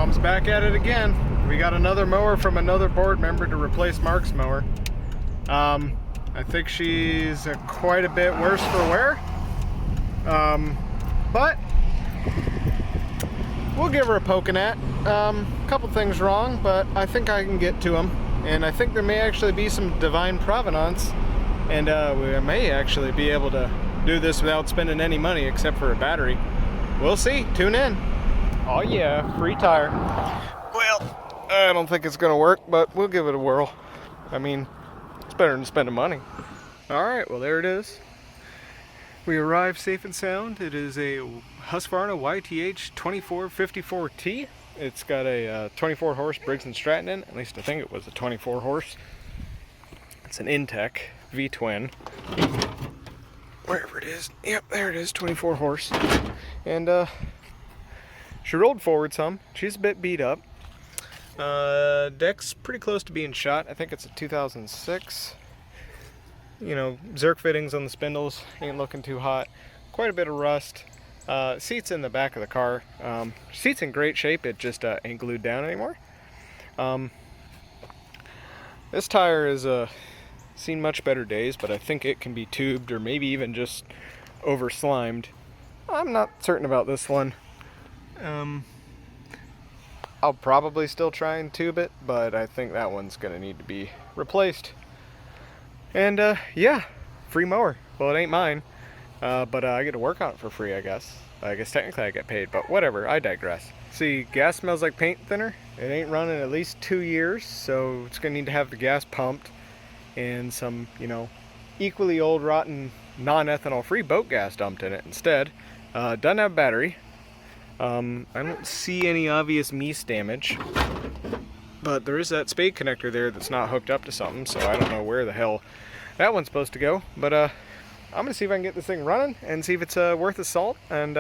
Mom's back at it again. We got another mower from another board member to replace Mark's mower. I think she's quite a bit worse for wear. But we'll give her a poking at. Couple things wrong, but I think I can get to them. And I think there may actually be some divine provenance. And we may actually be able to do this without spending any money except for a battery. We'll see. Tune in. Oh yeah, free tire. Well, I don't think it's gonna work, but we'll give it a whirl. I mean, it's better than spending money. Alright, well there it is. We arrived safe and sound. It is a Husqvarna YTH2454T. It's got a 24 horse Briggs & Stratton in. At least I think it was a 24 horse. It's an Intech V-twin. Wherever it is. Yep, there it is, 24 horse. And she rolled forward some. She's a bit beat up. Deck's pretty close to being shot. I think it's a 2006. You know, Zerk fittings on the spindles. Ain't looking too hot. Quite a bit of rust. Seats in the back of the car. Seat's in great shape. It just ain't glued down anymore. This tire has seen much better days, but I think it can be tubed or maybe even just over slimed. I'm not certain about this one. I'll probably still try and tube it, but I think that one's gonna need to be replaced. And yeah, free mower. Well, it ain't mine, but I get to work on it for free, I guess. I guess technically I get paid, but whatever, I digress. See, gas smells like paint thinner. It ain't running at least 2 years, so it's gonna need to have the gas pumped and some, you know, equally old, rotten, non-ethanol free boat gas dumped in it instead. Doesn't have battery. I don't see any obvious meese damage, but there is that spade connector there that's not hooked up to something, so I don't know where the hell that one's supposed to go. But I'm gonna see if I can get this thing running and see if it's worth the salt. And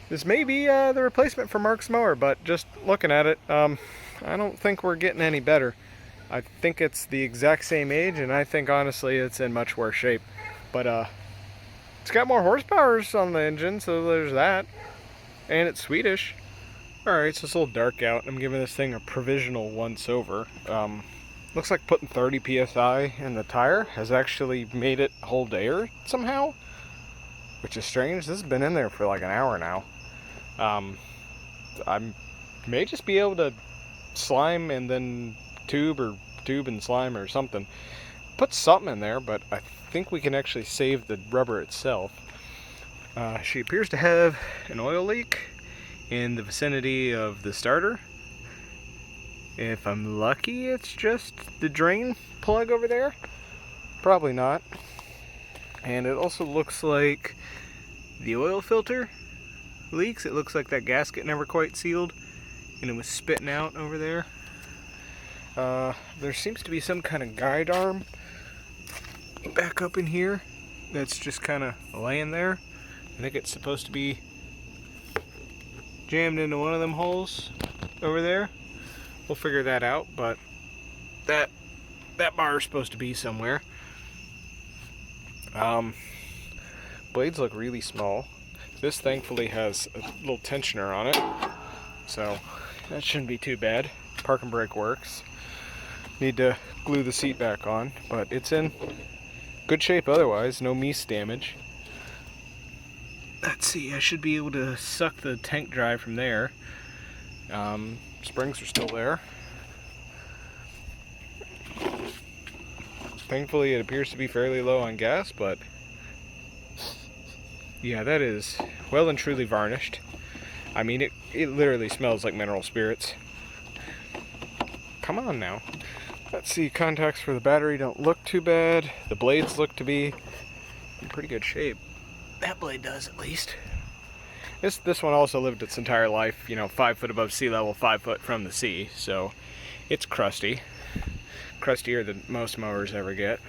this may be the replacement for Mark's mower, but just looking at it, I don't think we're getting any better. I think it's the exact same age, and I think honestly it's in much worse shape. But it's got more horsepower on the engine, so there's that. And it's Swedish. Alright, so it's a little dark out. I'm giving this thing a provisional once over. Looks like putting 30 psi in the tire has actually made it hold air somehow, which is strange. This has been in there for like an hour now. I may just be able to slime and then tube and slime or something. Put something in there, but I think we can actually save the rubber itself. She appears to have an oil leak in the vicinity of the starter. If I'm lucky, it's just the drain plug over there. Probably not. And it also looks like the oil filter leaks. It looks like that gasket never quite sealed and it was spitting out over there. There seems to be some kind of guide arm back up in here that's just kind of laying there. I think it's supposed to be jammed into one of them holes over there. We'll figure that out, but that bar is supposed to be somewhere. Blades look really small. This thankfully has a little tensioner on it, so that shouldn't be too bad. Park and brake works. Need to glue the seat back on, but it's in good shape otherwise, no meese damage. Let's see, I should be able to suck the tank dry from there. Springs are still there. Thankfully it appears to be fairly low on gas, but yeah, that is well and truly varnished. I mean, it literally smells like mineral spirits. Come on now. Let's see, contacts for the battery don't look too bad. The blades look to be in pretty good shape. That blade does, at least. This one also lived its entire life, you know, 5 foot above sea level, 5 foot from the sea, so it's crusty. Crustier than most mowers ever get.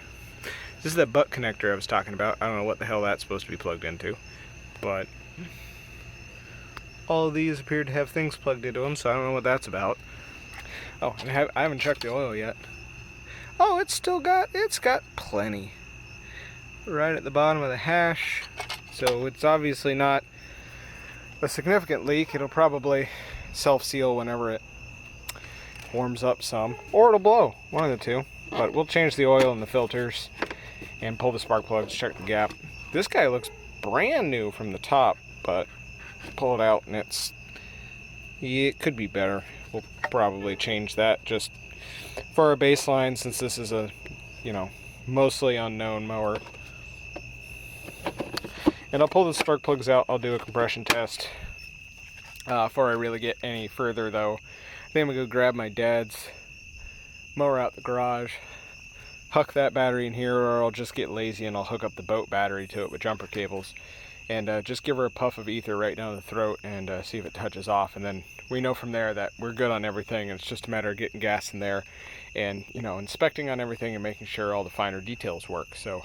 This is that butt connector I was talking about. I don't know what the hell that's supposed to be plugged into, but all of these appear to have things plugged into them, so I don't know what that's about. Oh, and I haven't checked the oil yet. Oh, it's got plenty. Right at the bottom of the hash. So it's obviously not a significant leak, it'll probably self-seal whenever it warms up some, or it'll blow, one of the two. But we'll change the oil and the filters and pull the spark plugs, check the gap. This guy looks brand new from the top, but pull it out and it could be better. We'll probably change that just for our baseline, since this is a, you know, mostly unknown mower. And I'll pull the spark plugs out. I'll do a compression test before I really get any further, though. Then we go grab my dad's mower out the garage, huck that battery in here, or I'll just get lazy and I'll hook up the boat battery to it with jumper cables, and just give her a puff of ether right down the throat and see if it touches off. And then we know from there that we're good on everything, and it's just a matter of getting gas in there and, you know, inspecting on everything and making sure all the finer details work. So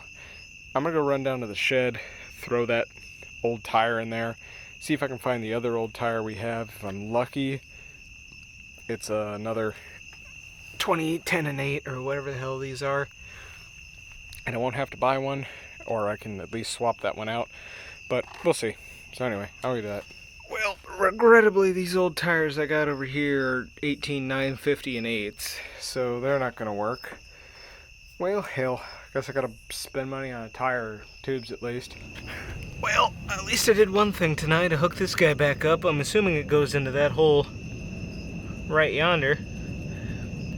I'm gonna go run down to the shed, throw that old tire in there, see if I can find the other old tire we have. If I'm lucky, it's another 28, 10 and 8 or whatever the hell these are, and I won't have to buy one, or I can at least swap that one out, but we'll see. So anyway, I'll do that. Well, regrettably, these old tires I got over here are 18 950 and 8s, so they're not gonna work. Well, hell, guess I gotta spend money on a tire, tubes at least. Well, at least I did one thing tonight. I hooked this guy back up. I'm assuming it goes into that hole right yonder,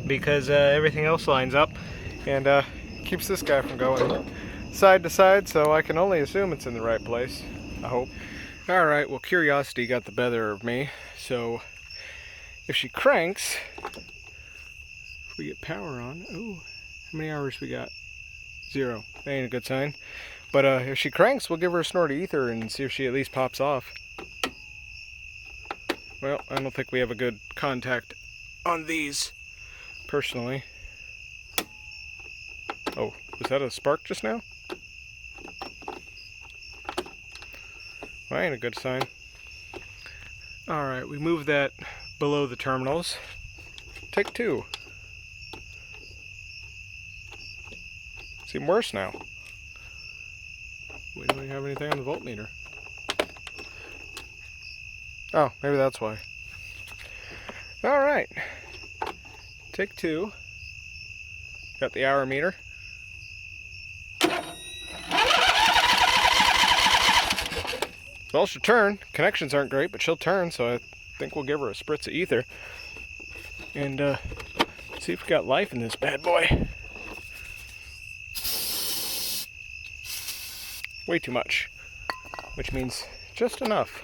because everything else lines up, and keeps this guy from going side to side, so I can only assume it's in the right place, I hope. Alright, well, curiosity got the better of me, so if she cranks, if we get power on, ooh, how many hours we got? 0. That ain't a good sign. But if she cranks, we'll give her a snort of ether and see if she at least pops off. Well, I don't think we have a good contact on these, personally. Oh, was that a spark just now? Well, that ain't a good sign. Alright, we move that below the terminals. Take 2. It's even worse now. We don't even have anything on the voltmeter. Oh, maybe that's why. Alright. Take 2. Got the hour meter. Well, she'll turn. Connections aren't great, but she'll turn, so I think we'll give her a spritz of ether. And see if we got life in this bad boy. Way too much, which means just enough.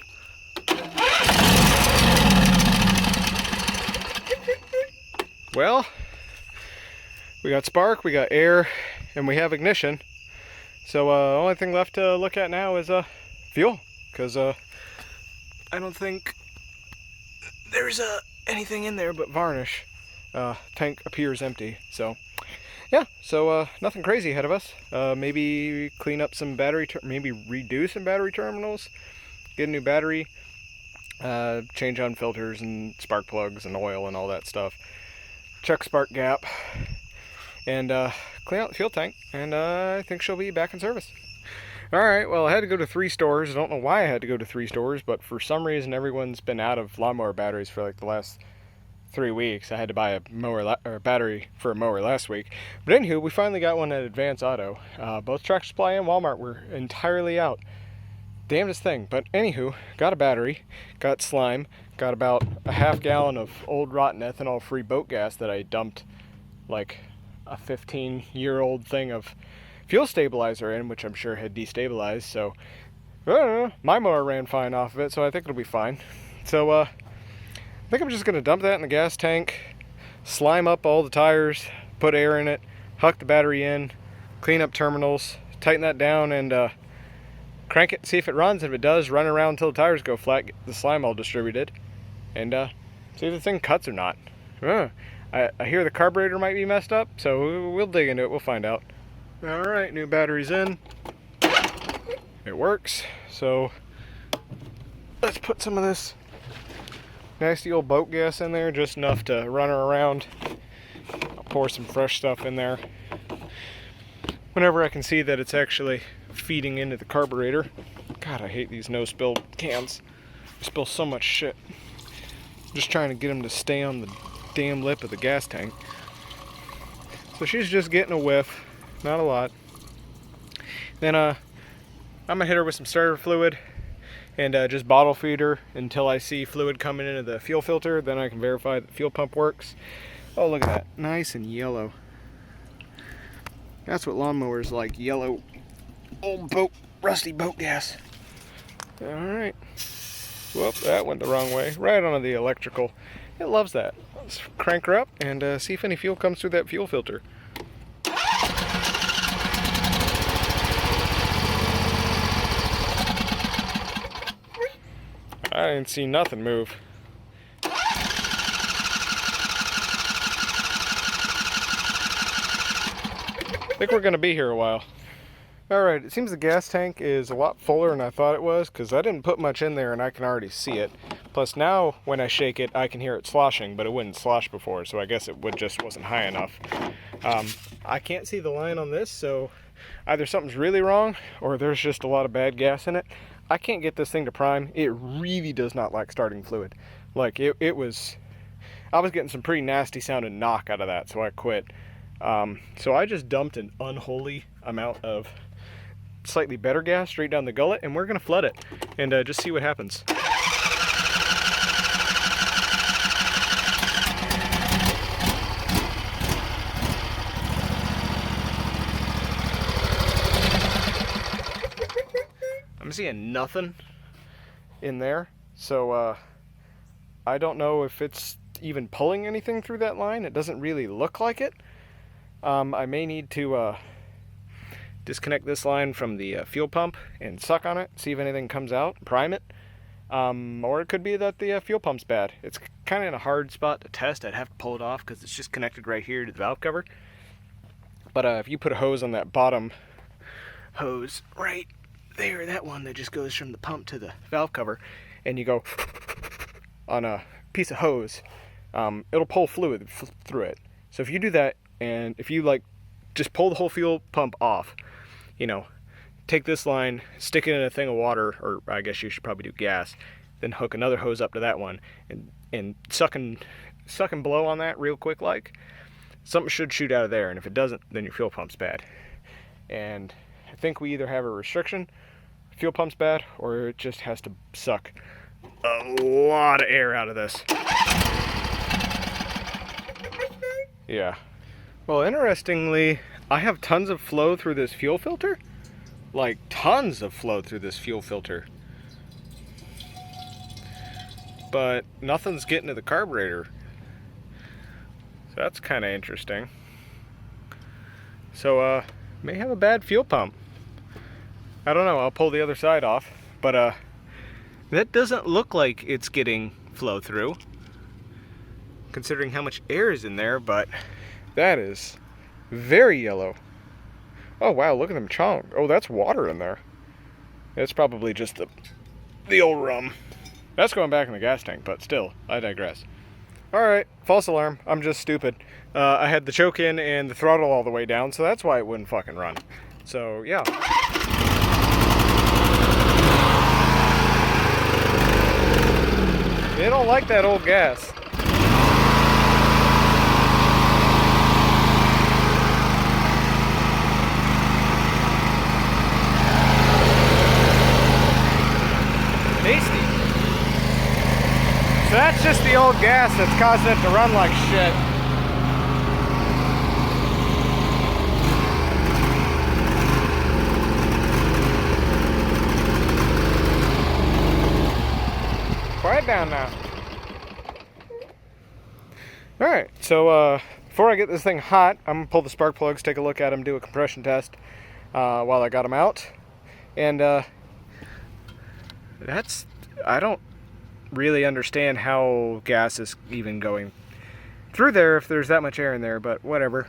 Well, we got spark, we got air, and we have ignition. So the only thing left to look at now is fuel, because I don't think there's anything in there but varnish. Tank appears empty, so yeah, so nothing crazy ahead of us. Maybe clean up some battery, maybe redo some battery terminals, get a new battery, change on filters and spark plugs and oil and all that stuff, check spark gap, and clean out the fuel tank, and I think she'll be back in service. Alright, well, I had to go to 3 stores. I don't know why I had to go to 3 stores, but for some reason everyone's been out of lawnmower batteries for like the last 3 weeks. I had to buy a mower or battery for a mower last week. But anywho, we finally got one at Advance Auto. Both Tractor Supply and Walmart were entirely out. Damnedest thing. But anywho, got a battery, got slime, got about a half gallon of old rotten ethanol-free boat gas that I dumped like a 15-year-old thing of fuel stabilizer in, which I'm sure had destabilized. So I don't know, my mower ran fine off of it, so I think it'll be fine. So I think I'm just going to dump that in the gas tank, slime up all the tires, put air in it, huck the battery in, clean up terminals, tighten that down, and crank it, see if it runs. If it does, run around until the tires go flat, get the slime all distributed, and see if the thing cuts or not. I hear the carburetor might be messed up, so we'll dig into it, we'll find out. Alright, new battery's in. It works, so let's put some of this nasty old boat gas in there, just enough to run her around. I'll pour some fresh stuff in there whenever I can see that it's actually feeding into the carburetor. God, I hate these no-spill cans. spill so much shit. Just trying to get them to stay on the damn lip of the gas tank. So she's just getting a whiff, not a lot. Then I'm gonna hit her with some starter fluid and just bottle feed her until I see fluid coming into the fuel filter. Then I can verify that the fuel pump works. Oh, look at that, nice and yellow. That's what lawnmowers like, yellow, old boat, rusty boat gas. All right. Whoop, that went the wrong way, right onto the electrical. It loves that. Let's crank her up and see if any fuel comes through that fuel filter. I didn't see nothing move. I think we're gonna be here a while. Alright, it seems the gas tank is a lot fuller than I thought it was, because I didn't put much in there and I can already see it. Plus now, when I shake it, I can hear it sloshing, but it wouldn't slosh before, so I guess it just wasn't high enough. I can't see the line on this, so either something's really wrong, or there's just a lot of bad gas in it. I can't get this thing to prime. It really does not like starting fluid. Like, I was getting some pretty nasty sounding knock out of that, so I quit. So I just dumped an unholy amount of slightly better gas straight down the gullet, and we're gonna flood it and just see what happens. I'm seeing nothing in there, so I don't know if it's even pulling anything through that line. It doesn't really look like it. I may need to disconnect this line from the fuel pump and suck on it, see if anything comes out, prime it. Or it could be that the fuel pump's bad. It's kind of in a hard spot to test. I'd have to pull it off because it's just connected right here to the valve cover. But if you put a hose on that bottom hose right there, that one that just goes from the pump to the valve cover, and you go on a piece of hose, it'll pull fluid through it. So if you do that, and if you like just pull the whole fuel pump off, you know, take this line, stick it in a thing of water, or I guess you should probably do gas, then hook another hose up to that one and suck and blow on that real quick, like something should shoot out of there, and if it doesn't, then your fuel pump's bad. And I think we either have a restriction, fuel pump's bad, or it just has to suck a lot of air out of this. Yeah. Well, interestingly, I have tons of flow through this fuel filter. Like, tons of flow through this fuel filter. But nothing's getting to the carburetor. So that's kind of interesting. So, may have a bad fuel pump. I don't know, I'll pull the other side off. But, that doesn't look like it's getting flow through, considering how much air is in there, but that is very yellow. Oh wow, look at them chong. Oh, that's water in there. It's probably just the old rum. That's going back in the gas tank, but still, I digress. Alright, false alarm. I'm just stupid. I had the choke in and the throttle all the way down, so that's why it wouldn't fucking run. So, yeah. They don't like that old gas. Tasty. So that's just the old gas that's causing it to run like shit. Quiet down now. Alright, so before I get this thing hot, I'm going to pull the spark plugs, take a look at them, do a compression test while I got them out. And I don't really understand how gas is even going through there if there's that much air in there, but whatever.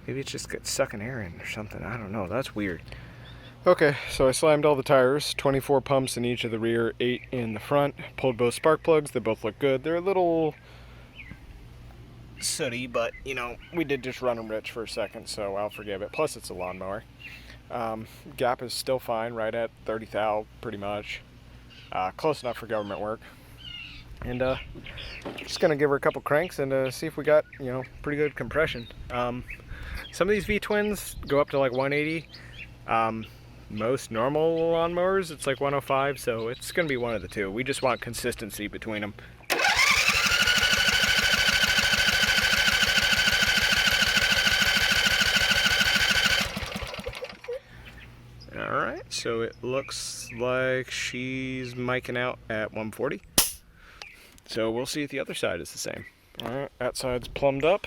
Maybe it's just sucking air in or something. I don't know. That's weird. Okay, so I slammed all the tires, 24 pumps in each of the rear, 8 in the front. Pulled both spark plugs. They both look good. They're a little sooty, but, you know, we did just run them rich for a second, so I'll forgive it. Plus, it's a lawnmower. Gap is still fine, right at 30 thou, pretty much. close enough for government work. And just gonna give her a couple cranks and see if we got, you know, pretty good compression. Some of these V-twins go up to like 180. Most normal lawnmowers, it's like 105, so it's gonna be one of the two. We just want consistency between them. Alright, so it looks like she's miking out at 140. So we'll see if the other side is the same. Alright, that side's plumbed up.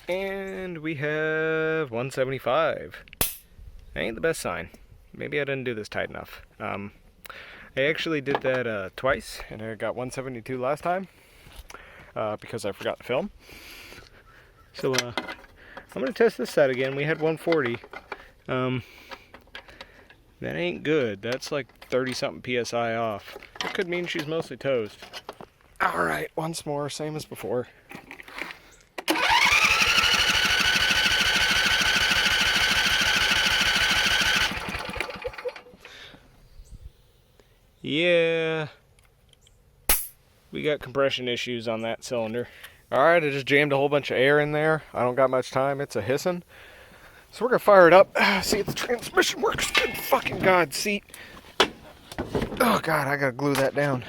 And we have 175. That ain't the best sign. Maybe I didn't do this tight enough. I actually did that twice, and I got 172 last time because I forgot to film. So I'm gonna test this side again. We had 140. That ain't good. That's like 30 something PSI off. It could mean she's mostly toast. All right, once more, same as before. Yeah, we got compression issues on that cylinder. Alright, I just jammed a whole bunch of air in there. I don't got much time, it's a hissing. So we're gonna fire it up, see if the transmission works. Good fucking God, seat. Oh God, I gotta glue that down.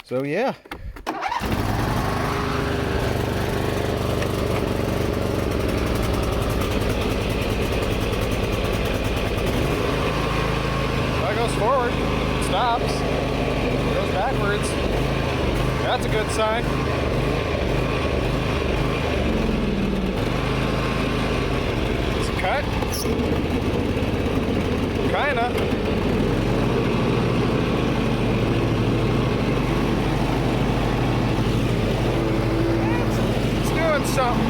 So yeah. That goes forward. Stops, goes backwards. That's a good sign. It's a cut. Kinda. It's doing something.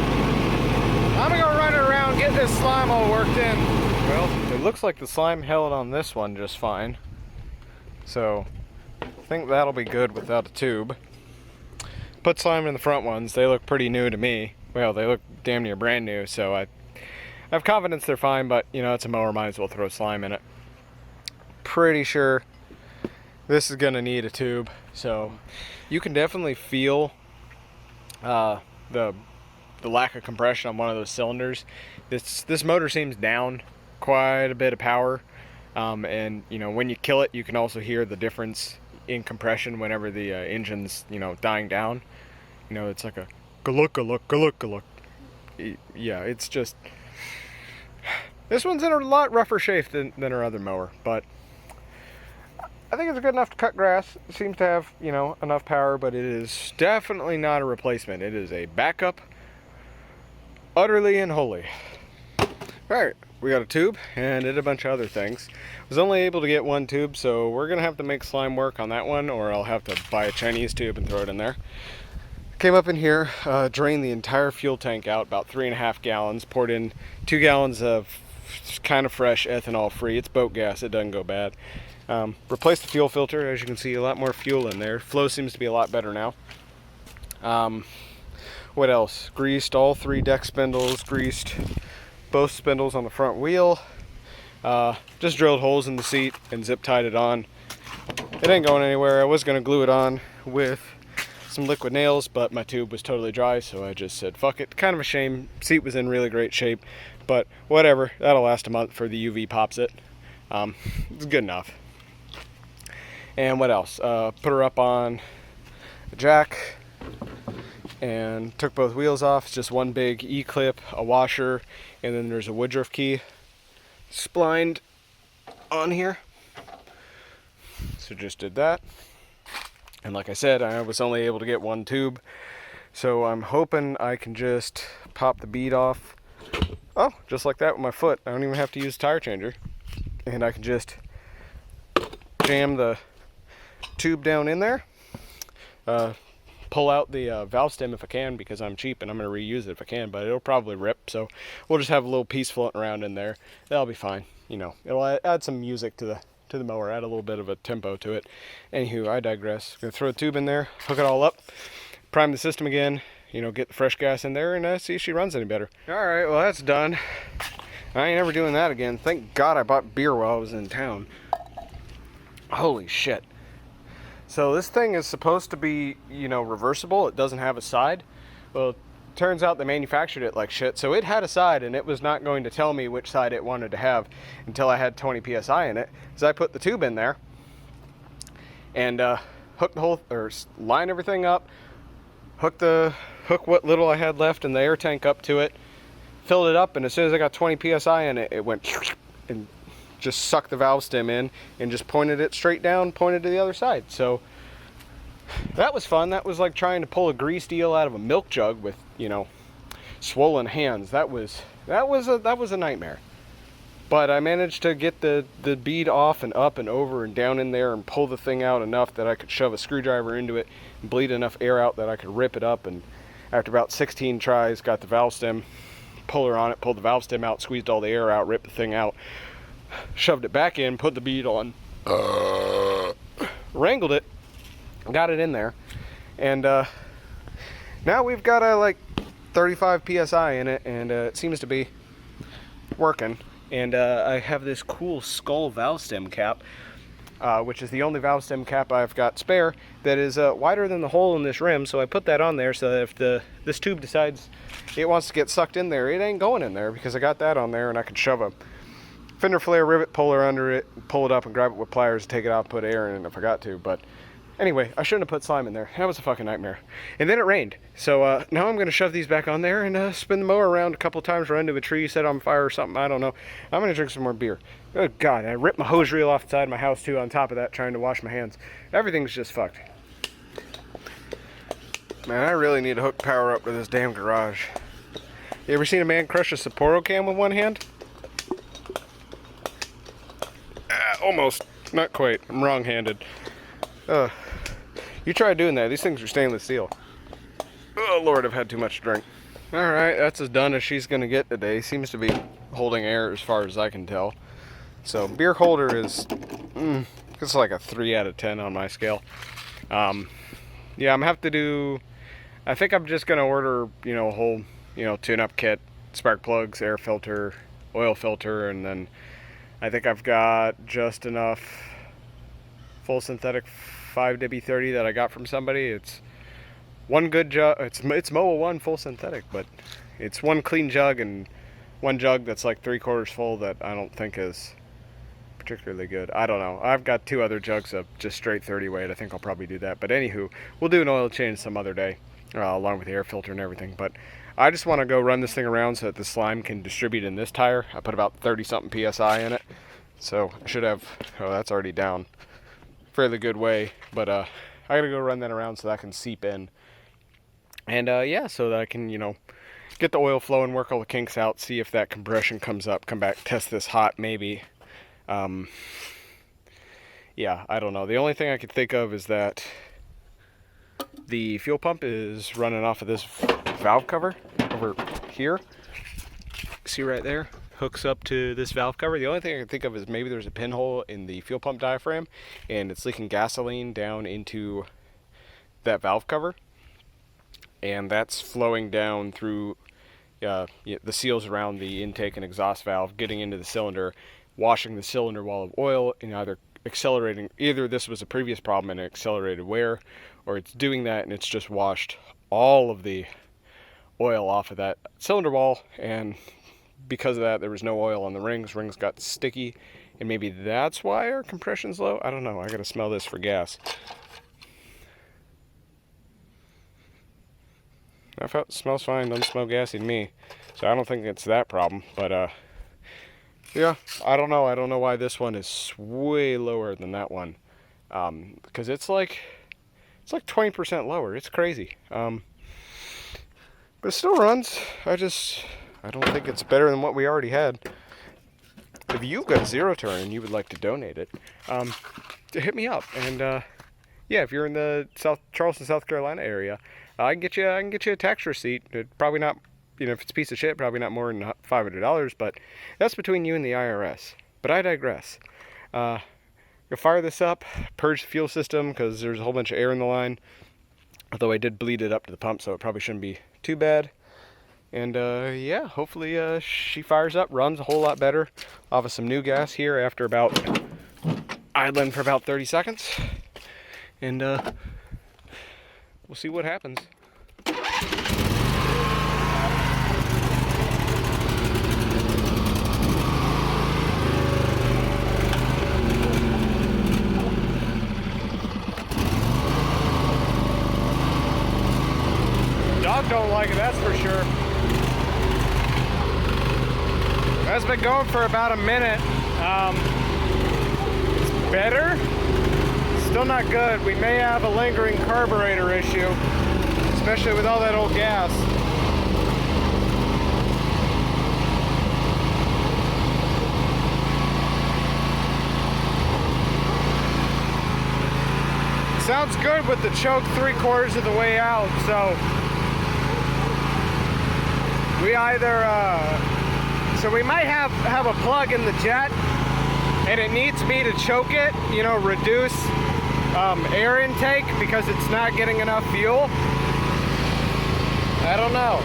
I'm gonna go run it around, get this slime all worked in. Well, it looks like the slime held on this one just fine. So, I think that'll be good without a tube. Put slime in the front ones. They look pretty new to me. Well, they look damn near brand new, so I have confidence they're fine, but, you know, it's a mower, might as well throw slime in it. Pretty sure this is going to need a tube. So, you can definitely feel the lack of compression on one of those cylinders. This motor seems down quite a bit of power. And you know, when you kill it, you can also hear the difference in compression whenever the engine's, you know, dying down. You know, it's like a galuk galuk galuk galuk. Yeah, it's just, this one's in a lot rougher shape than our other mower, but I think it's good enough to cut grass. It seems to have, you know, enough power, but it is definitely not a replacement. It is a backup, utterly and wholly. Alright, we got a tube and did a bunch of other things. Was only able to get one tube, so we're gonna have to make slime work on that one, or I'll have to buy a Chinese tube and throw it in there. Came up in here, drained the entire fuel tank out, about 3.5 gallons, poured in 2 gallons of kind of fresh ethanol free. It's boat gas, it doesn't go bad. Replaced the fuel filter. As you can see, a lot more fuel in there. Flow seems to be a lot better now. What else? Greased all 3 deck spindles, greased both spindles on the front wheel. Just drilled holes in the seat and zip tied it on. It ain't going anywhere. I was going to glue it on with some liquid nails, but my tube was totally dry, so I just said fuck it. Kind of a shame. Seat was in really great shape, but whatever. That'll last a month for the UV pops it. It's good enough. And what else? Put her up on a jack and took both wheels off. It's just one big E-clip, a washer, and then there's a Woodruff key splined on here. So just did that. And like I said, I was only able to get one tube, so I'm hoping I can just pop the bead off. Oh, just like that with my foot. I don't even have to use a tire changer. And I can just jam the tube down in there. Pull out the valve stem if I can, because I'm cheap and I'm going to reuse it if I can, but it'll probably rip, so we'll just have a little piece floating around in there. That'll be fine. You know, it'll add some music to the mower, add a little bit of a tempo to it. Anywho, I digress. Gonna throw a tube in there, hook it all up, prime the system again, you know, get the fresh gas in there, and see if she runs any better. All right, well, that's done. I ain't ever doing that again. Thank God I bought beer while I was in town. Holy shit. So this thing is supposed to be, you know, reversible. It doesn't have a side. Well, turns out they manufactured it like shit, so it had a side, and it was not going to tell me which side it wanted to have until I had 20 psi in it. So I put the tube in there and hooked the whole, or line everything up, hook what little I had left in the air tank up to it, filled it up, and as soon as I got 20 psi in it, it went and just sucked the valve stem in and just pointed it straight down, pointed to the other side. So that was fun. That was like trying to pull a greased eel out of a milk jug with, you know, swollen hands. That was a nightmare. But I managed to get the bead off and up and over and down in there and pull the thing out enough that I could shove a screwdriver into it and bleed enough air out that I could rip it up. And after about 16 tries, got the valve stem puller on it, pulled the valve stem out, squeezed all the air out, ripped the thing out, shoved it back in, put the bead on, wrangled it, got it in there, and now we've got a like 35 psi in it, and it seems to be working. And I have this cool skull valve stem cap, which is the only valve stem cap I've got spare that is wider than the hole in this rim. So I put that on there so that if this tube decides it wants to get sucked in there, it ain't going in there, because I got that on there, and I could shove a fender flare rivet puller under it, pull it up and grab it with pliers, take it out, put air in it if I got to. But anyway, I shouldn't have put slime in there. That was a fucking nightmare. And then it rained. So now I'm going to shove these back on there and spin the mower around a couple times, run into a tree, set on fire or something. I don't know. I'm going to drink some more beer. Oh, God. I ripped my hose reel off the side of my house, too, on top of that, trying to wash my hands. Everything's just fucked. Man, I really need to hook power up to this damn garage. You ever seen a man crush a Sapporo can with one hand? Almost. Not quite. I'm wrong-handed. You try doing that. These things are stainless steel. Oh, Lord, I've had too much to drink. Alright, that's as done as she's going to get today. Seems to be holding air as far as I can tell. So, beer holder is... it's like a 3 out of 10 on my scale. Yeah, I'm going to have to do... I think I'm just going to order, you know, a whole, you know, tune-up kit, spark plugs, air filter, oil filter, and then I think I've got just enough full synthetic 5W30 that I got from somebody. It's one good jug. It's Mower 1 full synthetic, but it's one clean jug and one jug that's like 3/4 full that I don't think is particularly good. I don't know. I've got 2 other jugs of just straight 30 weight. I think I'll probably do that. But anywho, we'll do an oil change some other day, along with the air filter and everything. But I just want to go run this thing around so that the slime can distribute in this tire. I put about 30-something psi in it, so I should have... Oh, that's already down fairly good way, but I gotta go run that around so that can seep in, and yeah, so that I can, you know, get the oil flowing, work all the kinks out, see if that compression comes up, come back, test this hot, maybe. Yeah, I don't know. The only thing I could think of is that the fuel pump is running off of this valve cover over here. See right there? Hooks up to this valve cover. The only thing I can think of is maybe there's a pinhole in the fuel pump diaphragm and it's leaking gasoline down into that valve cover, and that's flowing down through the seals around the intake and exhaust valve, getting into the cylinder, washing the cylinder wall of oil, and either this was a previous problem and it accelerated wear, or it's doing that and it's just washed all of the oil off of that cylinder wall, and because of that, there was no oil on the rings. Rings got sticky, and maybe that's why our compression's low. I don't know. I gotta smell this for gas. It smells fine. Doesn't smell gassy to me, so I don't think it's that problem. But yeah, I don't know. I don't know why this one is way lower than that one, because it's like 20% lower. It's crazy. But it still runs. I don't think it's better than what we already had. If you've got a zero turn and you would like to donate it, hit me up. And yeah, if you're in the Charleston, South Carolina area, I can get you a tax receipt. Probably not, you know, if it's a piece of shit, probably not more than $500. But that's between you and the IRS. But I digress. You'll fire this up, purge the fuel system because there's a whole bunch of air in the line. Although I did bleed it up to the pump, so it probably shouldn't be too bad. And yeah, hopefully she fires up, runs a whole lot better off of some new gas here after about idling for about 30 seconds. And we'll see what happens. Dog don't like it, that's for sure. That's been going for about a minute. It's better. Still not good. We may have a lingering carburetor issue, especially with all that old gas. Sounds good with the choke 3/4 of the way out, so we either so we might have a plug in the jet and it needs me to choke it, you know, reduce air intake because it's not getting enough fuel. I don't know.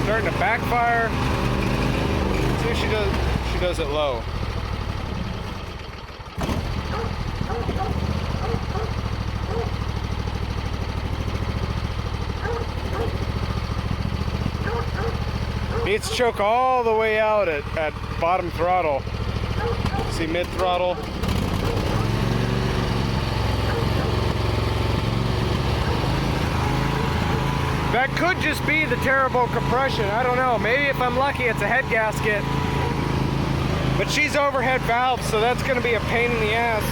Starting to backfire. Let's see if she does it low. Needs to choke all the way out at bottom throttle. See mid throttle. That could just be the terrible compression. I don't know. Maybe if I'm lucky, it's a head gasket. But she's overhead valve, so that's going to be a pain in the ass.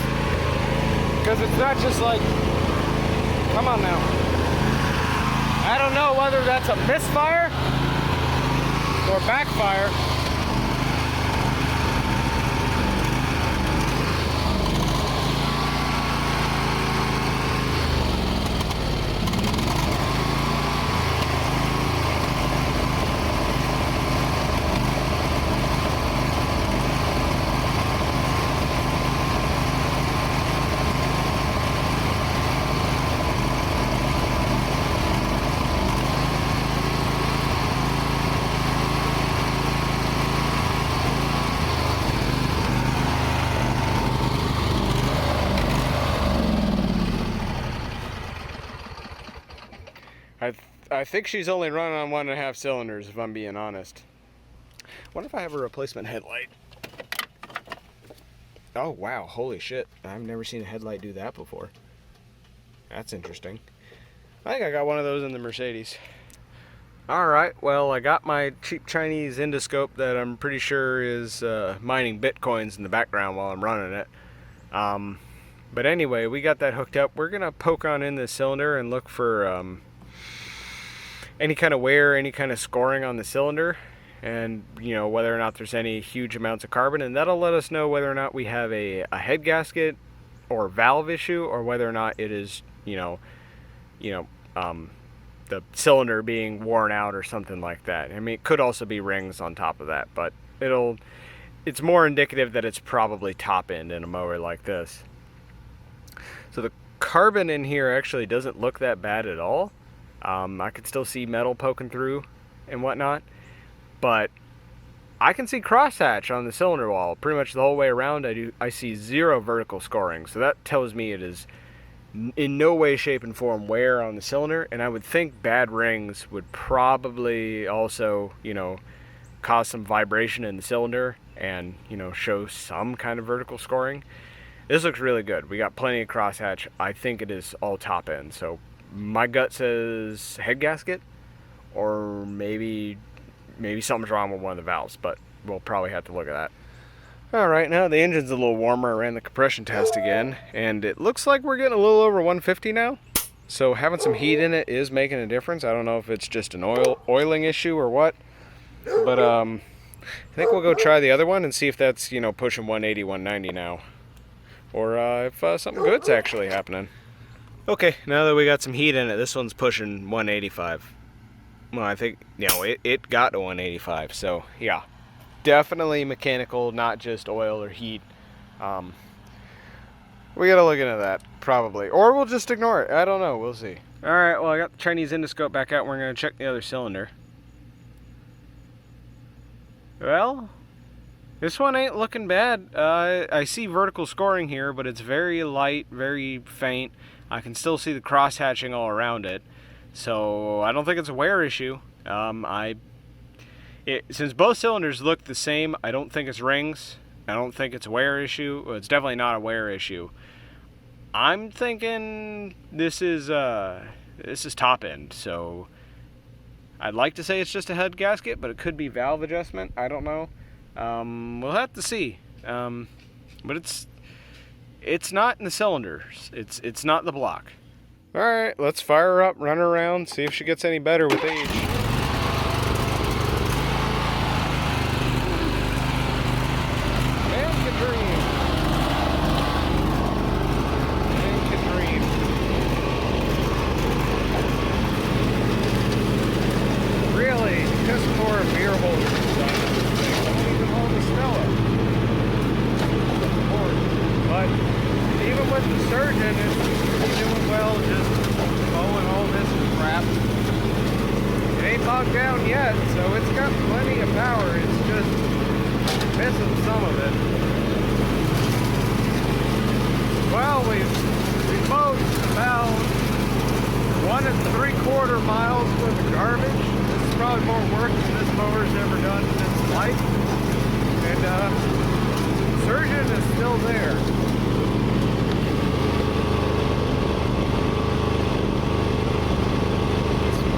Because it's not just like, come on now. I don't know whether that's a misfire or backfire. I think she's only running on 1.5 cylinders, if I'm being honest. What if I have a replacement headlight? Oh wow, holy shit. I've never seen a headlight do that before. That's interesting. I think I got one of those in the Mercedes. Alright, well, I got my cheap Chinese endoscope that I'm pretty sure is mining bitcoins in the background while I'm running it. But anyway, we got that hooked up. We're going to poke on in the cylinder and look for any kind of wear, any kind of scoring on the cylinder, and you know, whether or not there's any huge amounts of carbon, and that'll let us know whether or not we have a head gasket or valve issue, or whether or not it is, the cylinder being worn out or something like that. I mean, it could also be rings on top of that, but it's more indicative that it's probably top end in a mower like this. So the carbon in here actually doesn't look that bad at all. I could still see metal poking through and whatnot, but I can see crosshatch on the cylinder wall pretty much the whole way around. I see zero vertical scoring, so that tells me it is in no way, shape, and form wear on the cylinder. And I would think bad rings would probably also, cause some vibration in the cylinder and, show some kind of vertical scoring. This looks really good. We got plenty of crosshatch. I think it is all top end, so my gut says head gasket, or maybe something's wrong with one of the valves, but we'll probably have to look at that. Alright, now the engine's a little warmer. I ran the compression test again, and it looks like we're getting a little over 150 now. So having some heat in it is making a difference. I don't know if it's just an oiling issue or what, but I think we'll go try the other one and see if that's, pushing 180, 190 now, or if something good's actually happening. Okay, now that we got some heat in it, this one's pushing 185. Well, I think, it got to 185, so yeah. Definitely mechanical, not just oil or heat. We gotta look into that, probably. Or we'll just ignore it. I don't know. We'll see. Alright, well, I got the Chinese endoscope back out. We're gonna check the other cylinder. Well, this one ain't looking bad. I see vertical scoring here, but it's very light, very faint. I can still see the cross hatching all around it. So I don't think it's a wear issue. Since both cylinders look the same, I don't think it's rings. I don't think it's a wear issue. Well, it's definitely not a wear issue. I'm thinking this is top end, so I'd like to say it's just a head gasket, but it could be valve adjustment. I don't know. We'll have to see. But it's not in the cylinders. It's not the block. All right, let's fire her up, run her around, see if she gets any better with age. Man can dream. Man can dream. Really, just for beer holders and stuff. Don't even hold the smell up. But even with the surgeon, it's doing well, just mowing all this crap. It ain't bogged down yet, so it's got plenty of power. It's just missing some of it. Well, we've mowed about 1 3/4 miles worth of garbage. This is probably more work than this mower's ever done in its life. And surgeon is still there.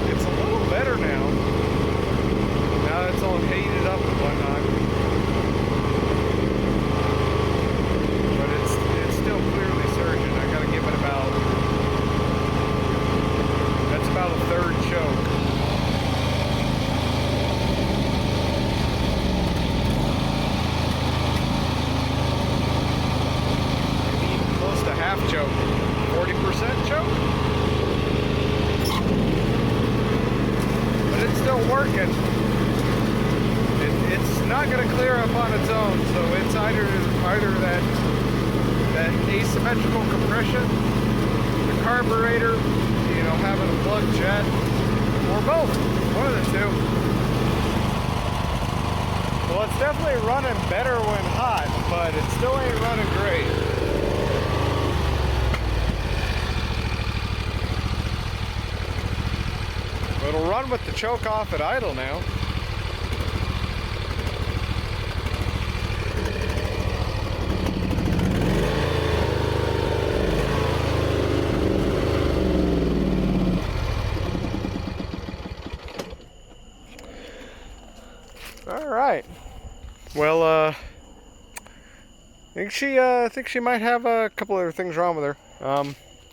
It's a little better now. Now it's all heated up and whatnot. But it's still clearly surgeon. I gotta give it about, that's about a 1/3 choke. Half choke, 40% choke, but it's still working. It's not going to clear up on its own, so it's either that asymmetrical compression, the carburetor, you know, having a plugged jet, or both, one of the two. Well, it's definitely running better when hot, but it still ain't running great. It'll run with the choke off at idle now. All right. Well, I think she might have a couple other things wrong with her.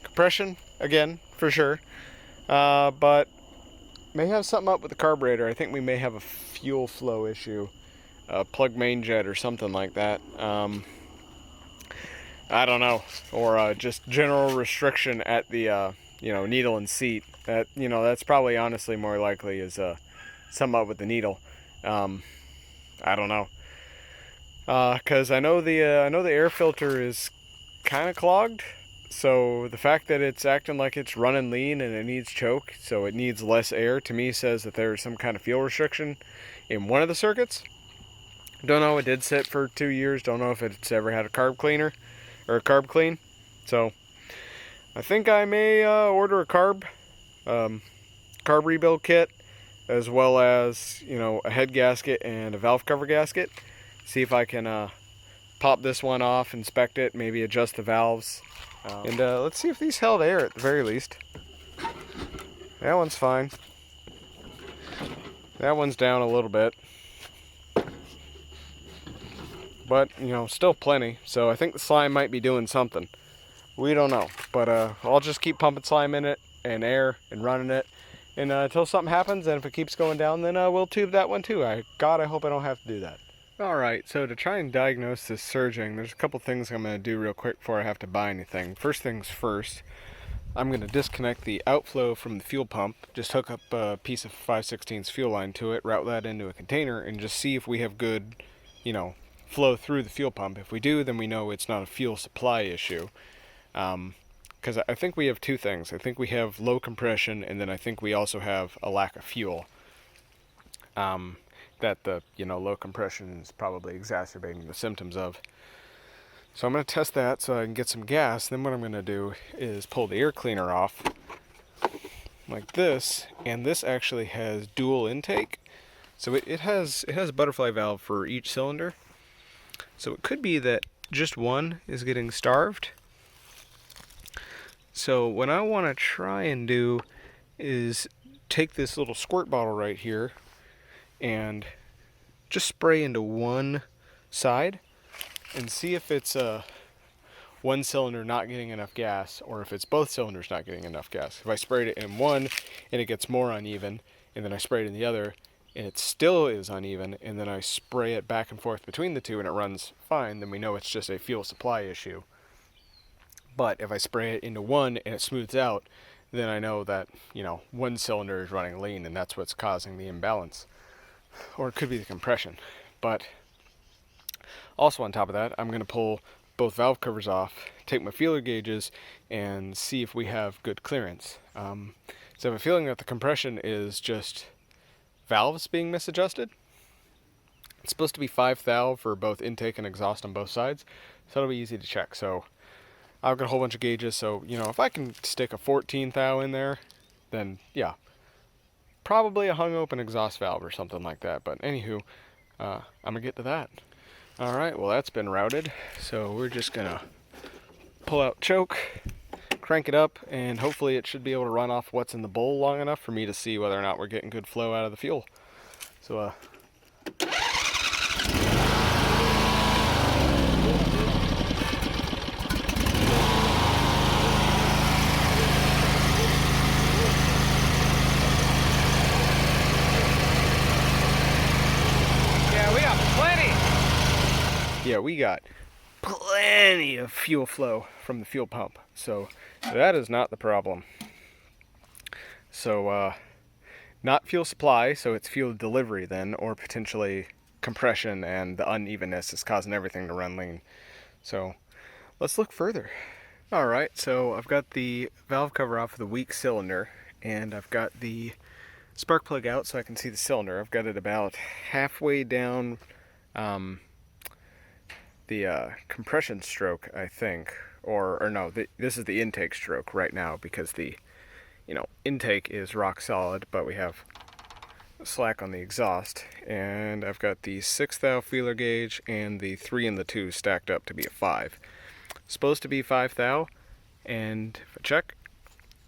Compression again, for sure. But may have something up with the carburetor. I think we may have a fuel flow issue, plug main jet or something like that. I don't know, or just general restriction at the needle and seat. That that's probably honestly more likely is something up with the needle. I don't know, because I know the air filter is kind of clogged. So the fact that it's acting like it's running lean and it needs choke, so it needs less air, to me says that there's some kind of fuel restriction in one of the circuits. Don't know, it did sit for 2 years. Don't know if it's ever had a carb cleaner or a carb clean. So I think I may order a carb rebuild kit, as well as a head gasket and a valve cover gasket. See if I can pop this one off, inspect it, maybe adjust the valves. And let's see if these held air at the very least. That one's fine. That one's down a little bit. But, still plenty. So I think the slime might be doing something. We don't know. But I'll just keep pumping slime in it and air and running it. And until something happens, and if it keeps going down, then we'll tube that one too. God, I hope I don't have to do that. Alright, so to try and diagnose this surging, there's a couple things I'm going to do real quick before I have to buy anything. First things first, I'm going to disconnect the outflow from the fuel pump, just hook up a piece of 5/16 fuel line to it, route that into a container, and just see if we have good, flow through the fuel pump. If we do, then we know it's not a fuel supply issue. Because I think we have two things. I think we have low compression, and then I think we also have a lack of fuel. That the low compression is probably exacerbating the symptoms of. So I'm going to test that so I can get some gas. Then what I'm going to do is pull the air cleaner off like this, and this actually has dual intake. So it has a butterfly valve for each cylinder. So it could be that just one is getting starved. So what I want to try and do is take this little squirt bottle right here and just spray into one side and see if it's one cylinder not getting enough gas, or if it's both cylinders not getting enough gas. If I sprayed it in one and it gets more uneven, and then I spray it in the other and it still is uneven, and then I spray it back and forth between the two and it runs fine, then we know it's just a fuel supply issue. But if I spray it into one and it smooths out, then I know that, one cylinder is running lean and that's what's causing the imbalance. Or it could be the compression. But also on top of that, I'm going to pull both valve covers off, take my feeler gauges, and see if we have good clearance. So I have a feeling that the compression is just valves being misadjusted. It's supposed to be 5 thou for both intake and exhaust on both sides, so it'll be easy to check. So I've got a whole bunch of gauges, so if I can stick a 14 thou in there, then yeah, probably a hung open exhaust valve or something like that. But anywho, I'm gonna get to that. All right, well that's been routed, so we're just gonna pull out choke, crank it up, and hopefully it should be able to run off what's in the bowl long enough for me to see whether or not we're getting good flow out of the fuel. So yeah, we got plenty of fuel flow from the fuel pump, so that is not the problem. So not fuel supply, so it's fuel delivery then, or potentially compression, and the unevenness is causing everything to run lean. So let's look further. Alright, so I've got the valve cover off of the weak cylinder, and I've got the spark plug out so I can see the cylinder. I've got it about halfway down the compression stroke, I think, or no, this is the intake stroke right now, because the intake is rock solid, but we have slack on the exhaust. And I've got the 6 thou feeler gauge and the 3 and the 2 stacked up to be a 5. Supposed to be 5 thou, and if I check,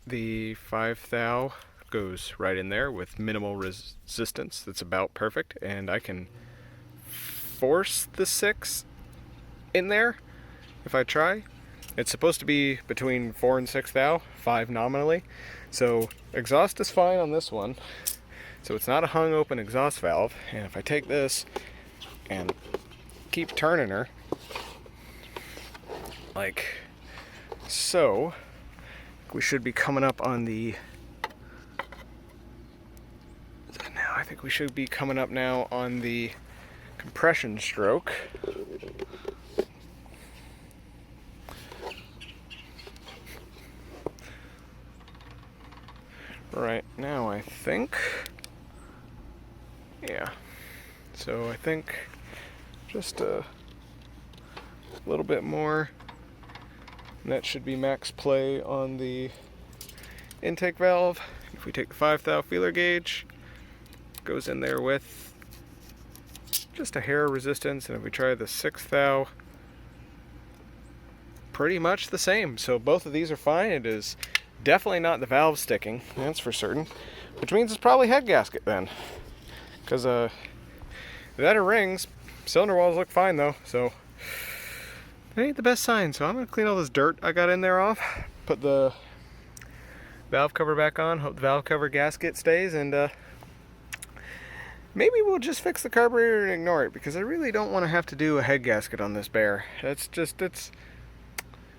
the 5 thou goes right in there with minimal resistance. That's about perfect, and I can force the 6 in there if I try. It's supposed to be between 4 and 6 thou, 5 nominally. So exhaust is fine on this one. So it's not a hung open exhaust valve. And if I take this and keep turning her like so, we should be coming up on the, now I think we should be coming up now on the compression stroke. Right now, I think, yeah, so I think just a little bit more, and that should be max play on the intake valve. If we take the 5 thou feeler gauge, goes in there with just a hair of resistance, and if we try the 6 thou, pretty much the same. So both of these are fine. It is definitely not the valve sticking, that's for certain, which means it's probably head gasket then, because that or rings. Cylinder walls look fine though, so it ain't the best sign. So I'm gonna clean all this dirt I got in there off, put the valve cover back on, hope the valve cover gasket stays, and maybe we'll just fix the carburetor and ignore it, because I really don't want to have to do a head gasket on this bear. It's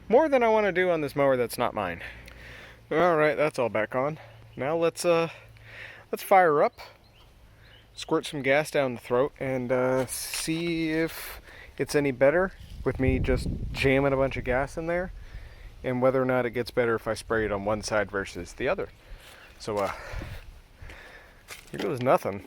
more than I want to do on this mower that's not mine. Alright, that's all back on. Now let's fire up, squirt some gas down the throat, and see if it's any better with me just jamming a bunch of gas in there. and whether or not it gets better if I spray it on one side versus the other. So here goes nothing.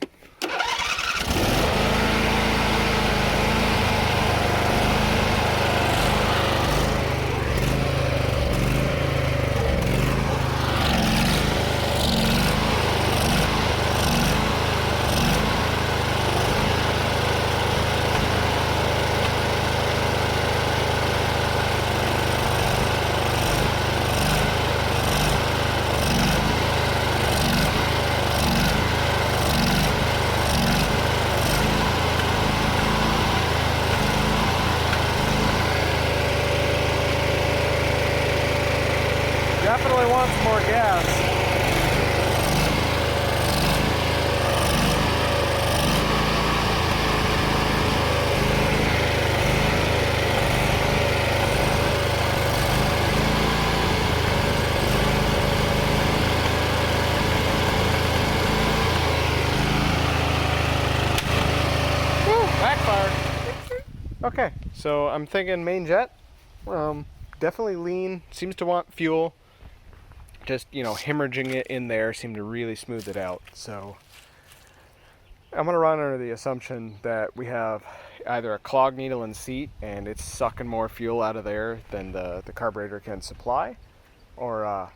Definitely wants more gas. Woo, backfired. Okay, so I'm thinking main jet. Definitely lean, seems to want fuel. Just, you know, hemorrhaging it in there seemed to really smooth it out. So I'm going to run under the assumption that we have either a clog needle and seat and it's sucking more fuel out of there than the carburetor can supply, or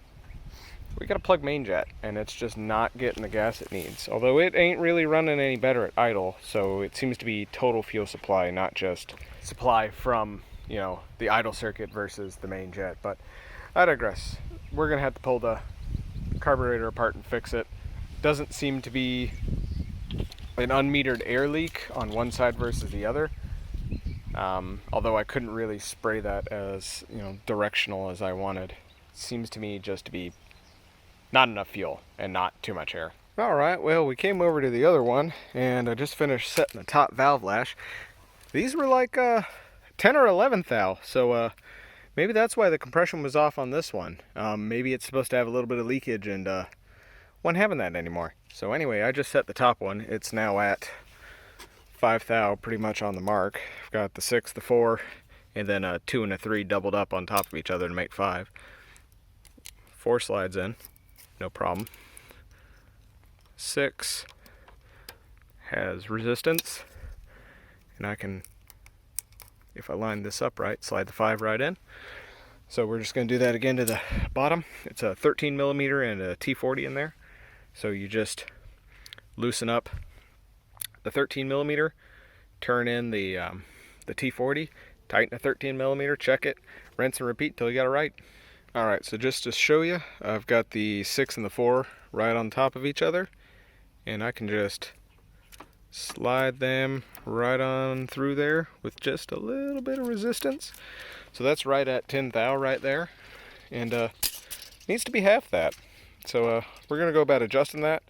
we got to plug main jet and it's just not getting the gas it needs. Although it ain't really running any better at idle, so it seems to be total fuel supply, not just supply from, you know, the idle circuit versus the main jet. But I digress. We're gonna have to pull the carburetor apart and fix it. Doesn't seem to be an unmetered air leak on one side versus the other. Although I couldn't really spray that as, you know, directional as I wanted. Seems to me just to be not enough fuel and not too much air. All right, well, we came over to the other one and I just finished setting the top valve lash. These were like 10 or 11 thou, so maybe that's why the compression was off on this one. Maybe it's supposed to have a little bit of leakage and wasn't having that anymore. So anyway, I just set the top one. It's now at 5 thou, pretty much on the mark. I've got the 6, the 4, and then a 2 and a 3 doubled up on top of each other to make 5. 4 slides in, no problem. 6 has resistance, and I can, if I line this up right, slide the 5 right in. So we're just going to do that again to the bottom. It's a 13 millimeter and a T40 in there. So you just loosen up the 13 millimeter, turn in the T40, tighten the 13 millimeter, check it, rinse and repeat till you got it right. All right, so just to show you, I've got the 6 and the 4 right on top of each other, and I can just slide them right on through there with just a little bit of resistance. So that's right at 10 thou right there, and needs to be half that. So we're gonna go about adjusting that.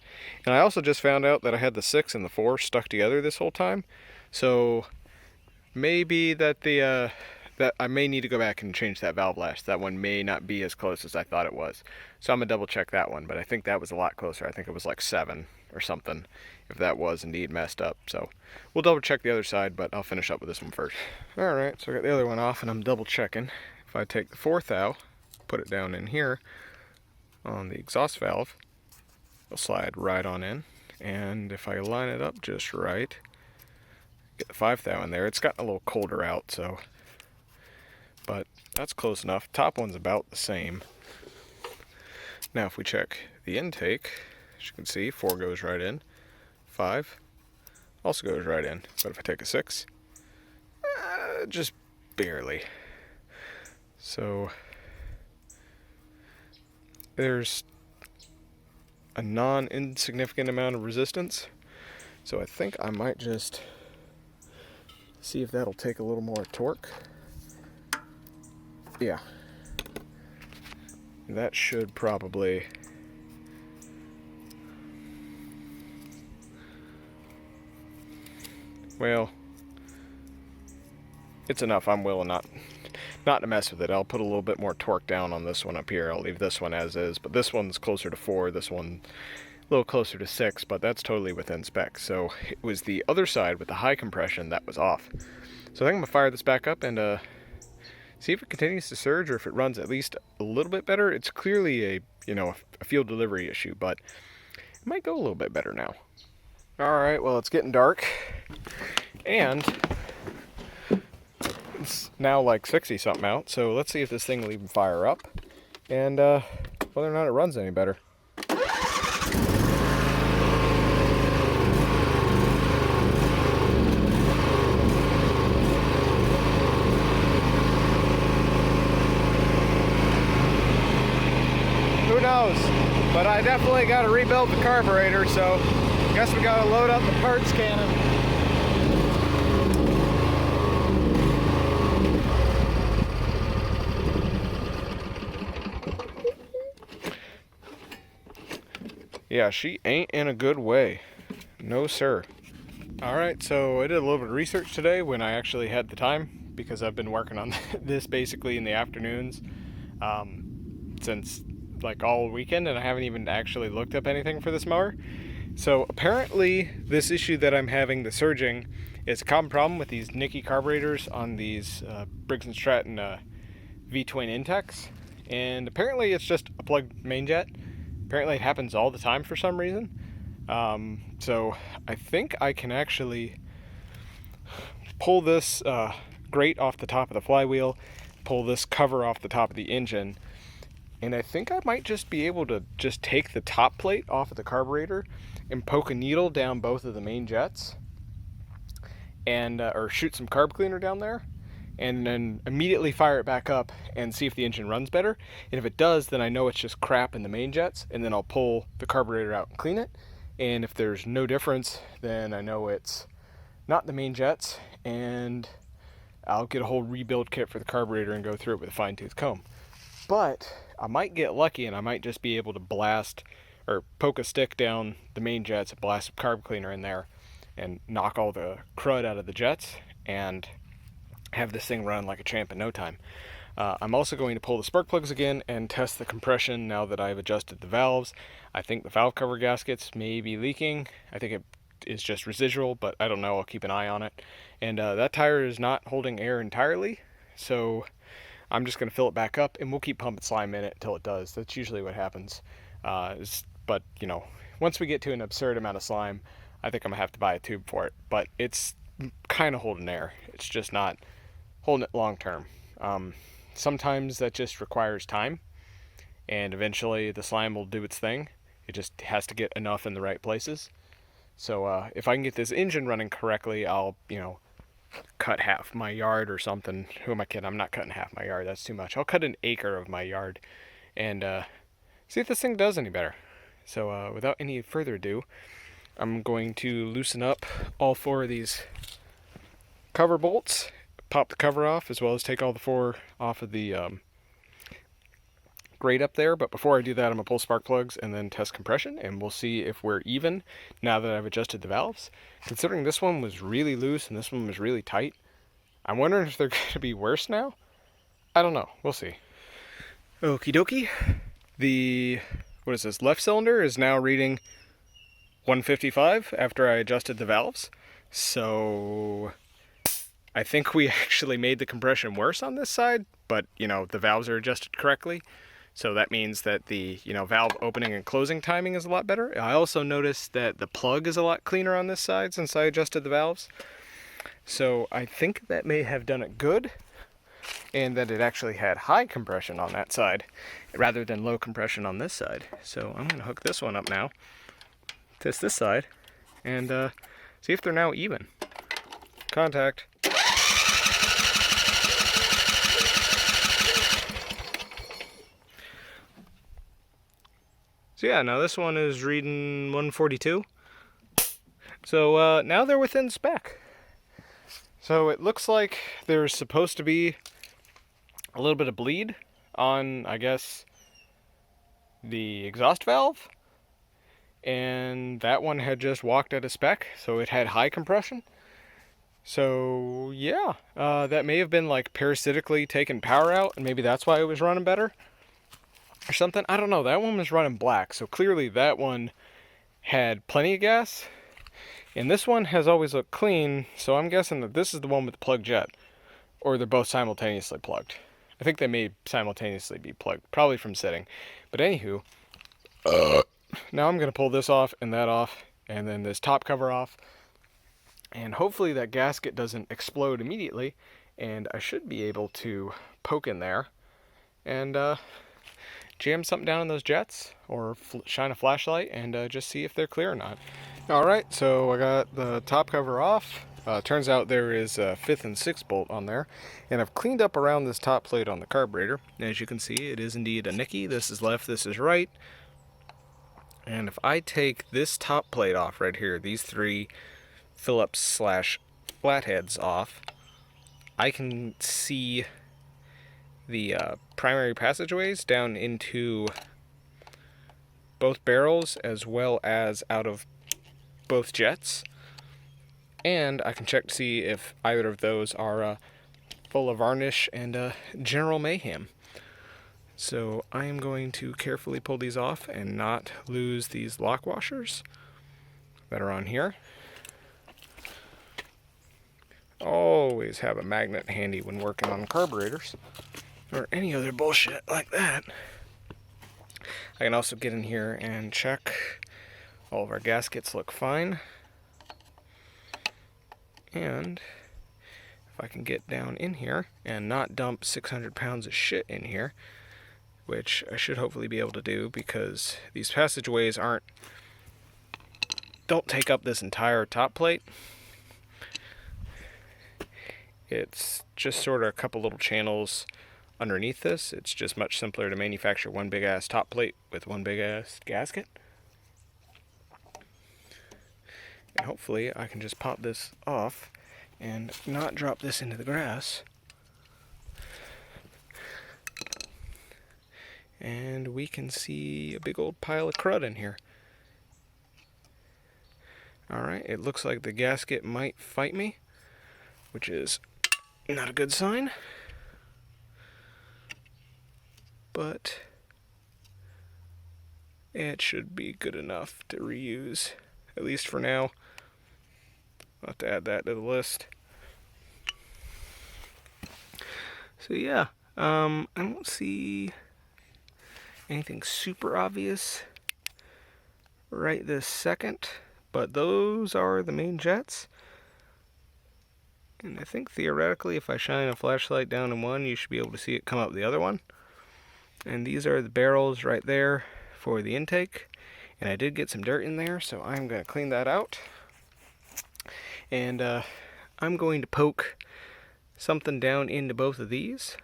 And I also just found out that I had the 6 and the 4 stuck together this whole time, so maybe that that I may need to go back and change that valve lash. That one may not be as close as I thought it was, so I'm gonna double check that one. But I think that was a lot closer. I think it was like 7 or something, if that was indeed messed up. So we'll double check the other side, but I'll finish up with this one first. All right, so I got the other one off and I'm double checking. If I take the 4 thou, put it down in here on the exhaust valve, it'll slide right on in. And if I line it up just right, get the 5 thou in there. It's gotten a little colder out, so, but that's close enough. Top one's about the same. Now if we check the intake, as you can see, 4 goes right in, 5 also goes right in. But if I take a 6, just barely. So there's a non-insignificant amount of resistance. So I think I might just see if that'll take a little more torque. Yeah. That should probably, well, it's enough. I'm willing not to mess with it. I'll put a little bit more torque down on this one up here. I'll leave this one as is, but this one's closer to 4, this one a little closer to 6, but that's totally within spec. So it was the other side with the high compression that was off. So I think I'm gonna fire this back up and see if it continues to surge or if it runs at least a little bit better. It's clearly a fuel delivery issue, but it might go a little bit better now. All right, well, it's getting dark, and it's now like 60 something out, so let's see if this thing will even fire up and whether or not it runs any better. Who knows? But I definitely got to rebuild the carburetor, so I guess we got to load up the parts cannon. Yeah, she ain't in a good way. No, sir. Alright, so I did a little bit of research today when I actually had the time, because I've been working on this basically in the afternoons since like all weekend, and I haven't even actually looked up anything for this mower. So apparently this issue that I'm having, the surging, is a common problem with these Nicky carburetors on these Briggs & Stratton V-twin intakes, and apparently it's just a plugged main jet. Apparently it happens all the time for some reason. So I think I can actually pull this grate off the top of the flywheel, pull this cover off the top of the engine, and I think I might just be able to just take the top plate off of the carburetor and poke a needle down both of the main jets, and or shoot some carb cleaner down there, and then immediately fire it back up and see if the engine runs better. And if it does, then I know it's just crap in the main jets, and then I'll pull the carburetor out and clean it. And if there's no difference, then I know it's not the main jets, and I'll get a whole rebuild kit for the carburetor and go through it with a fine-tooth comb. But I might get lucky, and I might just be able to blast or poke a stick down the main jets and blast some carb cleaner in there and knock all the crud out of the jets and have this thing run like a champ in no time. I'm also going to pull the spark plugs again and test the compression now that I've adjusted the valves. I think the valve cover gaskets may be leaking. I think it is just residual, but I don't know. I'll keep an eye on it. And that tire is not holding air entirely, so I'm just going to fill it back up, and we'll keep pumping slime in it until it does. That's usually what happens. But, you know, once we get to an absurd amount of slime, I think I'm going to have to buy a tube for it. But it's kind of holding air. It's just not holding it long term. Sometimes that just requires time, and eventually the slime will do its thing. It just has to get enough in the right places. So if I can get this engine running correctly, I'll, cut half my yard or something. Who am I kidding? I'm not cutting half my yard. That's too much. I'll cut an acre of my yard and see if this thing does any better. So without any further ado, I'm going to loosen up all 4 of these cover bolts, pop the cover off, as well as take all the 4 off of the grate up there. But before I do that, I'm going to pull spark plugs and then test compression, and we'll see if we're even now that I've adjusted the valves. Considering this one was really loose and this one was really tight, I'm wondering if they're going to be worse now. I don't know. We'll see. Okie dokie. The, what is this, left cylinder is now reading 155 after I adjusted the valves. So I think we actually made the compression worse on this side, but, the valves are adjusted correctly. So that means that the, valve opening and closing timing is a lot better. I also noticed that the plug is a lot cleaner on this side since I adjusted the valves. So I think that may have done it good, and that it actually had high compression on that side rather than low compression on this side. So I'm going to hook this one up now, test this side, and see if they're now even. Contact. So yeah, now this one is reading 142. So now they're within spec. So it looks like there's supposed to be a little bit of bleed on, I guess, the exhaust valve. And that one had just walked at a spec, so it had high compression. So yeah, that may have been like parasitically taking power out, and maybe that's why it was running better or something. I don't know. That one was running black, so clearly that one had plenty of gas, and this one has always looked clean, so I'm guessing that this is the one with the plug jet, or they're both simultaneously plugged. I think they may simultaneously be plugged, probably from sitting. But anywho, now I'm going to pull this off and that off, and then this top cover off. And hopefully that gasket doesn't explode immediately, and I should be able to poke in there and jam something down in those jets, or shine a flashlight and just see if they're clear or not. Alright, so I got the top cover off. Turns out there is a 5th and 6th bolt on there, and I've cleaned up around this top plate on the carburetor. As you can see, it is indeed a nicky. This is left, this is right. And if I take this top plate off right here, these 3 Phillips / flatheads off, I can see the primary passageways down into both barrels as well as out of both jets, and I can check to see if either of those are full of varnish and general mayhem. So I am going to carefully pull these off and not lose these lock washers that are on here. Always have a magnet handy when working on carburetors or any other bullshit like that. I can also get in here and check all of our gaskets look fine. And if I can get down in here and not dump 600 pounds of shit in here, which I should hopefully be able to do because these passageways don't take up this entire top plate. It's just sort of a couple little channels underneath this. It's just much simpler to manufacture one big ass top plate with one big ass gasket. And hopefully I can just pop this off and not drop this into the grass. And we can see a big old pile of crud in here. Alright, it looks like the gasket might fight me, which is not a good sign. But it should be good enough to reuse, at least for now. I'll have to add that to the list. So yeah, I don't see anything super obvious right this second, but those are the main jets. And I think theoretically if I shine a flashlight down in one, you should be able to see it come up the other one. And these are the barrels right there for the intake. And I did get some dirt in there, so I'm going to clean that out. And I'm going to poke something down into both of these,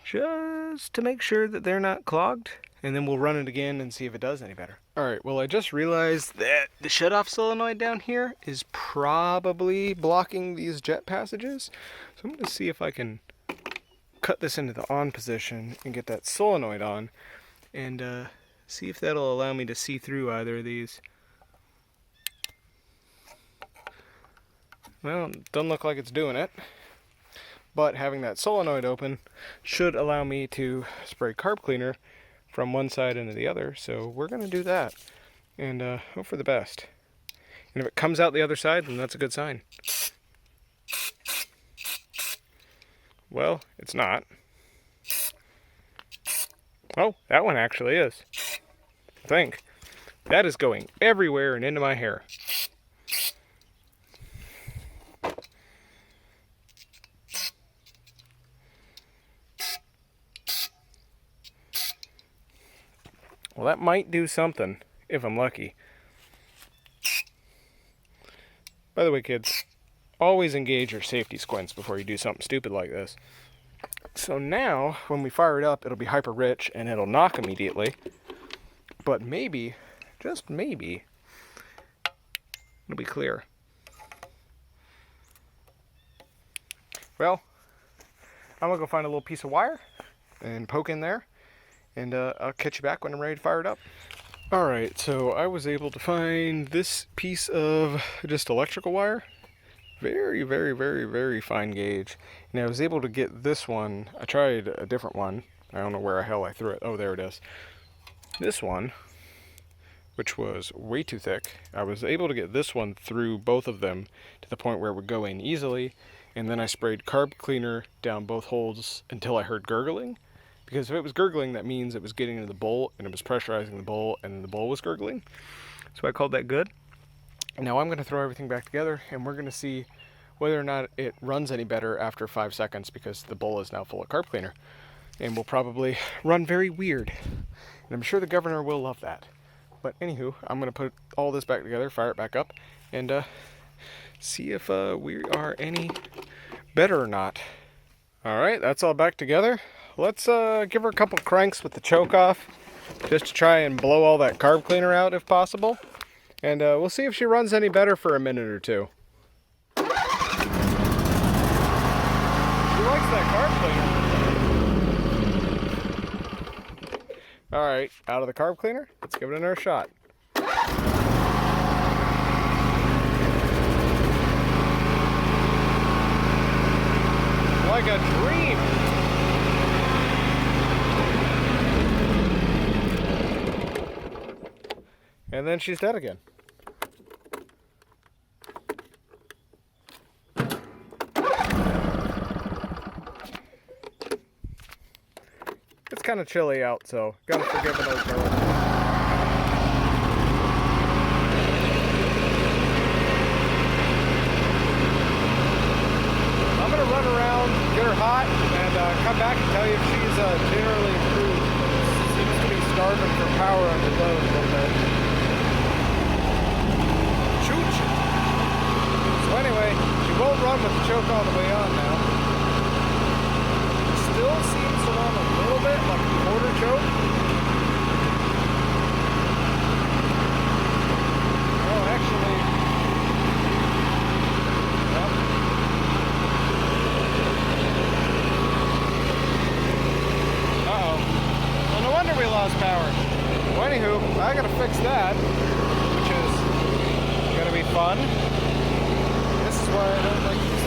just to make sure that they're not clogged. And then we'll run it again and see if it does any better. Alright, well I just realized that the shutoff solenoid down here is probably blocking these jet passages. So I'm going to see if I can cut this into the on position and get that solenoid on, and see if that'll allow me to see through either of these. Well, it doesn't look like it's doing it, but having that solenoid open should allow me to spray carb cleaner from one side into the other, so we're going to do that and hope for the best. And if it comes out the other side, then that's a good sign. Well, it's not. Oh, that one actually is. I think. That is going everywhere and into my hair. Well, that might do something, if I'm lucky. By the way, kids, always engage your safety squints before you do something stupid like this. So now, when we fire it up, it'll be hyper rich and it'll knock immediately. But maybe, just maybe, it'll be clear. Well, I'm gonna go find a little piece of wire and poke in there, and I'll catch you back when I'm ready to fire it up. Alright, so I was able to find this piece of just electrical wire. Very, very, very, very fine gauge. And I was able to get this one. I tried a different one. I don't know where the hell I threw it. Oh, there it is. This one, which was way too thick, I was able to get this one through both of them to the point where it would go in easily. and then I sprayed carb cleaner down both holes until I heard gurgling. Because if it was gurgling, that means it was getting into the bowl and it was pressurizing the bowl and the bowl was gurgling. So I called that good. And now I'm going to throw everything back together and we're going to see whether or not it runs any better after 5 seconds, because the bowl is now full of carb cleaner. And will probably run very weird. And I'm sure the governor will love that. But anywho, I'm going to put all this back together, fire it back up, and see if we are any better or not. Alright, that's all back together. Let's give her a couple cranks with the choke off, just to try and blow all that carb cleaner out if possible. And we'll see if she runs any better for a minute or two. She likes that carb cleaner. Alright, out of the carb cleaner, let's give it another shot. Like a dream. And then she's dead again. It's kind of chilly out, so gotta forgive an old girl. I'm gonna run around, get her hot, and come back and tell you if she's generally improved. Seems to be starving for power under load a little bit. So anyway, she won't run with the choke all the way on now. Still seems to run a little bit like a quarter choke. Oh, actually, yep. Uh-oh. Well, no wonder we lost power. Well, anywho, I gotta fix that, which is gonna be fun. This is why I don't like these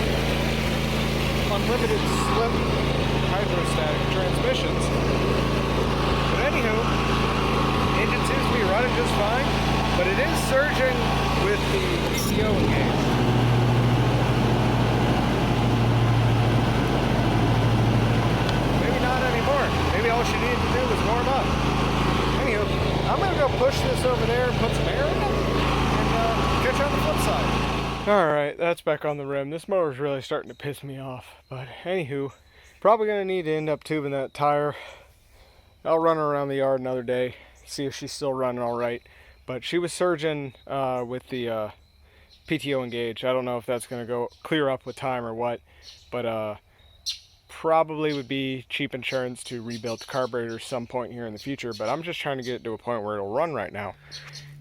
unlimited slip hydrostatic transmissions. But anywho, engine seems to be running just fine, but it is surging with the PTO engaged. Maybe not anymore. Maybe all she needed to do was warm up. Anywho, I'm gonna go push this over there and put some air in it. Catch on the flip side. Alright, that's back on the rim. This mower's really starting to piss me off. But anywho, probably going to need to end up tubing that tire. I'll run her around the yard another day, see if she's still running alright. But she was surging with the PTO engaged. I don't know if that's going to go clear up with time or what. But probably would be cheap insurance to rebuild the carburetor some point here in the future. But I'm just trying to get it to a point where it'll run right now.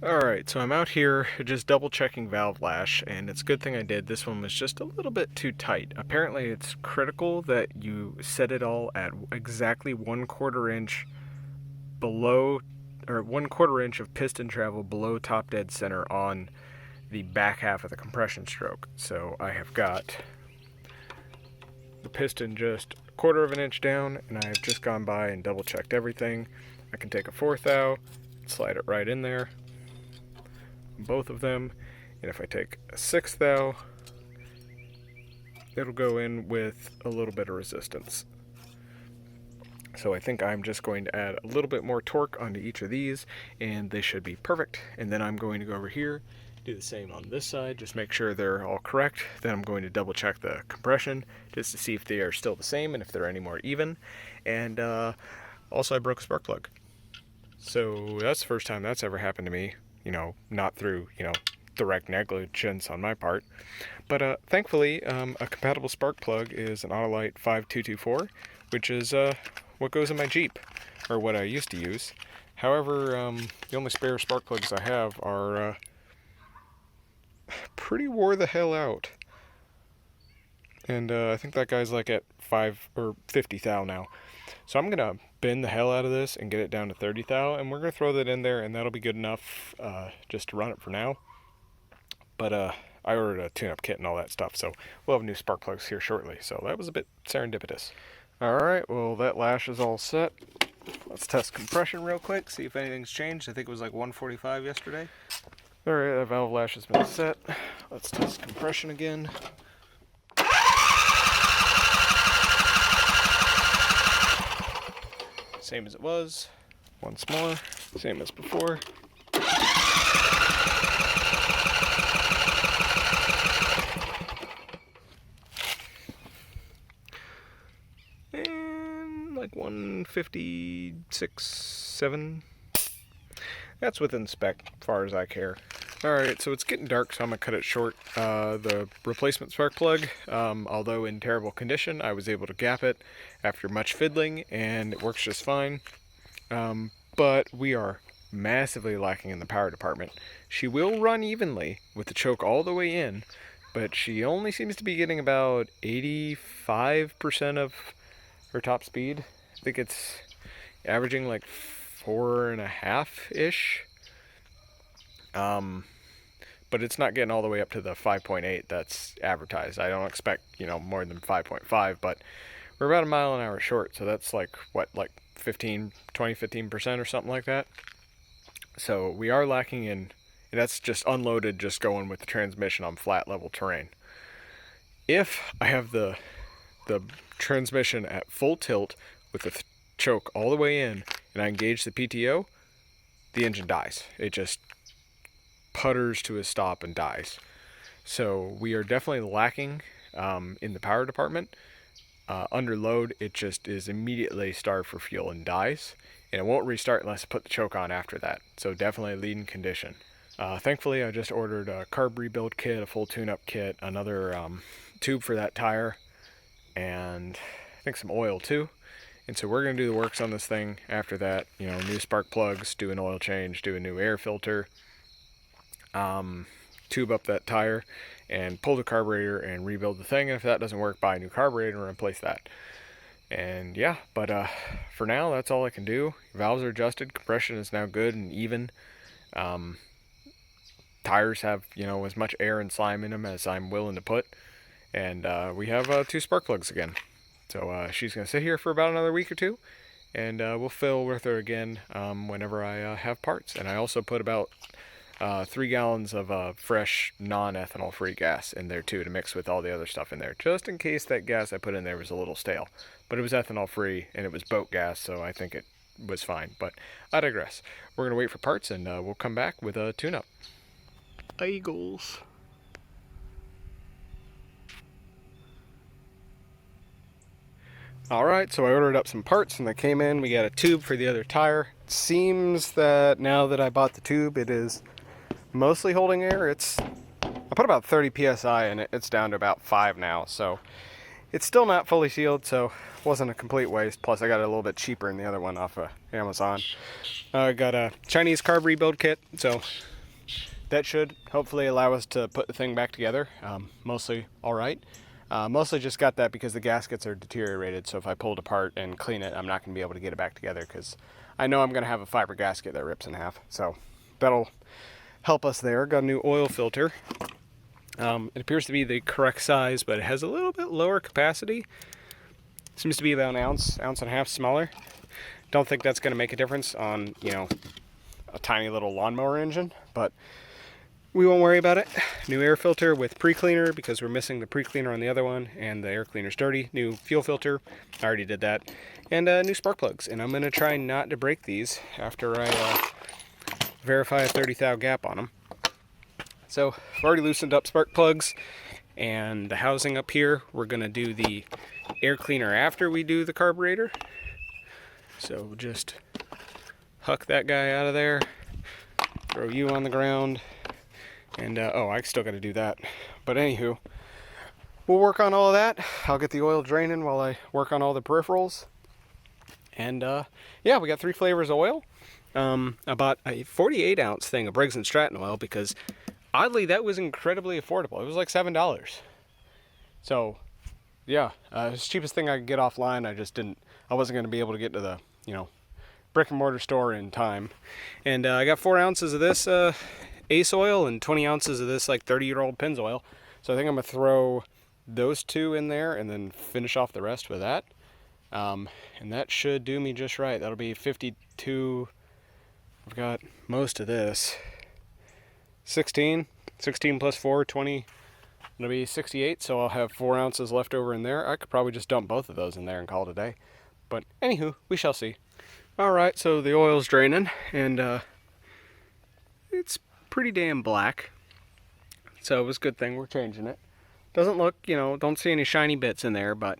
Alright, so I'm out here just double checking valve lash, and it's a good thing I did. This one was just a little bit too tight. Apparently it's critical that you set it all at exactly 1/4 inch below, or 1/4 inch of piston travel below top dead center on the back half of the compression stroke. So I have got the piston just 1/4 inch down, and I have just gone by and double checked everything. I can take a 4th thou, slide it right in there, both of them, and if I take a 6th thou, it'll go in with a little bit of resistance. So I think I'm just going to add a little bit more torque onto each of these, and they should be perfect. And then I'm going to go over here, do the same on this side, just make sure they're all correct. Then I'm going to double check the compression just to see if they are still the same and if they're any more even. And also I broke a spark plug. So that's the first time that's ever happened to me. You know, not through, direct negligence on my part. But thankfully, a compatible spark plug is an Autolite 5224, which is what goes in my Jeep, or what I used to use. However, the only spare spark plugs I have are pretty wore the hell out. And I think that guy's like at 5 or 50 thou now. So I'm going to bend the hell out of this and get it down to 30 thou, and we're going to throw that in there, and that'll be good enough just to run it for now. But I ordered a tune-up kit and all that stuff, so we'll have new spark plugs here shortly. So that was a bit serendipitous. Alright, well that lash is all set. Let's test compression real quick, see if anything's changed. I think it was like 145 yesterday. Alright, that valve lash has been set. Let's test compression again. same as it was. Once more, same as before. And like 156, 7. That's within spec, as far as I care. Alright, so it's getting dark, so I'm going to cut it short. The replacement spark plug, although in terrible condition, I was able to gap it after much fiddling, and it works just fine. But we are massively lacking in the power department. She will run evenly with the choke all the way in, but she only seems to be getting about 85% of her top speed. I think it's averaging like 4.5-ish. But it's not getting all the way up to the 5.8 that's advertised. I don't expect, more than 5.5, but we're about a mile an hour short, so that's like, what, like 15% or something like that. So we are lacking in, and that's just unloaded, just going with the transmission on flat level terrain. If I have the transmission at full tilt with the choke all the way in, and I engage the PTO, the engine dies. It just putters to a stop and dies. So we are definitely lacking in the power department. Under load, it just is immediately starved for fuel and dies, and it won't restart unless I put the choke on after that. So definitely leading condition. Thankfully, I just ordered a carb rebuild kit, a full tune-up kit, another tube for that tire, and I think some oil too. And so we're going to do the works on this thing after that. New spark plugs, do an oil change, do a new air filter, tube up that tire, and pull the carburetor and rebuild the thing. And if that doesn't work, buy a new carburetor and replace that. And yeah, but for now, that's all I can do. Valves are adjusted. Compression is now good and even. Tires have, as much air and slime in them as I'm willing to put. And we have 2 spark plugs again. So she's going to sit here for about another week or 2. And we'll fill with her again whenever I have parts. And I also put about 3 gallons of fresh non-ethanol free gas in there too, to mix with all the other stuff in there, just in case that gas I put in there was a little stale. But it was ethanol free and it was boat gas, so I think it was fine. But I digress. We're going to wait for parts, and we'll come back with a tune-up. Eagles. Alright, so I ordered up some parts and they came in. We got a tube for the other tire. It seems that now that I bought the tube, it is mostly holding air. I put about 30 psi in it. It's down to about 5 now, so it's still not fully sealed, so it wasn't a complete waste. Plus I got it a little bit cheaper in the other one off of Amazon. I got a Chinese carb rebuild kit, so that should hopefully allow us to put the thing back together. Mostly alright. Mostly just got that because the gaskets are deteriorated, so if I pull it apart and clean it, I'm not going to be able to get it back together, because I know I'm going to have a fiber gasket that rips in half. So that'll help us there. Got a new oil filter. It appears to be the correct size, but it has a little bit lower capacity. Seems to be about an ounce and a half smaller. Don't think that's going to make a difference on, a tiny little lawnmower engine, but we won't worry about it. New air filter with pre-cleaner, because we're missing the pre-cleaner on the other one, and the air cleaner's dirty. New fuel filter, I already did that. And new spark plugs, and I'm going to try not to break these after I verify a 30 thou gap on them. So I've already loosened up spark plugs and the housing up here. We're going to do the air cleaner after we do the carburetor. So just huck that guy out of there, throw you on the ground, and oh, I still got to do that. But anywho, we'll work on all of that. I'll get the oil draining while I work on all the peripherals. And yeah, we got 3 flavors of oil. I bought a 48 ounce thing of Briggs & Stratton oil because oddly that was incredibly affordable. It was like $7. So yeah, it's the cheapest thing I could get offline. I wasn't going to be able to get to the, brick and mortar store in time. And I got 4 ounces of this Ace oil and 20 ounces of this like 30-year-old Pennzoil. So I think I'm going to throw those 2 in there and then finish off the rest with that. And that should do me just right. That'll be 52. I've got most of this. 16 plus 4, 20. It'll be 68, so I'll have 4 ounces left over in there. I could probably just dump both of those in there and call it a day. But anywho, we shall see. Alright, so the oil's draining, and it's pretty damn black. So it was a good thing we're changing it. Doesn't look, don't see any shiny bits in there, but,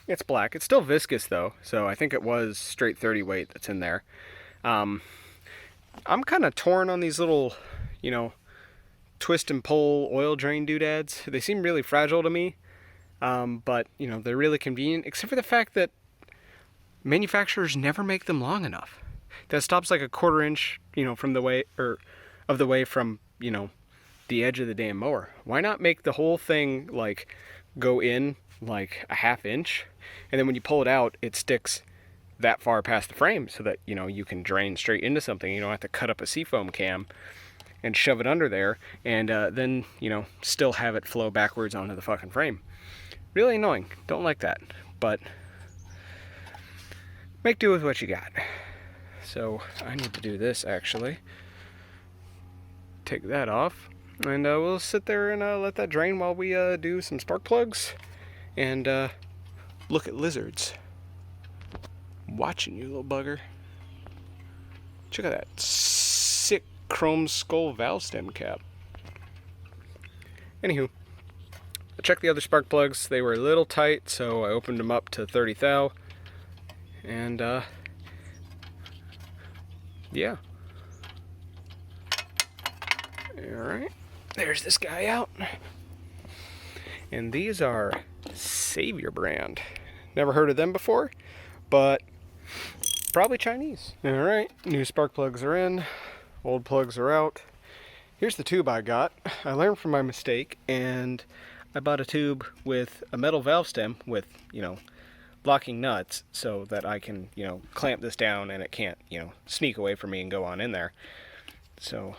it's black. It's still viscous though, so I think it was straight 30 weight that's in there. I'm kind of torn on these little, twist and pull oil drain doodads. They seem really fragile to me, but, they're really convenient, except for the fact that manufacturers never make them long enough. That stops like a 1/4 inch, from the way, or of the way from, the edge of the damn mower. Why not make the whole thing like go in like a 1/2 inch, and then when you pull it out, it sticks that far past the frame so that, you can drain straight into something. You don't have to cut up a seafoam cam and shove it under there, and then, still have it flow backwards onto the fucking frame. Really annoying. Don't like that. But make do with what you got. So I need to do this actually. Take that off, and we'll sit there and let that drain while we do some spark plugs and look at lizards. Watching you, little bugger. Check out that sick chrome skull valve stem cap. Anywho, I checked the other spark plugs. They were a little tight, so I opened them up to 30 thou, and yeah. Alright, there's this guy out. And these are Savior brand. Never heard of them before, but probably Chinese. Alright, new spark plugs are in, old plugs are out. Here's the tube I got. I learned from my mistake, and I bought a tube with a metal valve stem with, locking nuts so that I can, clamp this down and it can't, sneak away from me and go on in there. So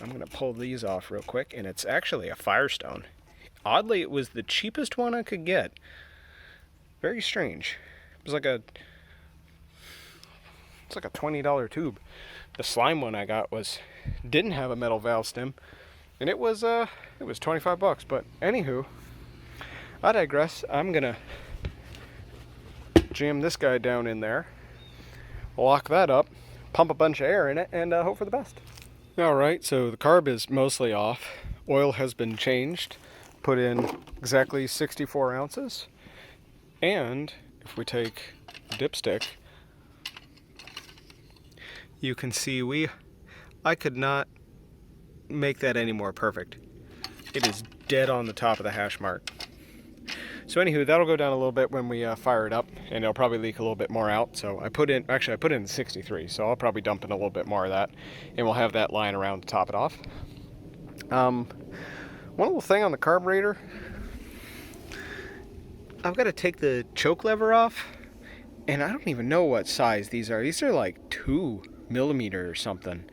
I'm going to pull these off real quick, and it's actually a Firestone. Oddly, it was the cheapest one I could get. Very strange. It was like a $20 tube. The slime one I got didn't have a metal valve stem, and it was 25 bucks. But anywho, I digress. I'm gonna jam this guy down in there, lock that up, pump a bunch of air in it, and hope for the best. Alright, so the carb is mostly off. Oil has been changed, put in exactly 64 ounces. And if we take a dipstick, you can see I could not make that any more perfect. It is dead on the top of the hash mark. So anywho, that'll go down a little bit when we fire it up, and it'll probably leak a little bit more out. So I put in 63, so I'll probably dump in a little bit more of that, and we'll have that lying around to top it off. One little thing on the carburetor, I've got to take the choke lever off, and I don't even know what size these are. These are like 2 millimeter or something.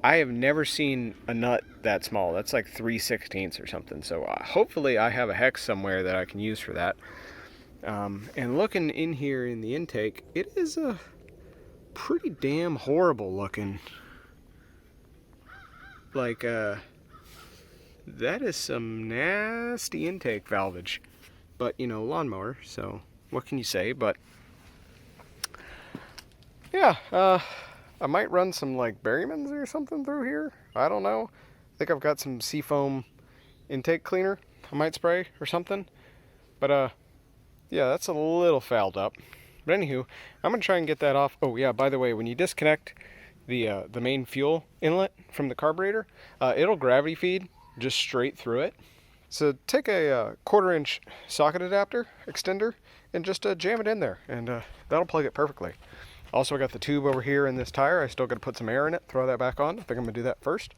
I have never seen a nut that small. That's like 3/16 or something. So hopefully I have a hex somewhere that I can use for that. And looking in here in the intake, it is a pretty damn horrible looking. Like, that is some nasty intake valvage. But, lawnmower, so what can you say? But, yeah, I might run some like Berryman's or something through here. I don't know. I think I've got some seafoam intake cleaner I might spray or something. But yeah, that's a little fouled up. But anywho, I'm gonna try and get that off. Oh yeah, by the way, when you disconnect the main fuel inlet from the carburetor, it'll gravity feed just straight through it. So take a 1/4 inch socket adapter extender and just jam it in there, and that'll plug it perfectly. Also, I got the tube over here in this tire. I still got to put some air in it, throw that back on. I think I'm going to do that first.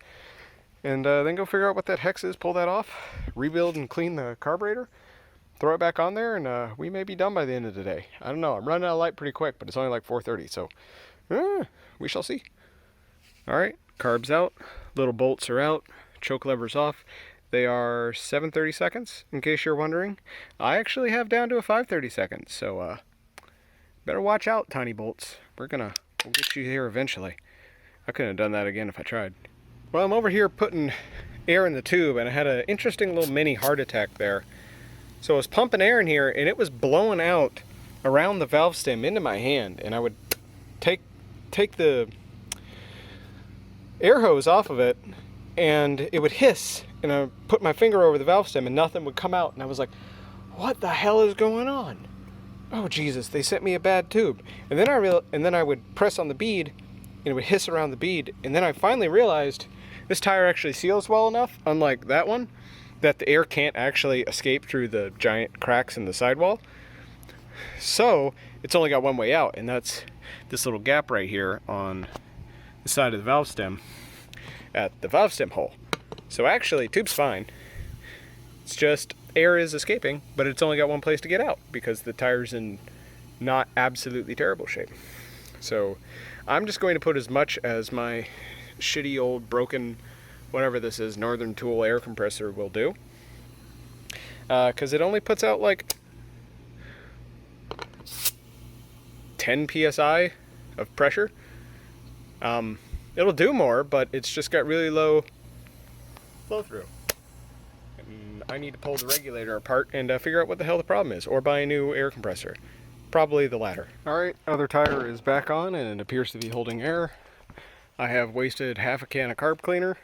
And then go figure out what that hex is, pull that off, rebuild and clean the carburetor, throw it back on there, and we may be done by the end of the day. I don't know. I'm running out of light pretty quick, but it's only like 4:30, so we shall see. All right, carb's out, little bolts are out, choke lever's off. They are 7/30 seconds, in case you're wondering. I actually have down to a 5/30 seconds, so better watch out, tiny bolts. We'll get you here eventually. I couldn't have done that again if I tried. Well, I'm over here putting air in the tube, and I had an interesting little mini heart attack there. So I was pumping air in here, and it was blowing out around the valve stem into my hand, and I would take the air hose off of it, and it would hiss, and I would put my finger over the valve stem and nothing would come out, and I was like, what the hell is going on? Oh Jesus, they sent me a bad tube. And then I would press on the bead and it would hiss around the bead, and then I finally realized this tire actually seals well enough, unlike that one, that the air can't actually escape through the giant cracks in the sidewall. So it's only got one way out, and that's this little gap right here on the side of the valve stem at the valve stem hole. So actually, tube's fine. It's just air is escaping, but it's only got one place to get out because the tire's in not absolutely terrible shape. So I'm just going to put as much as my shitty old broken, whatever this is, Northern Tool air compressor will do. Because it only puts out like 10 psi of pressure. It'll do more, but it's just got really low flow through. And I need to pull the regulator apart and figure out what the hell the problem is, or buy a new air compressor. Probably the latter. Alright, other tire is back on and it appears to be holding air. I have wasted half a can of carb cleaner.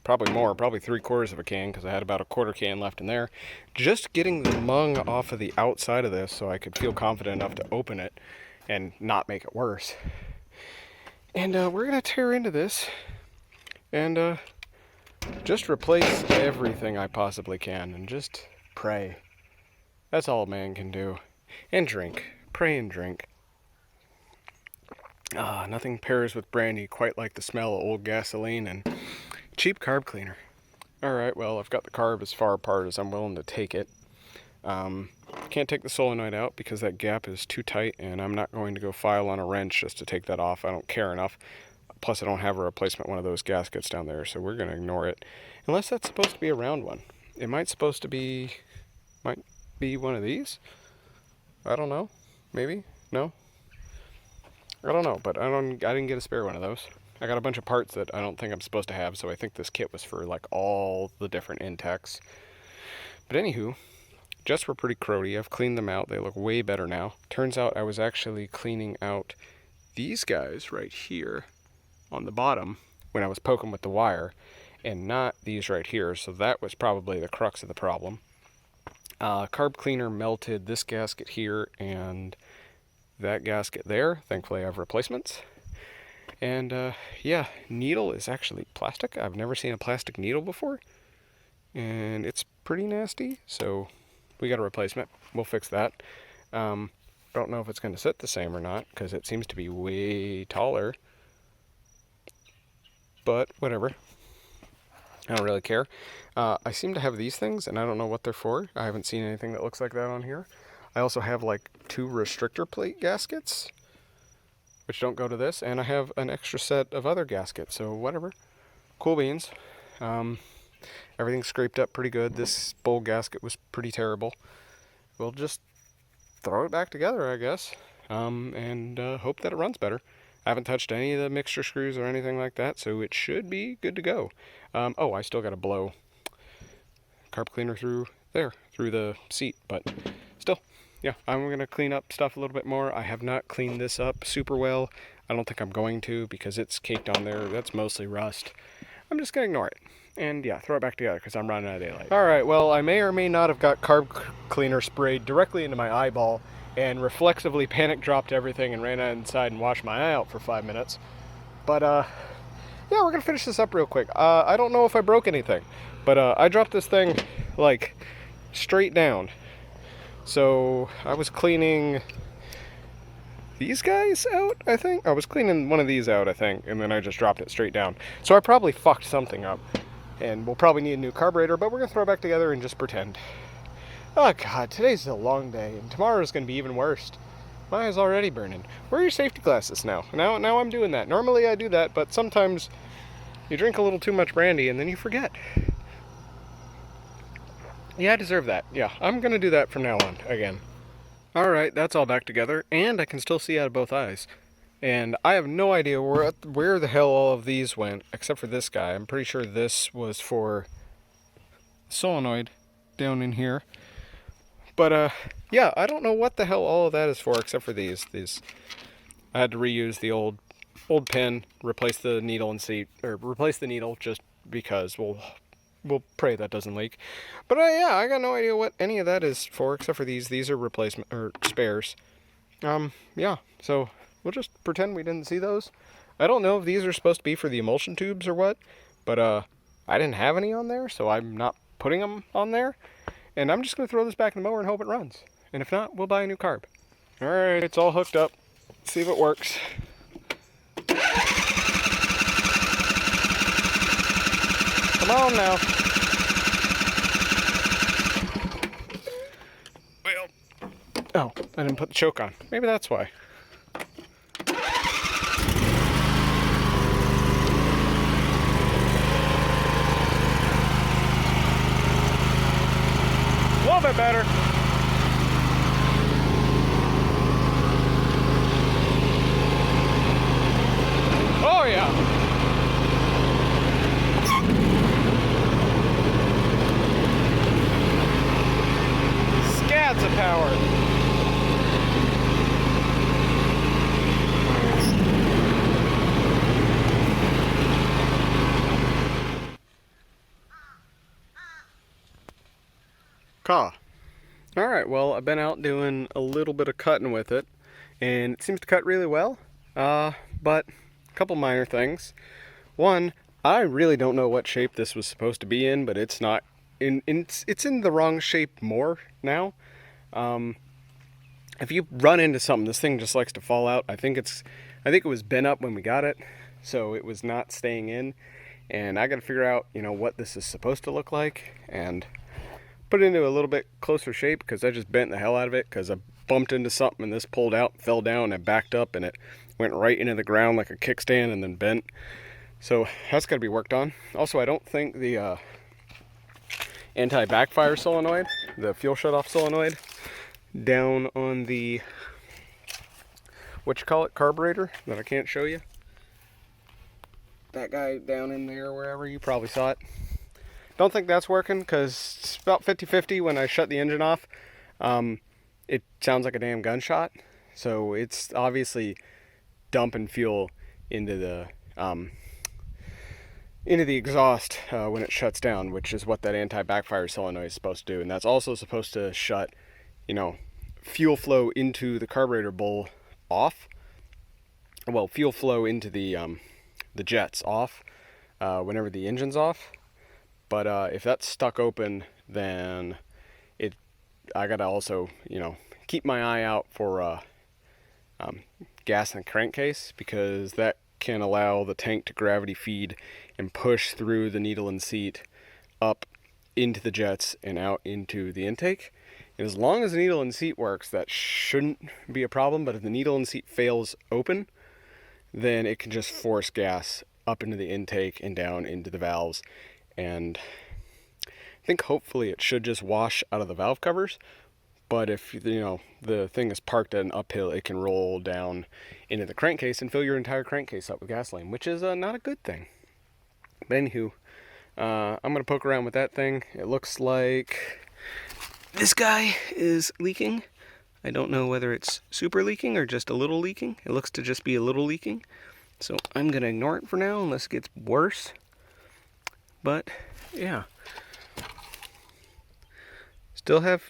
Probably more, probably 3/4 of a can, because I had about a quarter can left in there. Just getting the mung off of the outside of this so I could feel confident enough to open it and not make it worse. And we're going to tear into this and just replace everything I possibly can and just pray. That's all a man can do. And drink. Pray and drink. Nothing pairs with brandy quite like the smell of old gasoline and cheap carb cleaner. Alright, well, I've got the carb as far apart as I'm willing to take it. Can't take the solenoid out because that gap is too tight, and I'm not going to go file on a wrench just to take that off. I don't care enough. Plus, I don't have a replacement one of those gaskets down there, so we're going to ignore it. Unless that's supposed to be a round one. It might be one of these? I don't know. Maybe? No? I don't know, but I didn't get a spare one of those. I got a bunch of parts that I don't think I'm supposed to have, so I think this kit was for like all the different Intex. But anywho, just were pretty crowdy. I've cleaned them out. They look way better now. Turns out I was actually cleaning out these guys right here on the bottom when I was poking with the wire, and not these right here, so that was probably the crux of the problem. Carb cleaner melted this gasket here and that gasket there. Thankfully I have replacements. And yeah, needle is actually plastic. I've never seen a plastic needle before, and it's pretty nasty, so we got a replacement. We'll fix that. Don't know if it's going to sit the same or not, because it seems to be way taller, but whatever. I don't really care. I seem to have these things, and I don't know what they're for. I haven't seen anything that looks like that on here. I also have like 2 restrictor plate gaskets, which don't go to this, and I have an extra set of other gaskets, so whatever. Cool beans. Everything's scraped up pretty good. This bowl gasket was pretty terrible. We'll just throw it back together, I guess, and hope that it runs better. I haven't touched any of the mixture screws or anything like that, so it should be good to go. Oh, I still got to blow carb cleaner through there, through the seat, but still, yeah, I'm going to clean up stuff a little bit more. I have not cleaned this up super well. I don't think I'm going to, because it's caked on there. That's mostly rust. I'm just going to ignore it. And yeah, throw it back together because I'm running out of daylight. Alright, well, I may or may not have got carb cleaner sprayed directly into my eyeball and reflexively panic dropped everything and ran inside and washed my eye out for 5 minutes. But yeah, we're going to finish this up real quick. I don't know if I broke anything, but I dropped this thing like straight down. So I was cleaning these guys out, I think. I was cleaning one of these out, I think, and then I just dropped it straight down. So I probably fucked something up. And we'll probably need a new carburetor, but we're going to throw it back together and just pretend. Oh god, today's a long day, and tomorrow's going to be even worse. My eye's already burning. Where are your safety glasses now? Now I'm doing that. Normally I do that, but sometimes you drink a little too much brandy and then you forget. Yeah, I deserve that. Yeah, I'm going to do that from now on, again. Alright, that's all back together, and I can still see out of both eyes. And I have no idea where the hell all of these went, except for this guy. I'm pretty sure this was for solenoid down in here. But yeah, I don't know what the hell all of that is for, except for these. I had to reuse the old pin, replace the needle and seat, or replace the needle just because we'll pray that doesn't leak. But yeah, I got no idea what any of that is for, except for these. These are replacement or spares. Yeah, so we'll just pretend we didn't see those. I don't know if these are supposed to be for the emulsion tubes or what, but I didn't have any on there, so I'm not putting them on there. And I'm just going to throw this back in the mower and hope it runs. And if not, we'll buy a new carb. Alright, it's all hooked up. Let's see if it works. Come on now. Well, oh, I didn't put the choke on. Maybe that's why. A little bit better. Oh yeah. Scads of power. Caw. Alright, well, I've been out doing a little bit of cutting with it, and it seems to cut really well, but a couple minor things. One, I really don't know what shape this was supposed to be in, but it's not. It's in the wrong shape more now. If you run into something, this thing just likes to fall out. I think it was bent up when we got it, so it was not staying in, and I got to figure out, what this is supposed to look like, and put it into a little bit closer shape, because I just bent the hell out of it because I bumped into something and this pulled out, fell down, and backed up, and it went right into the ground like a kickstand and then bent. So that's got to be worked on. Also, I don't think the anti-backfire solenoid, the fuel shutoff solenoid, down on the carburetor that I can't show you. That guy down in there, wherever, you probably saw it. Don't think that's working, because it's about 50-50 when I shut the engine off. It sounds like a damn gunshot. So it's obviously dumping fuel into the exhaust when it shuts down, which is what that anti-backfire solenoid is supposed to do. And that's also supposed to shut, fuel flow into the carburetor bowl off. Well, fuel flow into the jets off whenever the engine's off. But if that's stuck open, then I gotta also, keep my eye out for gas in the crankcase, because that can allow the tank to gravity feed and push through the needle and seat up into the jets and out into the intake. And as long as the needle and seat works, that shouldn't be a problem. But if the needle and seat fails open, then it can just force gas up into the intake and down into the valves. And I think hopefully it should just wash out of the valve covers. But if, the thing is parked at an uphill, it can roll down into the crankcase and fill your entire crankcase up with gasoline, which is not a good thing. But anywho, I'm going to poke around with that thing. It looks like this guy is leaking. I don't know whether it's super leaking or just a little leaking. It looks to just be a little leaking. So I'm going to ignore it for now unless it gets worse. But yeah, still have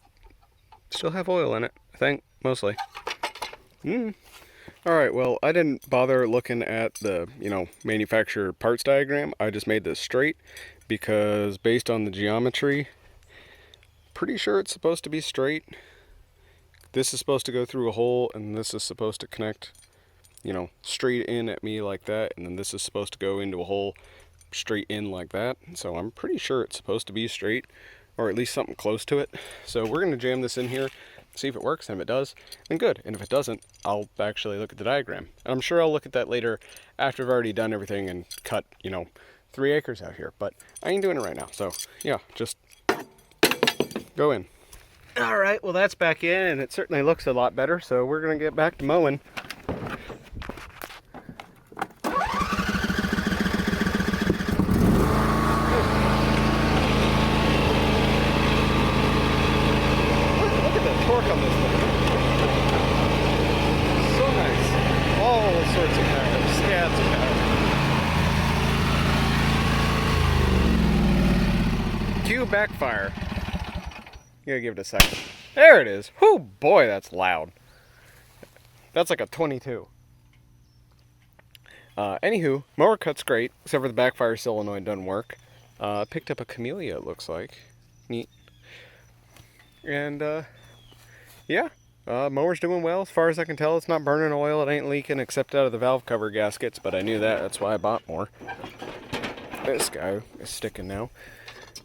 oil in it, I think, mostly. Alright, well, I didn't bother looking at the, manufacturer parts diagram. I just made this straight because based on the geometry, pretty sure it's supposed to be straight. This is supposed to go through a hole, and this is supposed to connect, straight in at me like that, and then this is supposed to go into a hole straight in like that. So I'm pretty sure it's supposed to be straight, or at least something close to it. So we're going to jam this in here, see if it works, and if it does, then good. And if it doesn't, I'll actually look at the diagram. And I'm sure I'll look at that later after I've already done everything and cut, 3 acres out here. But I ain't doing it right now. So yeah, just go in. All right, well, that's back in, and it certainly looks a lot better. So we're going to get back to mowing. 22 backfire. You gotta give it a second. There it is. Whoo, boy, that's loud. That's like a 22. Anywho, mower cuts great, except for the backfire solenoid doesn't work. Picked up a camellia, it looks like. Neat. And, yeah. Mower's doing well. As far as I can tell, it's not burning oil. It ain't leaking except out of the valve cover gaskets, but I knew that. That's why I bought more. This guy is sticking now.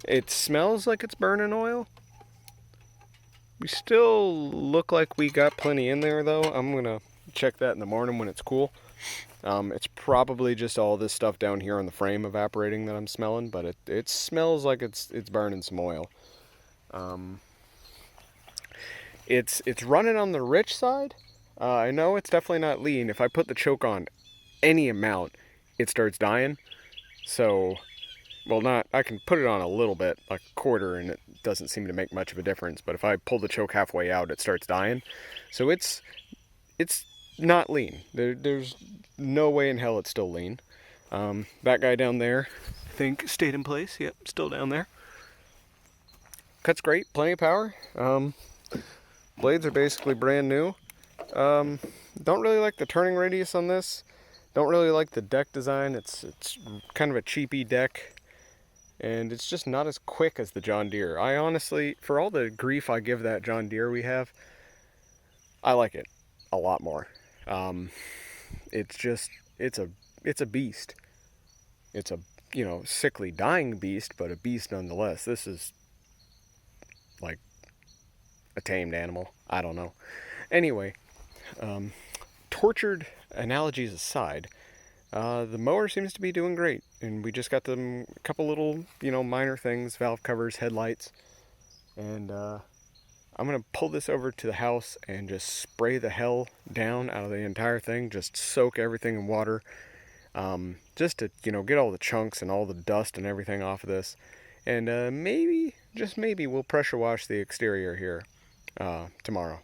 It smells like it's burning oil. We still look like we got plenty in there, though. I'm going to check that in the morning when it's cool. It's probably just all this stuff down here on the frame evaporating that I'm smelling, but it smells like it's burning some oil. It's running on the rich side. I know it's definitely not lean. If I put the choke on any amount, it starts dying. So, well, I can put it on a little bit, like a quarter, and it doesn't seem to make much of a difference. But if I pull the choke halfway out, it starts dying. So it's not lean. There's no way in hell it's still lean. That guy down there, I think, stayed in place. Yep, still down there. Cuts great, plenty of power. Blades are basically brand new. Don't really like the turning radius on this. Don't really like the deck design. It's kind of a cheapy deck. And it's just not as quick as the John Deere. I honestly, for all the grief I give that John Deere we have, I like it a lot more. It's a beast. It's a, sickly dying beast, but a beast nonetheless. This is like a tamed animal. I don't know. Anyway, tortured analogies aside, the mower seems to be doing great, and we just got them a couple little, minor things, valve covers, headlights, and I'm going to pull this over to the house and just spray the hell down out of the entire thing, just soak everything in water, just to, get all the chunks and all the dust and everything off of this, and maybe, just maybe, we'll pressure wash the exterior here tomorrow.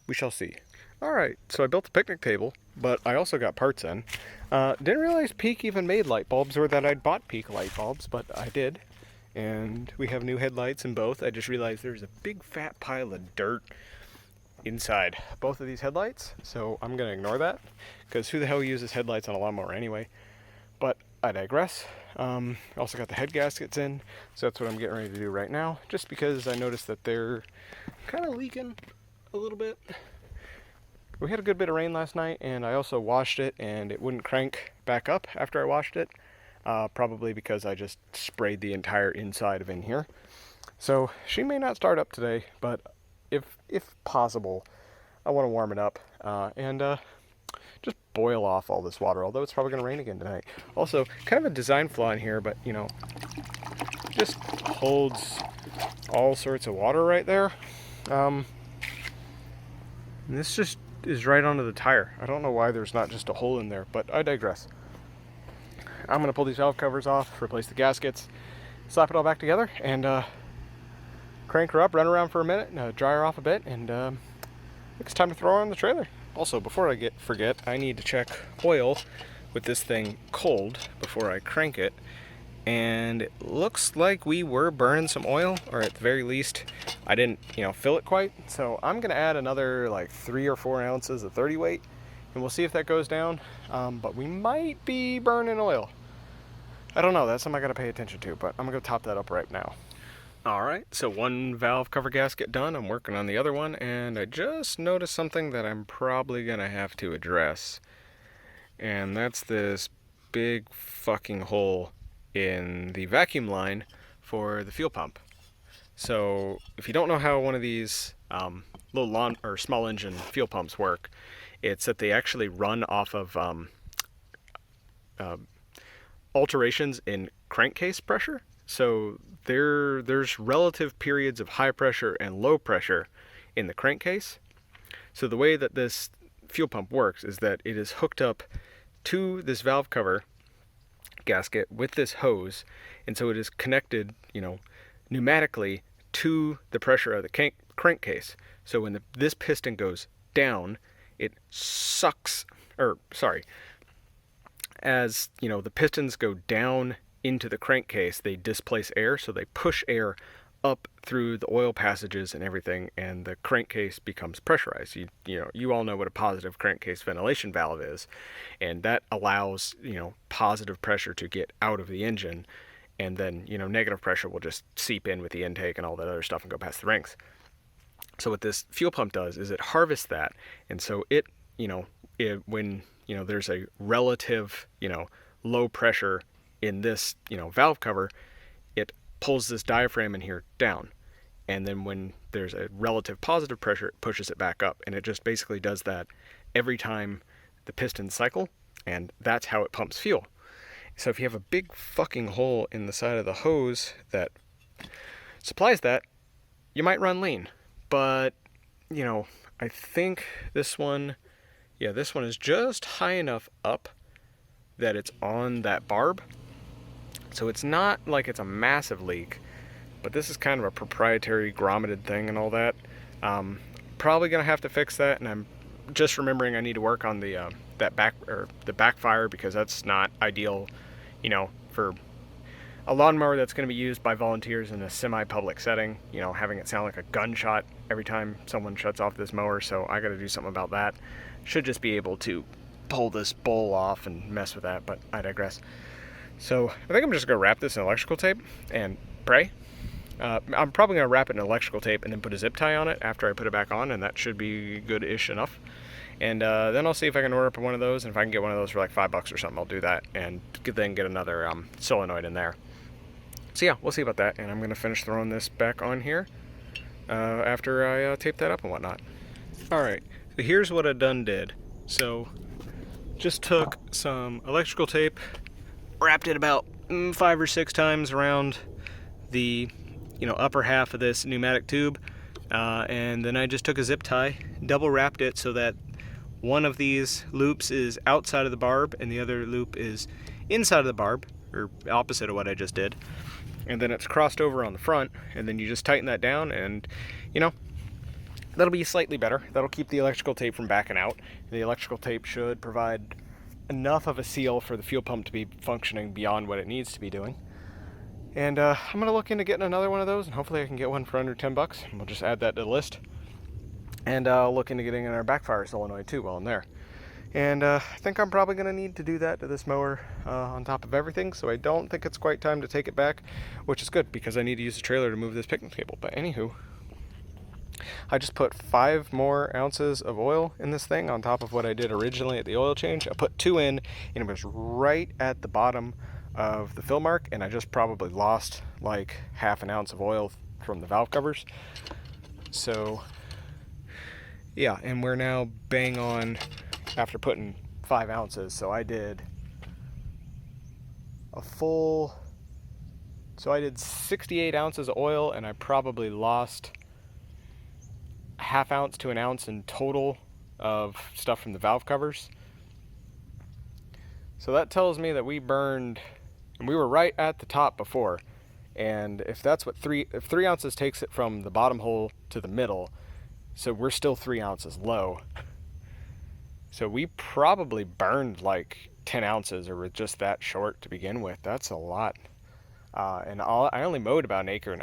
We shall see. Alright, so I built a picnic table, but I also got parts in. Didn't realize Peak even made light bulbs, or that I'd bought Peak light bulbs, but I did. And we have new headlights in both. I just realized there's a big fat pile of dirt inside both of these headlights, so I'm going to ignore that, because who the hell uses headlights on a lawnmower anyway? But I digress. Also got the head gaskets in, so that's what I'm getting ready to do right now, just because I noticed that they're kind of leaking a little bit. We had a good bit of rain last night, and I also washed it, and it wouldn't crank back up after I washed it, probably because I just sprayed the entire inside of in here. So she may not start up today, but if possible, I want to warm it up and just boil off all this water, although it's probably going to rain again tonight. Also, kind of a design flaw in here, but just holds all sorts of water right there. And this just is right onto the tire. I don't know why there's not just a hole in there, but I digress. I'm going to pull these valve covers off, replace the gaskets, slap it all back together, and crank her up, run around for a minute, and dry her off a bit, and it's time to throw her on the trailer. Also, before I forget, I need to check oil with this thing cold before I crank it. And it looks like we were burning some oil, or at the very least, I didn't, fill it quite. So I'm gonna add another like 3 or 4 ounces of 30 weight, and we'll see if that goes down. But we might be burning oil. I don't know, that's something I gotta pay attention to, but I'm gonna top that up right now. All right, so one valve cover gasket done. I'm working on the other one, and I just noticed something that I'm probably gonna have to address. And that's this big fucking hole in the vacuum line for the fuel pump. So if you don't know how one of these little lawn or small engine fuel pumps work, it's that they actually run off of alterations in crankcase pressure. So there's relative periods of high pressure and low pressure in the crankcase. So the way that this fuel pump works is that it is hooked up to this valve cover gasket with this hose, and so it is connected, pneumatically to the pressure of the crankcase. So when this piston goes down, it sucks, as the pistons go down into the crankcase, they displace air, so they push air up through the oil passages and everything, and the crankcase becomes pressurized. You all know what a positive crankcase ventilation valve is, and that allows, positive pressure to get out of the engine, and then, negative pressure will just seep in with the intake and all that other stuff and go past the rings. So what this fuel pump does is it harvests that, and so when there's a relative, low pressure in this, valve cover, it pulls this diaphragm in here down. And then when there's a relative positive pressure, it pushes it back up. And it just basically does that every time the pistons cycle, and that's how it pumps fuel. So if you have a big fucking hole in the side of the hose that supplies that, you might run lean. But, I think this one is just high enough up that it's on that barb. So it's not like it's a massive leak, but this is kind of a proprietary grommeted thing and all that. Probably gonna have to fix that, and I'm just remembering I need to work on the backfire, because that's not ideal, for a lawnmower that's going to be used by volunteers in a semi-public setting. Having it sound like a gunshot every time someone shuts off this mower. So I got to do something about that. Should just be able to pull this bowl off and mess with that, but I digress. So I think I'm just going to wrap this in electrical tape and pray. I'm probably going to wrap it in electrical tape and then put a zip tie on it after I put it back on, and that should be good-ish enough. And then I'll see if I can order up one of those, and if I can get one of those for like $5 or something, I'll do that, and then get another solenoid in there. So yeah, we'll see about that, and I'm going to finish throwing this back on here after I tape that up and whatnot. Alright, so here's what I done did. So, just took some electrical tape, wrapped it about 5 or 6 times around the upper half of this pneumatic tube, and then I just took a zip tie, double wrapped it so that one of these loops is outside of the barb and the other loop is inside of the barb, or opposite of what I just did. And then it's crossed over on the front, and then you just tighten that down, and that'll be slightly better. That'll keep the electrical tape from backing out. The electrical tape should provide enough of a seal for the fuel pump to be functioning beyond what it needs to be doing. And I'm going to look into getting another one of those, and hopefully I can get one for under $10. And we'll just add that to the list. And I'll look into getting our backfire solenoid too while I'm there. And I think I'm probably going to need to do that to this mower on top of everything, so I don't think it's quite time to take it back, which is good because I need to use the trailer to move this picnic table. But anywho, I just put 5 more ounces of oil in this thing on top of what I did originally at the oil change. I put 2 in, and it was right at the bottom of the fill mark, and I just probably lost like half an ounce of oil from the valve covers. So yeah, and we're now bang on after putting 5 ounces. So I did I did 68 ounces of oil, and I probably lost a half ounce to an ounce in total of stuff from the valve covers. So that tells me that we burned, and we were right at the top before, and if that's what if 3 ounces takes it from the bottom hole to the middle, so we're still 3 ounces low. So we probably burned like 10 ounces, or were just that short to begin with. That's a lot. And I only mowed about 1.5 acres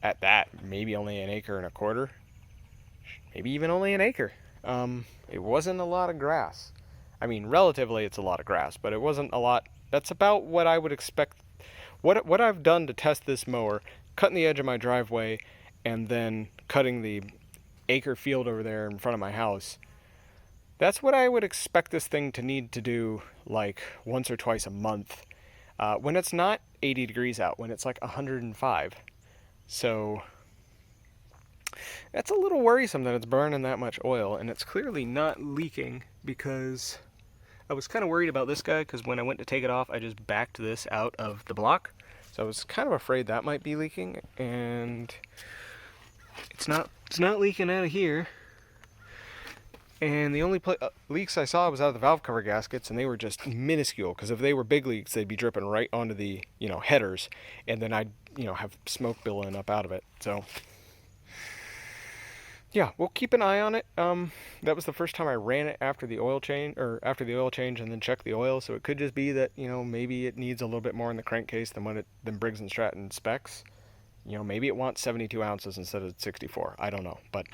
at that. Maybe only 1.25 acres. Maybe even only 1 acre. It wasn't a lot of grass. I mean, relatively it's a lot of grass, but it wasn't a lot. That's about what I would expect. What I've done to test this mower, cutting the edge of my driveway and then cutting the acre field over there in front of my house, that's what I would expect this thing to need to do like once or twice a month when it's not 80 degrees out, when it's like 105. So that's a little worrisome that it's burning that much oil, and it's clearly not leaking, because I was kind of worried about this guy, because when I went to take it off, I just backed this out of the block. So I was kind of afraid that might be leaking, and it's not leaking out of here. And the only leaks I saw was out of the valve cover gaskets, and they were just minuscule, because if they were big leaks, they'd be dripping right onto the, headers, and then I'd, have smoke billowing up out of it. So yeah, we'll keep an eye on it. That was the first time I ran it after the oil change, and then checked the oil, so it could just be that, maybe it needs a little bit more in the crankcase than Briggs & Stratton specs. You know, maybe it wants 72 ounces instead of 64. I don't know, but...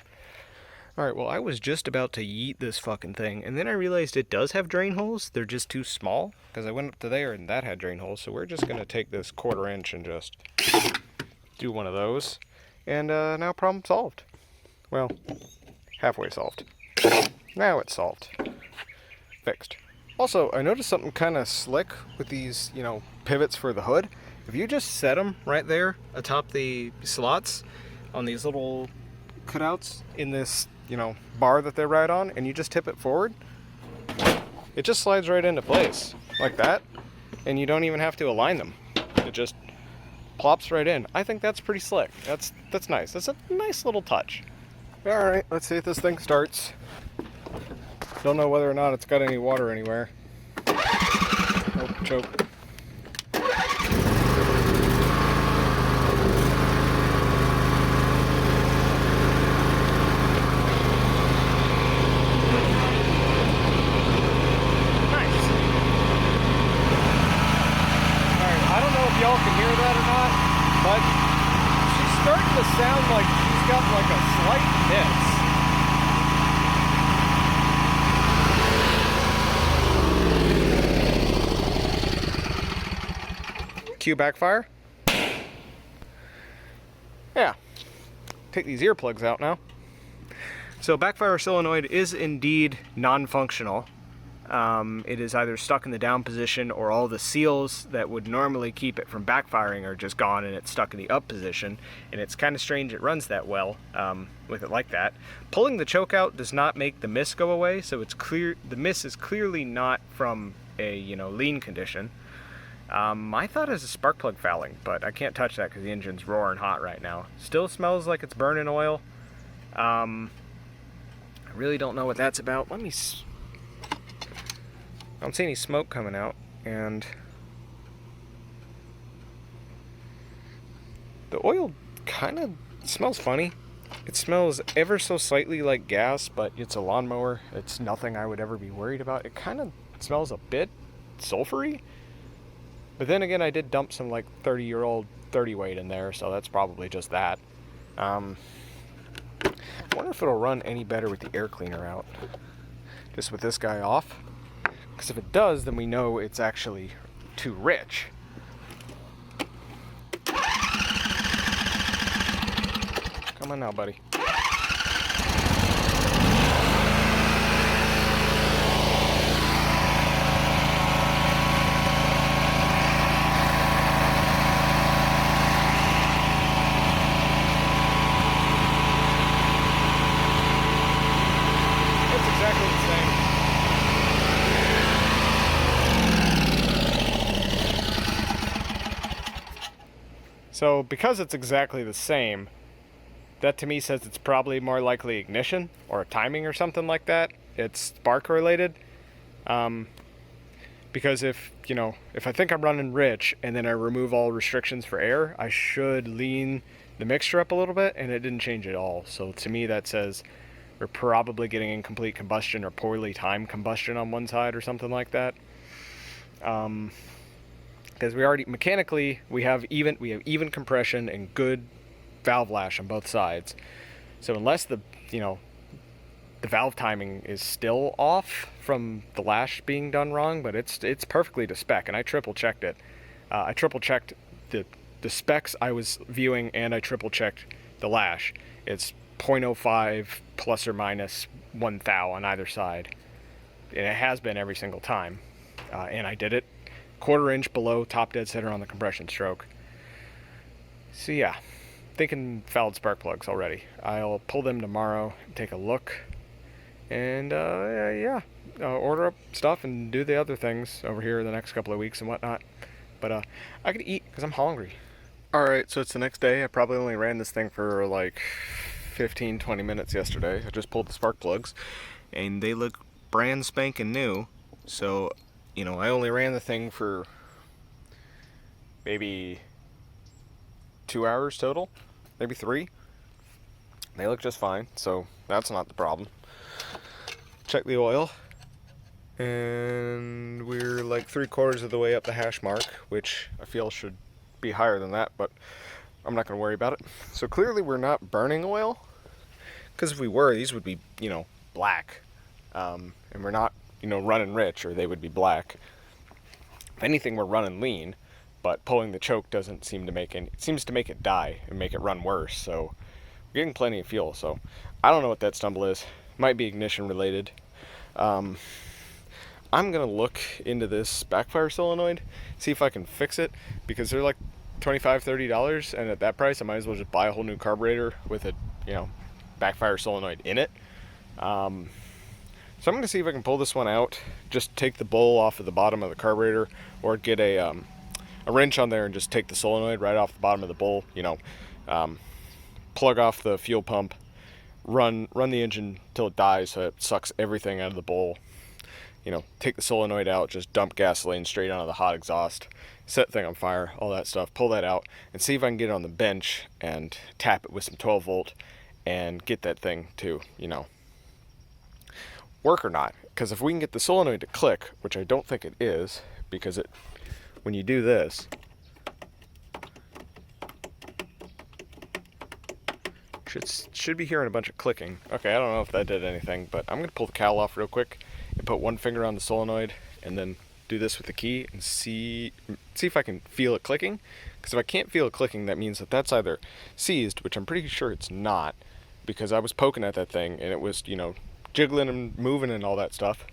Alright, well, I was just about to yeet this fucking thing, and then I realized it does have drain holes. They're just too small, because I went up to there and that had drain holes, so we're just going to take this 1/4 inch and just do one of those. And now problem solved. Well, halfway solved. Now it's solved. Fixed. Also, I noticed something kind of slick with these, you know, pivots for the hood. If you just set them right there atop the slots on these little cutouts in this, you know, bar that they ride on, and you just tip it forward, it just slides right into place like that, and you don't even have to align them. It just plops right in. I think that's pretty slick. That's nice. That's a nice little touch. All right, let's see if this thing starts. Don't know whether or not it's got any water anywhere. Oh, choke. Y'all can hear that or not, but she's starting to sound like she's got like a slight hiss. Cue backfire. Yeah. Take these earplugs out now. So backfire solenoid is indeed non-functional. It is either stuck in the down position, or all the seals that would normally keep it from backfiring are just gone and it's stuck in the up position. And it's kind of strange it runs that well with it like that. Pulling the choke out does not make the miss go away, so it's clear the miss is clearly not from a, you know, lean condition. I thought it was a spark plug fouling, but I can't touch that because the engine's roaring hot right now. Still smells like it's burning oil. I really don't know what that's about. Let me... I don't see any smoke coming out, and the oil kind of smells funny. It smells ever so slightly like gas, but it's a lawnmower. It's nothing I would ever be worried about. It kind of smells a bit sulfury, but then again, I did dump some like 30-year-old 30 weight in there, so that's probably just that. I wonder if it'll run any better with the air cleaner out, just with this guy off. Because if it does, then we know it's actually too rich. Come on now, buddy. It's exactly the same. So because it's exactly the same, that to me says it's probably more likely ignition or timing or something like that. It's spark related. Because if I think I'm running rich and then I remove all restrictions for air, I should lean the mixture up a little bit, and it didn't change at all. So to me that says we're probably getting incomplete combustion or poorly timed combustion on one side or something like that. Because we already mechanically we have even compression and good valve lash on both sides. So unless the valve timing is still off from the lash being done wrong, but it's perfectly to spec, and I triple checked it. I triple checked the specs I was viewing, and I triple checked the lash. It's 0.05 plus or minus 1 thou on either side, and it has been every single time. And I did it 1/4 inch below top dead center on the compression stroke. So yeah, thinking fouled spark plugs already. I'll pull them tomorrow and take a look, and order up stuff and do the other things over here the next couple of weeks and whatnot. But I could eat because I'm hungry. Alright, so it's the next day. I probably only ran this thing for like 15-20 minutes yesterday. I just pulled the spark plugs and they look brand spanking new. So I only ran the thing for maybe 2 hours total, maybe 3. They look just fine, so that's not the problem. Check the oil, and we're like 3/4 of the way up the hash mark, which I feel should be higher than that, but I'm not going to worry about it. So clearly we're not burning oil, because if we were, these would be, you know, black. And we're not, you know, running rich, or they would be black. If anything, we're running lean, but pulling the choke doesn't seem to make it seems to make it die and make it run worse. So we're getting plenty of fuel. So I don't know what that stumble is. Might be ignition related. I'm gonna look into this backfire solenoid, see if I can fix it, because they're like $25-$30, and at that price I might as well just buy a whole new carburetor with a, you know, backfire solenoid in it. So I'm gonna see if I can pull this one out, just take the bowl off of the bottom of the carburetor, or get a wrench on there and just take the solenoid right off the bottom of the bowl, you know, plug off the fuel pump, run the engine till it dies so it sucks everything out of the bowl, you know, take the solenoid out, just dump gasoline straight onto the hot exhaust, set the thing on fire, all that stuff, pull that out, and see if I can get it on the bench and tap it with some 12 volt and get that thing to, you know, work or not. Because if we can get the solenoid to click, which I don't think it is, because it, when you do this, should be hearing a bunch of clicking. Okay, I don't know if that did anything, but I'm gonna pull the cowl off real quick and put one finger on the solenoid and then do this with the key and see if I can feel it clicking. Because if I can't feel it clicking, that means that that's either seized, which I'm pretty sure it's not, because I was poking at that thing and it was, you know, jiggling and moving and all that stuff.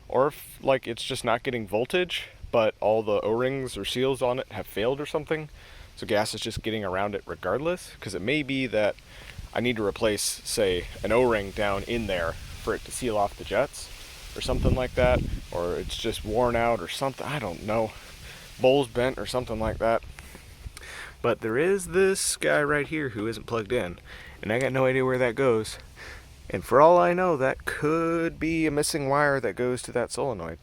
Or if, like, it's just not getting voltage, but all the O-rings or seals on it have failed or something, so gas is just getting around it regardless. Because it may be that I need to replace, say, an O-ring down in there for it to seal off the jets or something like that, or it's just worn out or something, I don't know, bowl's bent or something like that. But there is this guy right here who isn't plugged in, and I got no idea where that goes. And for all I know, that could be a missing wire that goes to that solenoid.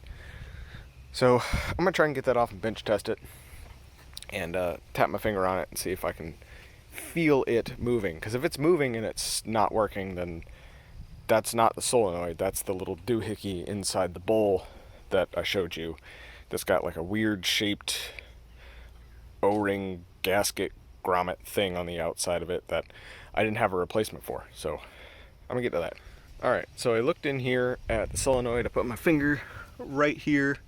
So I'm gonna try and get that off and bench test it, and tap my finger on it and see if I can feel it moving. Because if it's moving and it's not working, then that's not the solenoid, that's the little doohickey inside the bowl that I showed you. That's got like a weird shaped O-ring gasket grommet thing on the outside of it that I didn't have a replacement for. So I'm gonna get to that. Alright, so I looked in here at the solenoid, I put my finger right here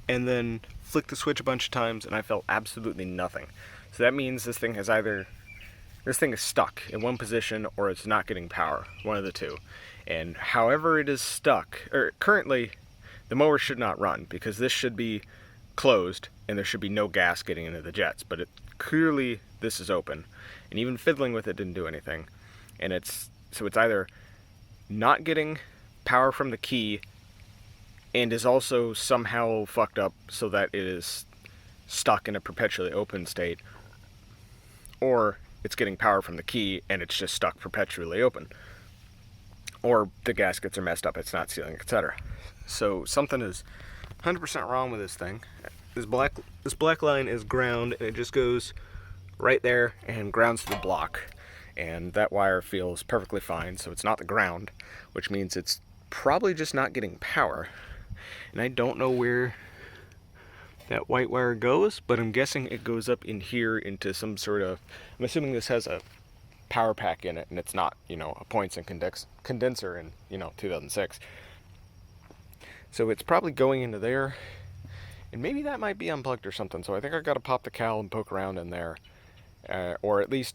and then flicked the switch a bunch of times and I felt absolutely nothing. So that means this thing is stuck in one position, or it's not getting power, one of the two. And however it is stuck, or currently the mower should not run, because this should be closed and there should be no gas getting into the jets, but clearly this is open, and even fiddling with it didn't do anything. And it's either not getting power from the key and is also somehow fucked up so that it is stuck in a perpetually open state, or it's getting power from the key and it's just stuck perpetually open, or the gaskets are messed up, it's not sealing, etc. So something is 100% wrong with this thing. This black line is ground, and it just goes right there and grounds to the block, and that wire feels perfectly fine. So it's not the ground, which means it's probably just not getting power. And I don't know where that white wire goes, but I'm guessing it goes up in here into some sort of, I'm assuming this has a power pack in it and it's not, you know, a points and condenser in, you know, 2006. So it's probably going into there, and maybe that might be unplugged or something. So I think I got to pop the cowl and poke around in there, or at least,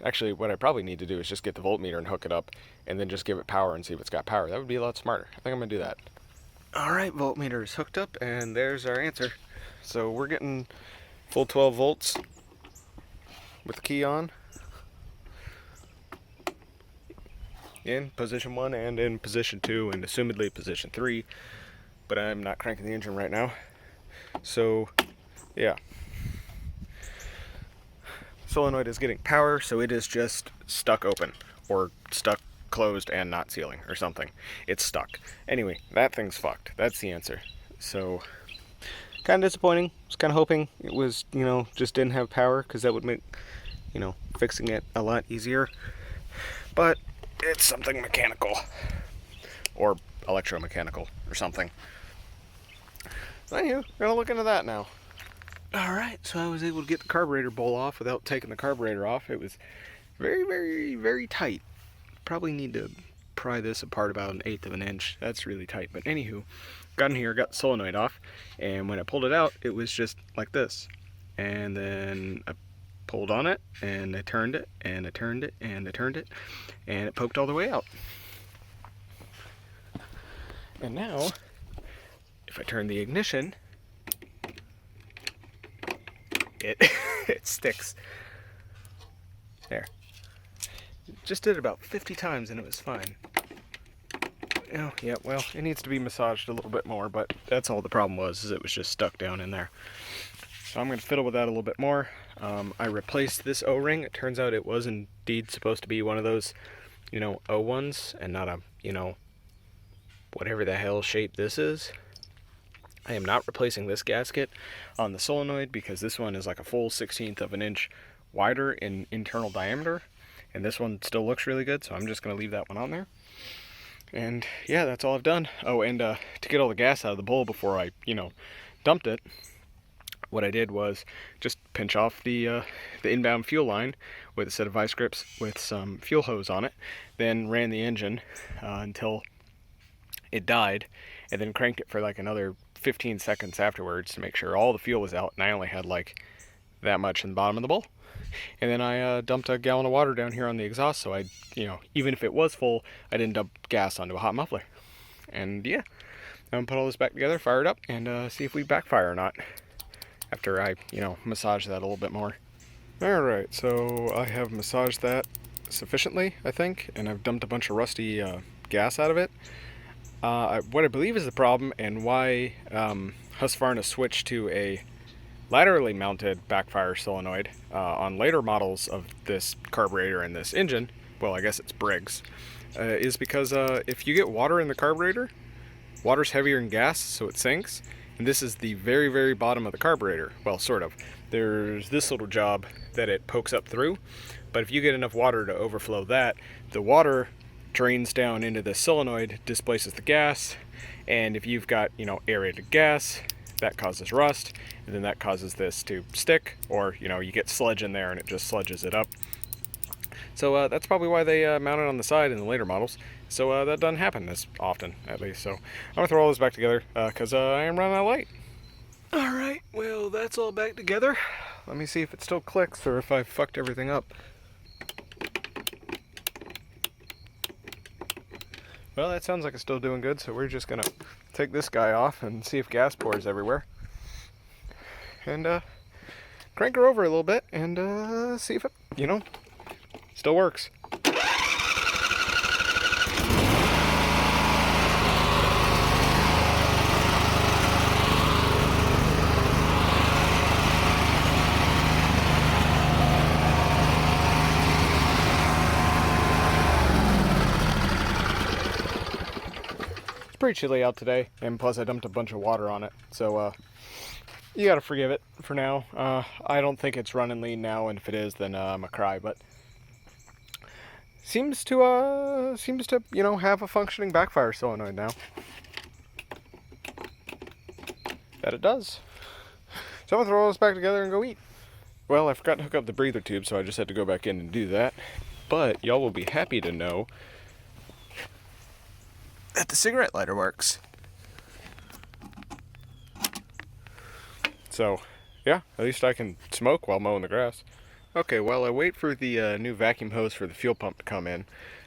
actually what I probably need to do is just get the voltmeter and hook it up and then just give it power and see if it's got power. That would be a lot smarter. I think I'm gonna do that. Alright, voltmeter is hooked up and there's our answer. So we're getting full 12 volts with the key on in position 1 and in position 2 and assumedly position 3, but I'm not cranking the engine right now. So yeah, solenoid is getting power, so it is just stuck open, or stuck closed and not sealing or something. It's stuck. Anyway, that thing's fucked. That's the answer. So kind of disappointing. I was kind of hoping it was, you know, just didn't have power, because that would make, you know, fixing it a lot easier. But it's something mechanical, or electromechanical or something. So anywho, we're gonna look into that now. Alright, so I was able to get the carburetor bowl off without taking the carburetor off. It was very, very, very tight. Probably need to pry this apart about 1/8 of an inch. That's really tight. But anywho, got in here, got the solenoid off, and when I pulled it out, it was just like this. And then I pulled on it, and I turned it, and I turned it, and I turned it, and it poked all the way out. And now, if I turn the ignition, it sticks. There. Just did it about 50 times and it was fine. Oh, yeah, well, it needs to be massaged a little bit more, but that's all the problem was, is it was just stuck down in there. So I'm going to fiddle with that a little bit more. I replaced this O-ring. It turns out it was indeed supposed to be one of those, O-ones, and not a, whatever the hell shape this is. I am not replacing this gasket on the solenoid because this one is like a full 1/16 of an inch wider in internal diameter, and this one still looks really good, so I'm just going to leave that one on there. And yeah, that's all I've done. Oh, and to get all the gas out of the bowl before I, dumped it, what I did was just pinch off the inbound fuel line with a set of vice grips with some fuel hose on it, then ran the engine until it died, and then cranked it for like another 15 seconds afterwards to make sure all the fuel was out, and I only had like that much in the bottom of the bowl. And then I dumped a gallon of water down here on the exhaust, so I, even if it was full, I didn't dump gas onto a hot muffler. And yeah, I'm gonna put all this back together, fire it up, and see if we backfire or not after I, massage that a little bit more. Alright, so I have massaged that sufficiently, I think, and I've dumped a bunch of rusty gas out of it. What I believe is the problem, and why Husqvarna switched to a laterally mounted backfire solenoid on later models of this carburetor and this engine, well, I guess it's Briggs, is because if you get water in the carburetor, water's heavier than gas, so it sinks, and this is the very, very bottom of the carburetor. Well, sort of. There's this little job that it pokes up through, but if you get enough water to overflow that, the water drains down into the solenoid, displaces the gas, and if you've got, aerated gas, that causes rust, and then that causes this to stick, or, you get sludge in there and it just sludges it up. So that's probably why they mount it on the side in the later models. So that doesn't happen as often, at least. So I'm going to throw all this back together because I am running out of light. Alright, well, that's all back together. Let me see if it still clicks or if I fucked everything up. Well, that sounds like it's still doing good, so we're just going to take this guy off and see if gas pours everywhere. And crank her over a little bit and see if it, still works. Pretty chilly out today, and plus I dumped a bunch of water on it, so you gotta forgive it for now. I don't think it's running lean now, and if it is, then I'm a cry, but seems to have a functioning backfire solenoid now. That it does. So I'm gonna throw all this back together and go eat. Well, I forgot to hook up the breather tube, so I just had to go back in and do that, but y'all will be happy to know that the cigarette lighter works. So, yeah, at least I can smoke while mowing the grass. Okay, while I wait for the new vacuum hose for the fuel pump to come in,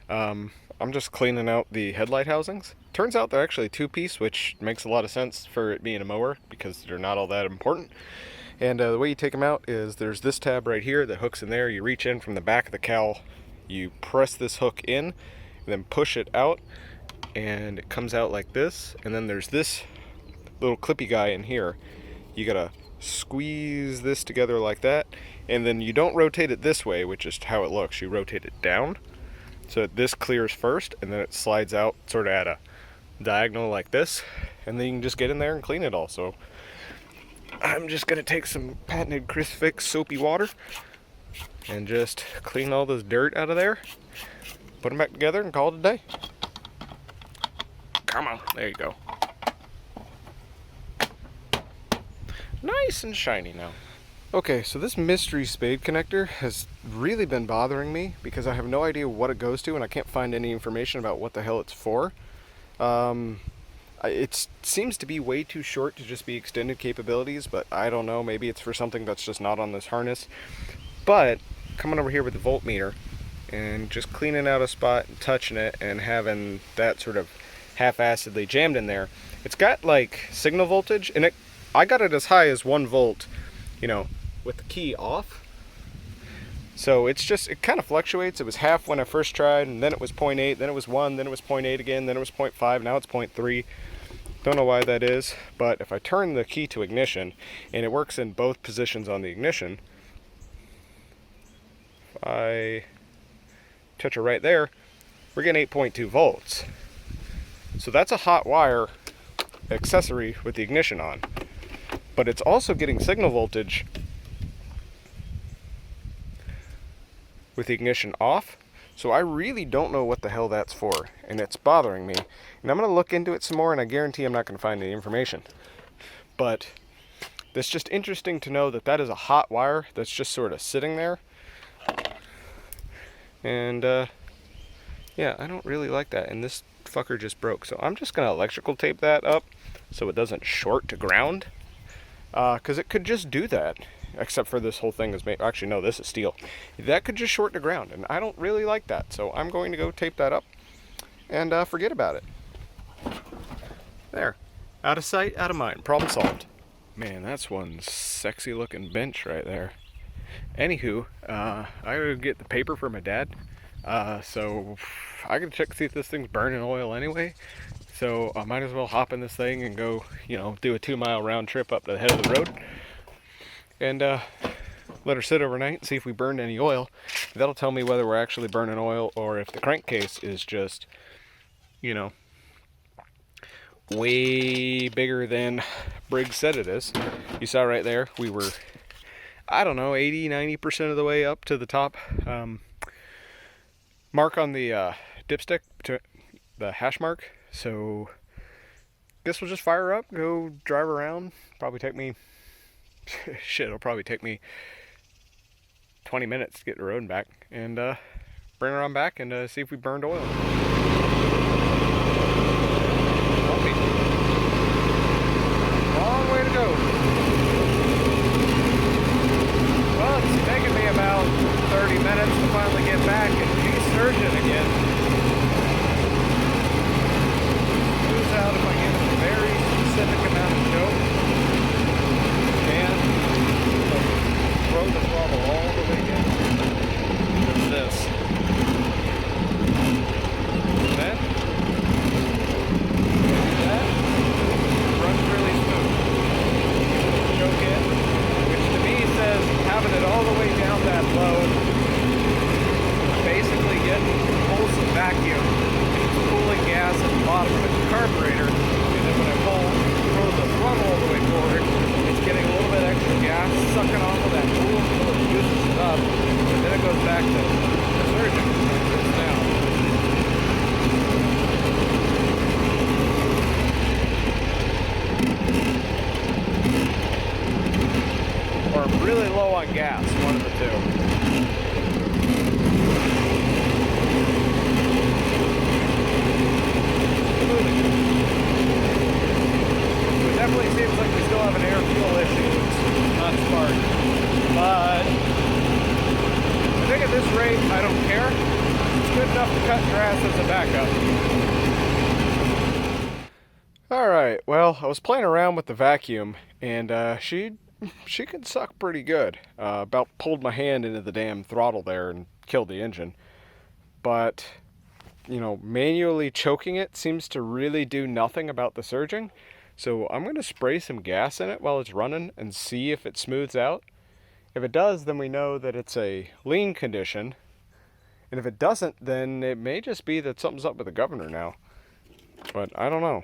I'm just cleaning out the headlight housings. Turns out they're actually two-piece, which makes a lot of sense for it being a mower, because they're not all that important. And the way you take them out is there's this tab right here that hooks in there. You reach in from the back of the cowl, you press this hook in, and then push it out, and it comes out like this. And then there's this little clippy guy in here. You gotta squeeze this together like that, and then you don't rotate it this way, which is how it looks. You rotate it down so that this clears first, and then it slides out sort of at a diagonal like this, and then you can just get in there and clean it all. So I'm just gonna take some patented Chris Fix soapy water and just clean all this dirt out of there, put them back together, and call it a day. Come on, there you go. nice and shiny now. Okay, so this mystery spade connector has really been bothering me because I have no idea what it goes to and I can't find any information about what the hell it's for. It seems to be way too short to just be extended capabilities, but I don't know, maybe it's for something that's just not on this harness. But coming over here with the voltmeter and just cleaning out a spot and touching it and having that sort of half-assedly jammed in there, it's got like signal voltage, and I got it as high as 1 volt, you know, with the key off. So it's just, it kind of fluctuates. It was half when I first tried, and then it was 0.8, then it was 1, then it was 0.8 again, then it was 0.5, now it's 0.3. Don't know why that is, but if I turn the key to ignition, and it works in both positions on the ignition, if I touch it right there, we're getting 8.2 volts. So that's a hot wire accessory with the ignition on. But it's also getting signal voltage with the ignition off. So I really don't know what the hell that's for, and it's bothering me. And I'm going to look into it some more, and I guarantee I'm not going to find any information. But it's just interesting to know that that is a hot wire that's just sort of sitting there. And yeah, I don't really like that, and this fucker just broke. So I'm just going to electrical tape that up so it doesn't short to ground, because it could just do that. Except for this whole thing is made, actually no, this is steel. That could just short to ground, and I don't really like that. So I'm going to go tape that up and forget about it. There, out of sight, out of mind, problem solved. Man, that's one sexy looking bench right there. Anywho, I gotta get the paper for my dad. So I gotta check to see if this thing's burning oil anyway. So I might as well hop in this thing and go, you know, do a 2-mile round trip up to the head of the road. And let her sit overnight and see if we burned any oil. That'll tell me whether we're actually burning oil or if the crankcase is just, you know, way bigger than Briggs said it is. You saw right there, we were, I don't know, 80-90% of the way up to the top mark on the dipstick, to the hash mark. So guess we'll just fire up, go drive around. Probably take me shit, it'll probably take me 20 minutes to get the road and back, and bring her on back and see if we burned oil. Long way to go. Well, it's taken me about 30 minutes to finally get back and be surging again. Moves out if I get a very specific amount of dope. Throw the throttle all the way down. What's this? Then that runs really smooth. Choke in, which to me says having it all the way down that low, basically getting wholesome vacuum, cooling gas at the bottom of the carburetor, and then when I throw the throttle all the way forward, it's getting a little bit extra gas sucking off of that pool until it uses it up, and then it goes back to surging like this now. Or I'm really low on gas, one of the two. It definitely seems like we still have an air fuel issue. It's not spark. But I think at this rate, I don't care. It's good enough to cut grass as a backup. Alright, well, I was playing around with the vacuum, and she can suck pretty good. About pulled my hand into the damn throttle there and killed the engine. But, you know, manually choking it seems to really do nothing about the surging. So I'm going to spray some gas in it while it's running and see if it smooths out. If it does, then we know that it's a lean condition. And if it doesn't, then it may just be that something's up with the governor now. But I don't know.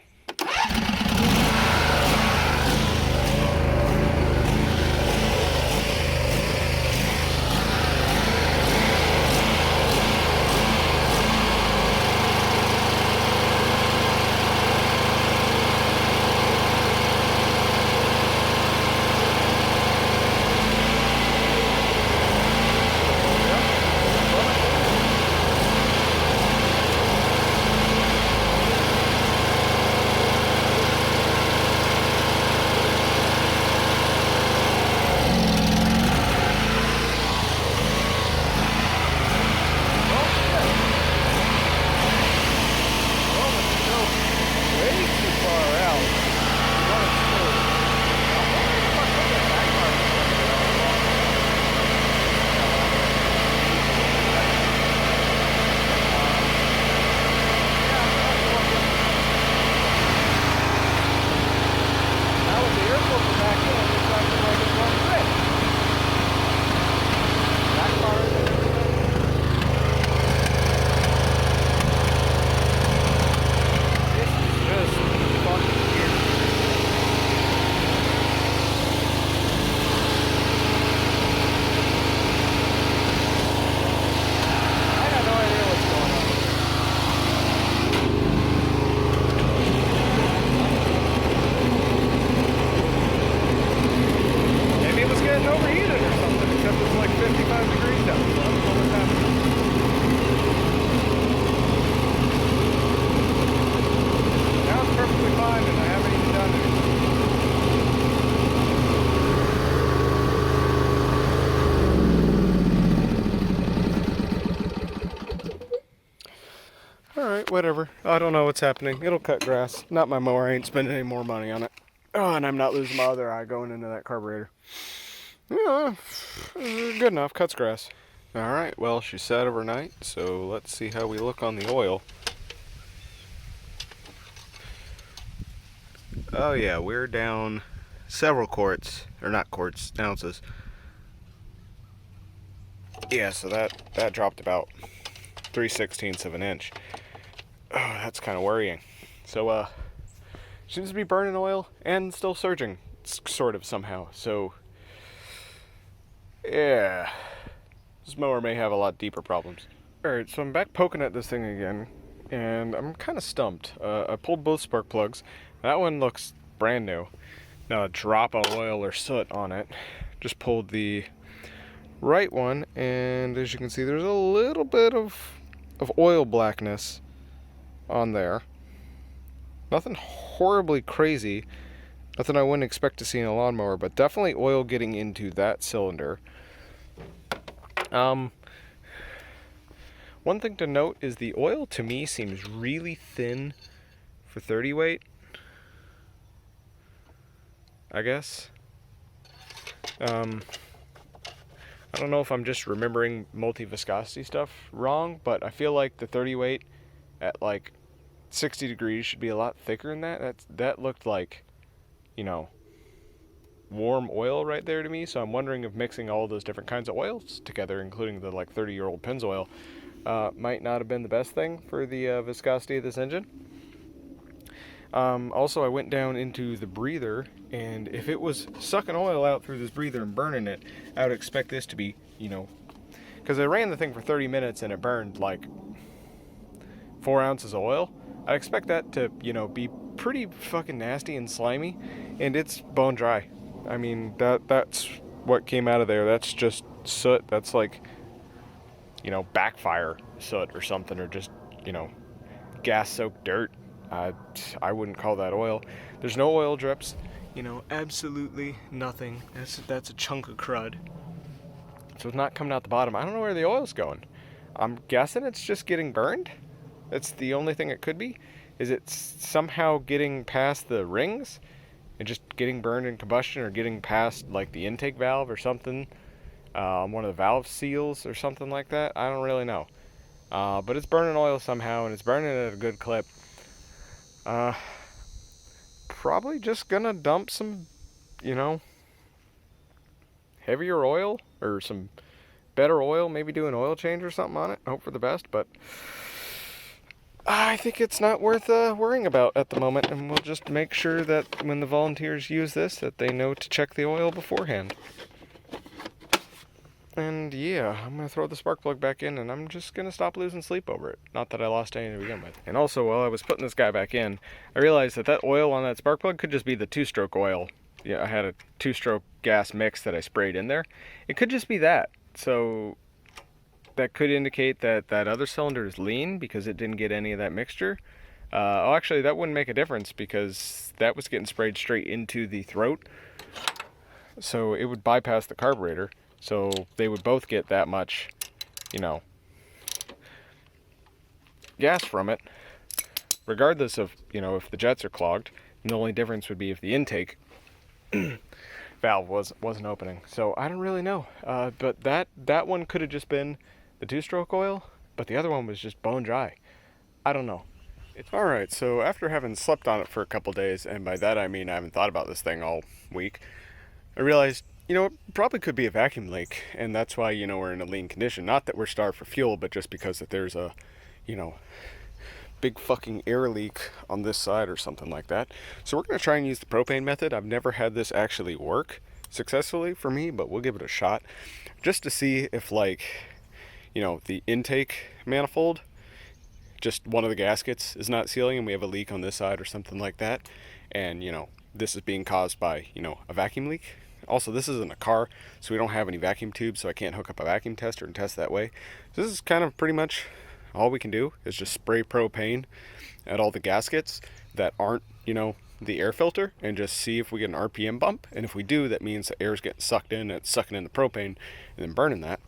55 degrees out, so I don't know what's happening. Now it's perfectly fine and I haven't even done it. Alright, whatever. I don't know what's happening. It'll cut grass. Not my mower. I ain't spending any more money on it. Oh, and I'm not losing my other eye going into that carburetor. Yeah, good enough. Cuts grass. Alright, well, she sat overnight, so let's see how we look on the oil. Oh yeah, we're down several quarts, or not quarts, ounces. Yeah, so that dropped about 3/16 of an inch. Oh, that's kind of worrying. So, seems to be burning oil and still surging, sort of, somehow. So, yeah, this mower may have a lot deeper problems. Alright, so I'm back poking at this thing again, and I'm kind of stumped. I pulled both spark plugs. That one looks brand new. Not a drop of oil or soot on it. Just pulled the right one, and as you can see, there's a little bit of oil blackness on there. Nothing horribly crazy. Nothing I wouldn't expect to see in a lawnmower, but definitely oil getting into that cylinder. One thing to note is the oil to me seems really thin for 30 weight, I guess. I don't know if I'm just remembering multi-viscosity stuff wrong, but I feel like the 30 weight at like 60 degrees should be a lot thicker than that. That looked like, you know, warm oil right there to me. So I'm wondering if mixing all those different kinds of oils together, including the like 30-year-old Pennzoil, might not have been the best thing for the viscosity of this engine. Also, I went down into the breather, and if it was sucking oil out through this breather and burning it, I would expect this to be, you know, because I ran the thing for 30 minutes and it burned like 4 ounces of oil. I expect that to, you know, be pretty fucking nasty and slimy, and it's bone dry. I mean, that's what came out of there. That's just soot. That's like, you know, backfire soot or something, or just, you know, gas-soaked dirt. I wouldn't call that oil. There's no oil drips, you know, absolutely nothing. That's a chunk of crud. So it's not coming out the bottom. I don't know where the oil's going. I'm guessing it's just getting burned. That's the only thing it could be. Is it somehow getting past the rings and just getting burned in combustion, or getting past like the intake valve or something, one of the valve seals or something like that? I don't really know. But it's burning oil somehow, and it's burning at a good clip. Probably just gonna dump some, you know, heavier oil or some better oil, maybe do an oil change or something on it. Hope for the best, but I think it's not worth worrying about at the moment, and we'll just make sure that when the volunteers use this, that they know to check the oil beforehand. And yeah, I'm going to throw the spark plug back in, and I'm just going to stop losing sleep over it. Not that I lost any to begin with. And also, while I was putting this guy back in, I realized that oil on that spark plug could just be the 2-stroke oil. Yeah, I had a 2-stroke gas mix that I sprayed in there. It could just be that. So that could indicate that other cylinder is lean because it didn't get any of that mixture. Oh, actually, that wouldn't make a difference because that was getting sprayed straight into the throat. So it would bypass the carburetor. So they would both get that much, you know, gas from it, regardless of, you know, if the jets are clogged. And the only difference would be if the intake valve wasn't opening. So I don't really know. But that one could have just been the 2-stroke oil, but the other one was just bone dry. I don't know. Alright, so after having slept on it for a couple days, and by that I mean I haven't thought about this thing all week, I realized, you know, it probably could be a vacuum leak, and that's why, you know, we're in a lean condition. Not that we're starved for fuel, but just because that there's a, you know, big fucking air leak on this side or something like that. So we're going to try and use the propane method. I've never had this actually work successfully for me, but we'll give it a shot just to see if, like, you know, the intake manifold, just one of the gaskets is not sealing and we have a leak on this side or something like that. And, you know, this is being caused by, you know, a vacuum leak. Also, this isn't a car, so we don't have any vacuum tubes, so I can't hook up a vacuum tester and test that way. So this is kind of pretty much all we can do, is just spray propane at all the gaskets that aren't, you know, the air filter, and just see if we get an RPM bump. And if we do, that means the air is getting sucked in, and it's sucking in the propane and then burning that.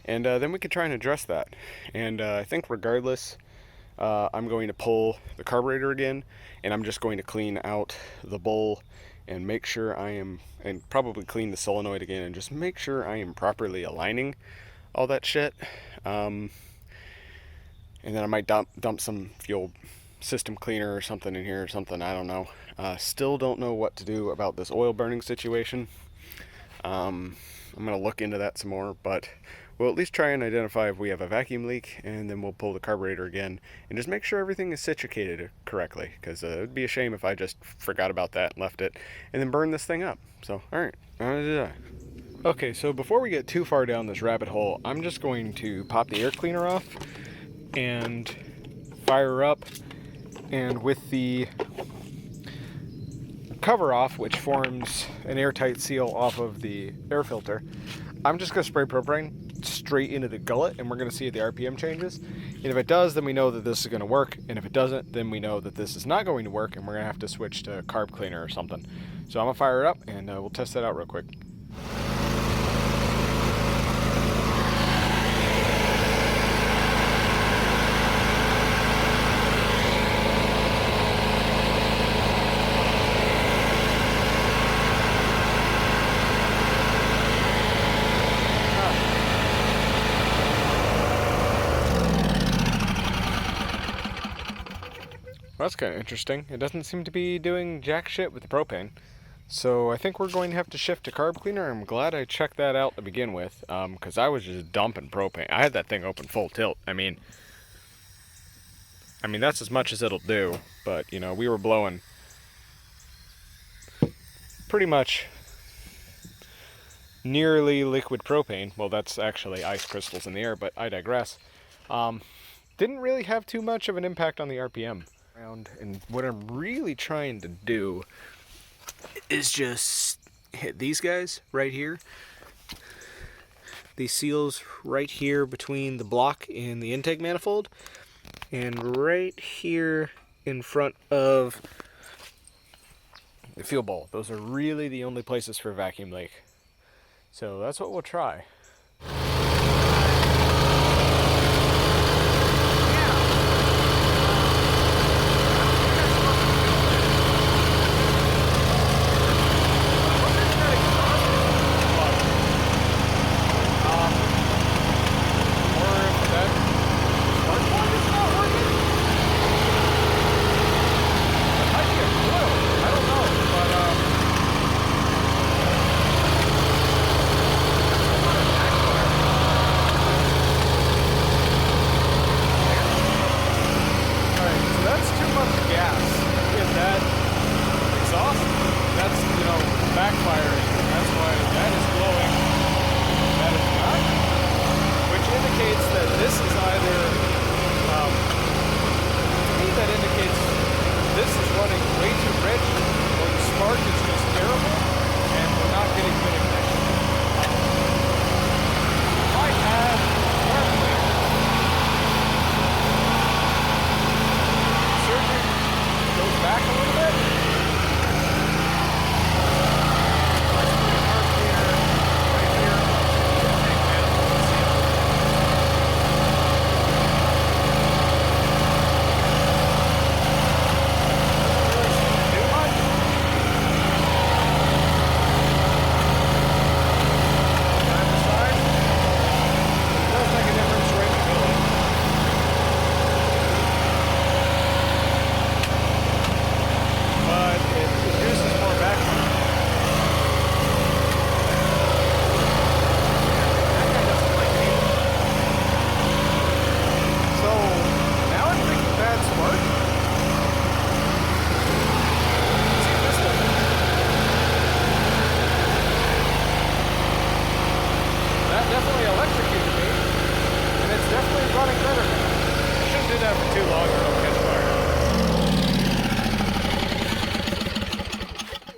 And then we can try and address that. And I think regardless, I'm going to pull the carburetor again, and I'm just going to clean out the bowl and make sure I am, and probably clean the solenoid again, and just make sure I am properly aligning all that shit. And then I might dump some fuel system cleaner or something in here or something, I don't know. Still don't know what to do about this oil burning situation. I'm gonna look into that some more, but we'll at least try and identify if we have a vacuum leak, and then we'll pull the carburetor again and just make sure everything is situated correctly, because it'd be a shame if I just forgot about that and left it and then burn this thing up. So alright, I'm gonna do that. Okay, so before we get too far down this rabbit hole, I'm just going to pop the air cleaner off and fire up, and with the cover off, which forms an airtight seal off of the air filter, I'm just going to spray propane straight into the gullet, and we're going to see if the RPM changes. And if it does, then we know that this is going to work, and if it doesn't, then we know that this is not going to work, and we're going to have to switch to carb cleaner or something. So I'm going to fire it up, and we'll test that out real quick. Well, that's kind of interesting. It doesn't seem to be doing jack shit with the propane. So I think we're going to have to shift to carb cleaner. I'm glad I checked that out to begin with, because I was just dumping propane. I had that thing open full tilt. I mean, that's as much as it'll do, but, you know, we were blowing pretty much nearly liquid propane. Well, that's actually ice crystals in the air, but I digress. Didn't really have too much of an impact on the RPM. And what I'm really trying to do is just hit these guys right here. These seals right here between the block and the intake manifold, and right here in front of the fuel bowl. Those are really the only places for vacuum leak. So that's what we'll try.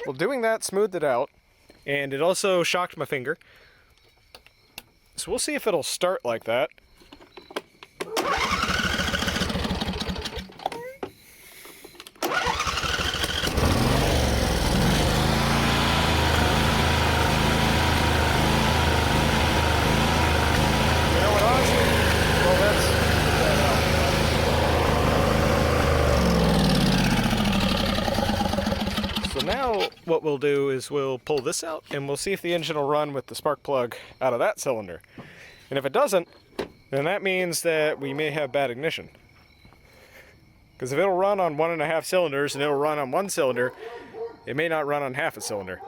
Well, doing that smoothed it out, and it also shocked my finger. So we'll see if it'll start like that. Now what we'll do is we'll pull this out and we'll see if the engine will run with the spark plug out of that cylinder. And if it doesn't, then that means that we may have bad ignition. Because if it'll run on 1.5 cylinders and it'll run on 1 cylinder, it may not run on half a cylinder.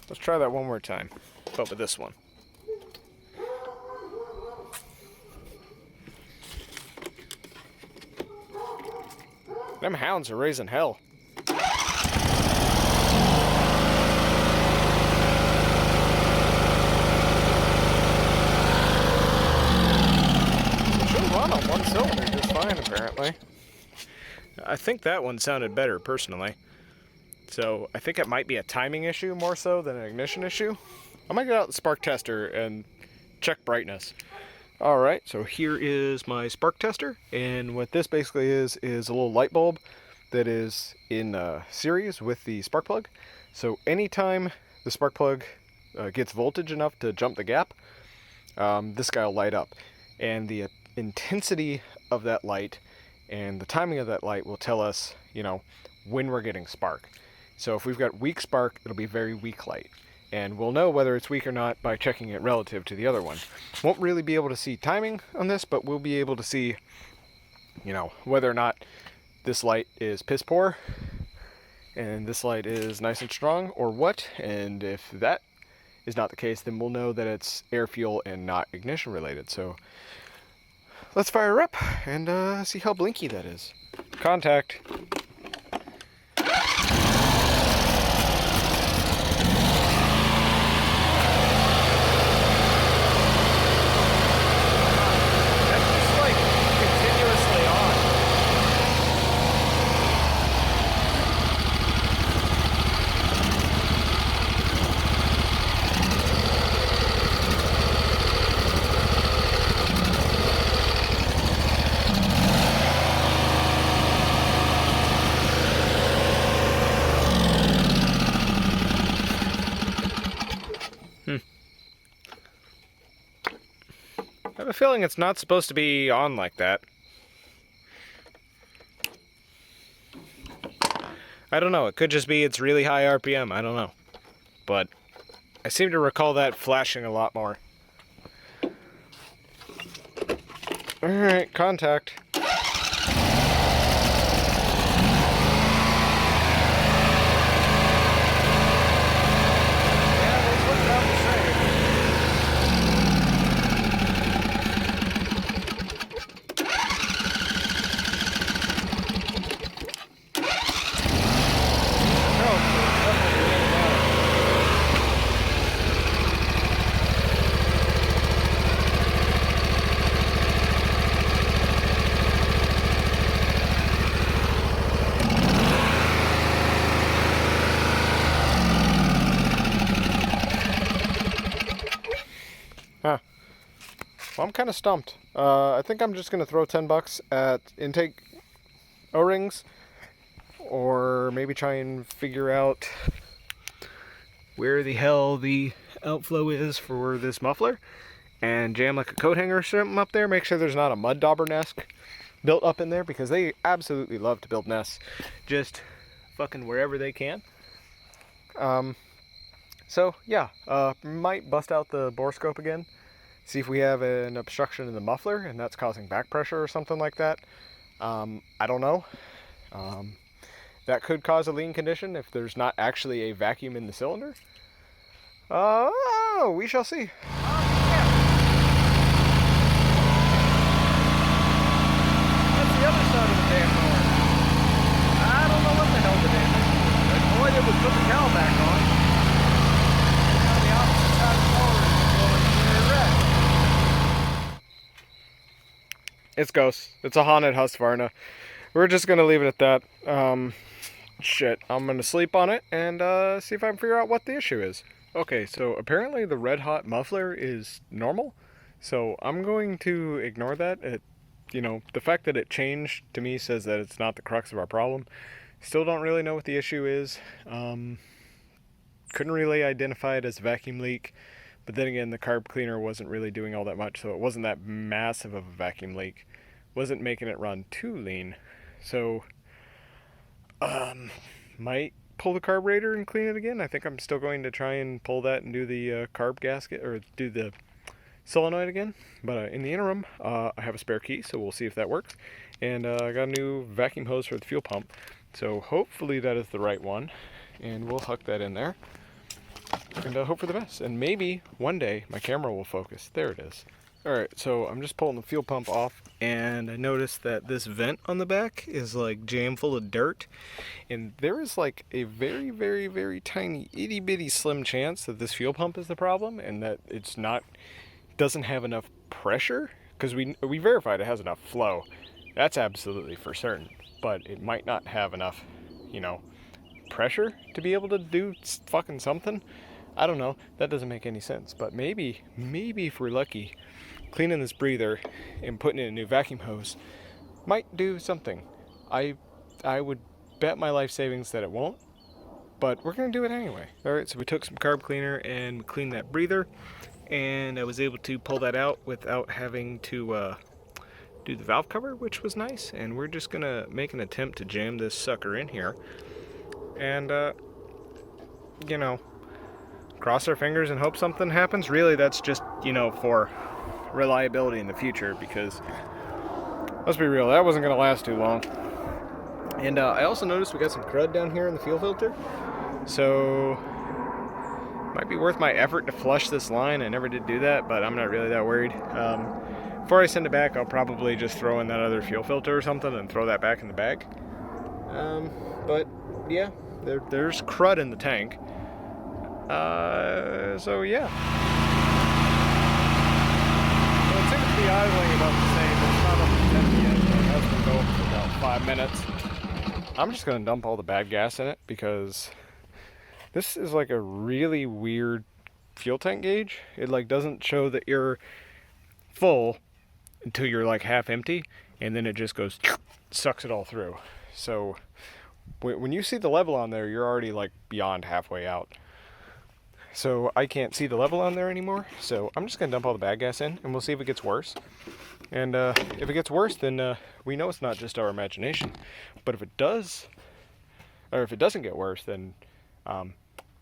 Let's try that one more time, but with this one. Them hounds are raising hell. It should run on 1 cylinder just fine, apparently. I think that one sounded better, personally. So I think it might be a timing issue more so than an ignition issue. I might get out the spark tester and check brightness. Alright, so here is my spark tester, and what this basically is a little light bulb that is in series with the spark plug. So anytime the spark plug gets voltage enough to jump the gap, this guy will light up. And the intensity of that light and the timing of that light will tell us, you know, when we're getting spark. So if we've got weak spark, it'll be very weak light. And we'll know whether it's weak or not by checking it relative to the other one. Won't really be able to see timing on this, but we'll be able to see, you know, whether or not this light is piss poor and this light is nice and strong or what. And if that is not the case, then we'll know that it's air fuel and not ignition related. So let's fire her up and see how blinky that is. Contact. I have a feeling it's not supposed to be on like that. I don't know, it could just be it's really high RPM, I don't know. But I seem to recall that flashing a lot more. Alright, contact. Huh. Well, I'm kind of stumped. I think I'm just going to throw $10 at intake O-rings, or maybe try and figure out where the hell the outflow is for this muffler, and jam like a coat hanger or something up there. Make sure there's not a mud dauber nest built up in there, because they absolutely love to build nests just fucking wherever they can. So yeah, might bust out the borescope again, see if we have an obstruction in the muffler and that's causing back pressure or something like that. I don't know. that could cause a lean condition if there's not actually a vacuum in the cylinder. Oh, we shall see. That's the other side of the damn mower. I don't know what the hell the damn is. All I did was put the cowl back on. On the opposite side of the mower is going red. It's ghosts. It's a haunted Husqvarna. We're just gonna leave it at that. Shit, I'm gonna sleep on it and see if I can figure out what the issue is. Okay, so apparently the red hot muffler is normal, so I'm going to ignore that. The fact that it changed to me says that it's not the crux of our problem. Still don't really know what the issue is. Couldn't really identify it as a vacuum leak, but then again, the carb cleaner wasn't really doing all that much, so it wasn't that massive of a vacuum leak. Wasn't making it run too lean, so might pull the carburetor and clean it again. I think I'm still going to try and pull that and do the carb gasket, or do the solenoid again. But in the interim, I have a spare key, so we'll see if that works. And I got a new vacuum hose for the fuel pump, so hopefully that is the right one. And we'll hook that in there and hope for the best. And maybe one day my camera will focus. There it is. Alright, so I'm just pulling the fuel pump off, and I noticed that this vent on the back is like jam full of dirt, and there is like a very, very, very tiny itty bitty slim chance that this fuel pump is the problem and that it's not, doesn't have enough pressure, because we verified it has enough flow. That's absolutely for certain, but it might not have enough, pressure to be able to do fucking something. I don't know, that doesn't make any sense, but maybe if we're lucky, cleaning this breather and putting in a new vacuum hose might do something. I would bet my life savings that it won't, but we're gonna do it anyway. Alright, so we took some carb cleaner and cleaned that breather, and I was able to pull that out without having to do the valve cover, which was nice. And we're just gonna make an attempt to jam this sucker in here and cross our fingers and hope something happens. Really, that's just for reliability in the future, because let's be real, that wasn't going to last too long. And I also noticed we got some crud down here in the fuel filter, so it might be worth my effort to flush this line. I never did do that, but I'm not really that worried. Before I send it back, I'll probably just throw in that other fuel filter or something and throw that back in the bag. But yeah, there's crud in the tank. So yeah. So it seems to be idling about the same. It's not up to 10 yet, but that's been going for about 5 minutes. I'm just gonna dump all the bad gas in it, because this is like a really weird fuel tank gauge. It like doesn't show that you're full until you're like half empty, and then it just goes sucks it all through. So when you see the level on there, you're already like beyond halfway out. So I can't see the level on there anymore, so I'm just gonna dump all the bad gas in and we'll see if it gets worse. And if it gets worse, then we know it's not just our imagination. But if it does, or if it doesn't get worse, then it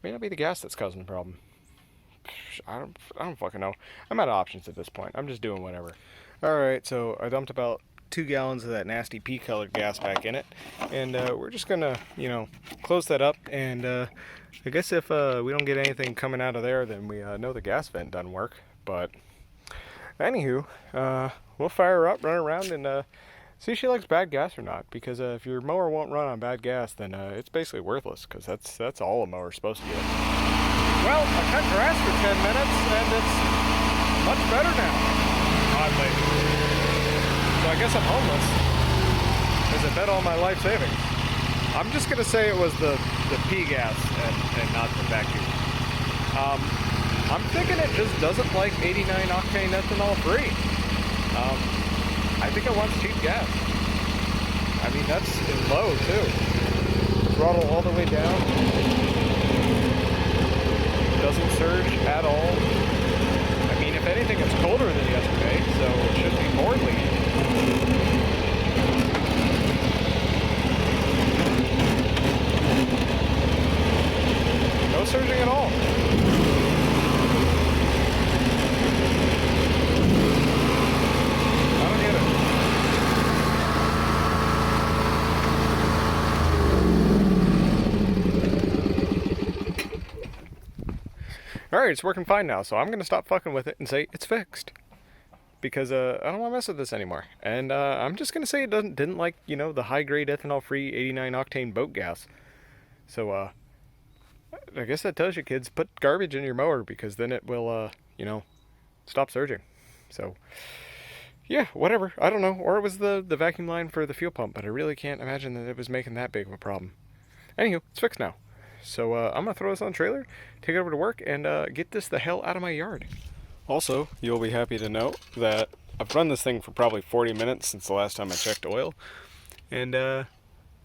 may not be the gas that's causing the problem. I don't fucking know. I'm out of options at this point. I'm just doing whatever. Alright, so I dumped about 2 gallons of that nasty pea colored gas back in it, and we're just gonna close that up. And I guess if we don't get anything coming out of there, then we know the gas vent doesn't work. But anywho, we'll fire her up, run around, and see if she likes bad gas or not. Because if your mower won't run on bad gas, then it's basically worthless, because that's all a mower's supposed to get. Well, I cut grass for 10 minutes and it's much better now, oddly. So I guess I'm homeless, because I bet all my life savings. I'm just going to say it was the pea gas and not the vacuum. I'm thinking it just doesn't like 89 octane ethanol free. I think it wants cheap gas. I mean, that's in low too. Throttle all the way down. Doesn't surge at all. I mean, if anything, it's colder than yesterday, so it should be more lean. No surging at all. I don't get it. Alright, it's working fine now, so I'm going to stop fucking with it and say it's fixed. Because I don't want to mess with this anymore. And I'm just going to say it didn't like, you know, the high-grade ethanol-free 89-octane boat gas. So, I guess that tells you, kids, put garbage in your mower, because then it will, you know, stop surging. So, yeah, whatever. I don't know. Or it was the vacuum line for the fuel pump, but I really can't imagine that it was making that big of a problem. Anywho, it's fixed now. So I'm going to throw this on the trailer, take it over to work, and get this the hell out of my yard. Also, you'll be happy to know that I've run this thing for probably 40 minutes since the last time I checked oil. And we're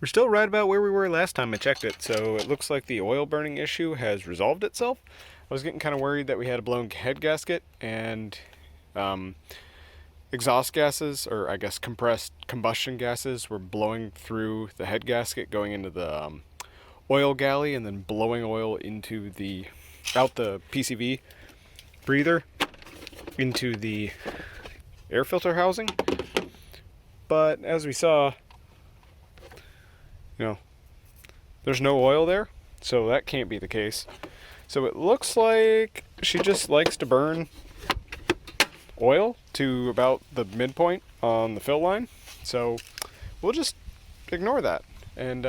still right about where we were last time I checked it, so it looks like the oil burning issue has resolved itself. I was getting kind of worried that we had a blown head gasket and exhaust gases, or I guess compressed combustion gases, were blowing through the head gasket going into the oil galley and then blowing oil into out the PCV breather into the air filter housing. But as we saw, you know, there's no oil there, so that can't be the case. So it looks like she just likes to burn oil to about the midpoint on the fill line. So we'll just ignore that and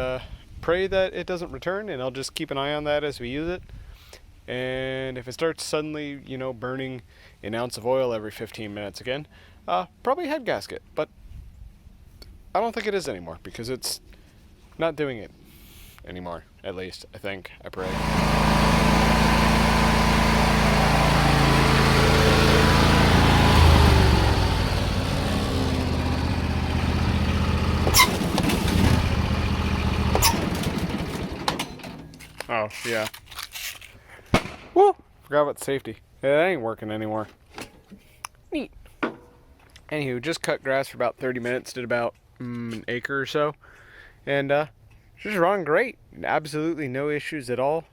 pray that it doesn't return, and I'll just keep an eye on that as we use it. And if it starts suddenly, you know, burning an ounce of oil every 15 minutes again, probably head gasket. But I don't think it is anymore, because it's not doing it anymore, at least, I think. I pray. Oh, yeah. Woo! Forgot about the safety. It ain't working anymore. Neat. Anywho, just cut grass for about 30 minutes, did about an acre or so. And just running great. Absolutely no issues at all.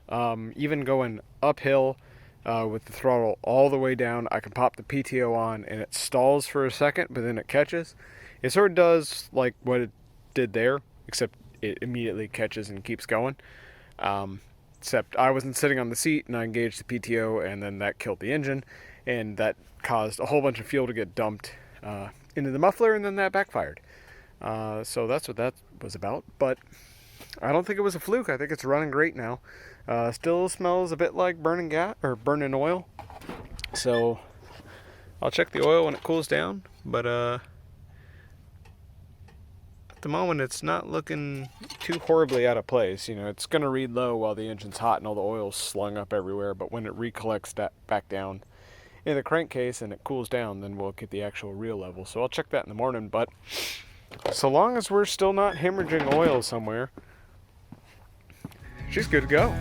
Even going uphill with the throttle all the way down, I can pop the PTO on and it stalls for a second, but then it catches. It sort of does like what it did there, except it immediately catches and keeps going. Except I wasn't sitting on the seat and I engaged the PTO, and then that killed the engine, and that caused a whole bunch of fuel to get dumped into the muffler, and then that backfired. So that's what that was about. But I don't think it was a fluke. I think it's running great now. Still smells a bit like burning gas or burning oil. So I'll check the oil when it cools down. But at the moment, it's not looking too horribly out of place. You know, it's going to read low while the engine's hot and all the oil's slung up everywhere. But when it recollects that back down in the crankcase and it cools down, then we'll get the actual real level. So I'll check that in the morning. But so long as we're still not hemorrhaging oil somewhere, she's good to go.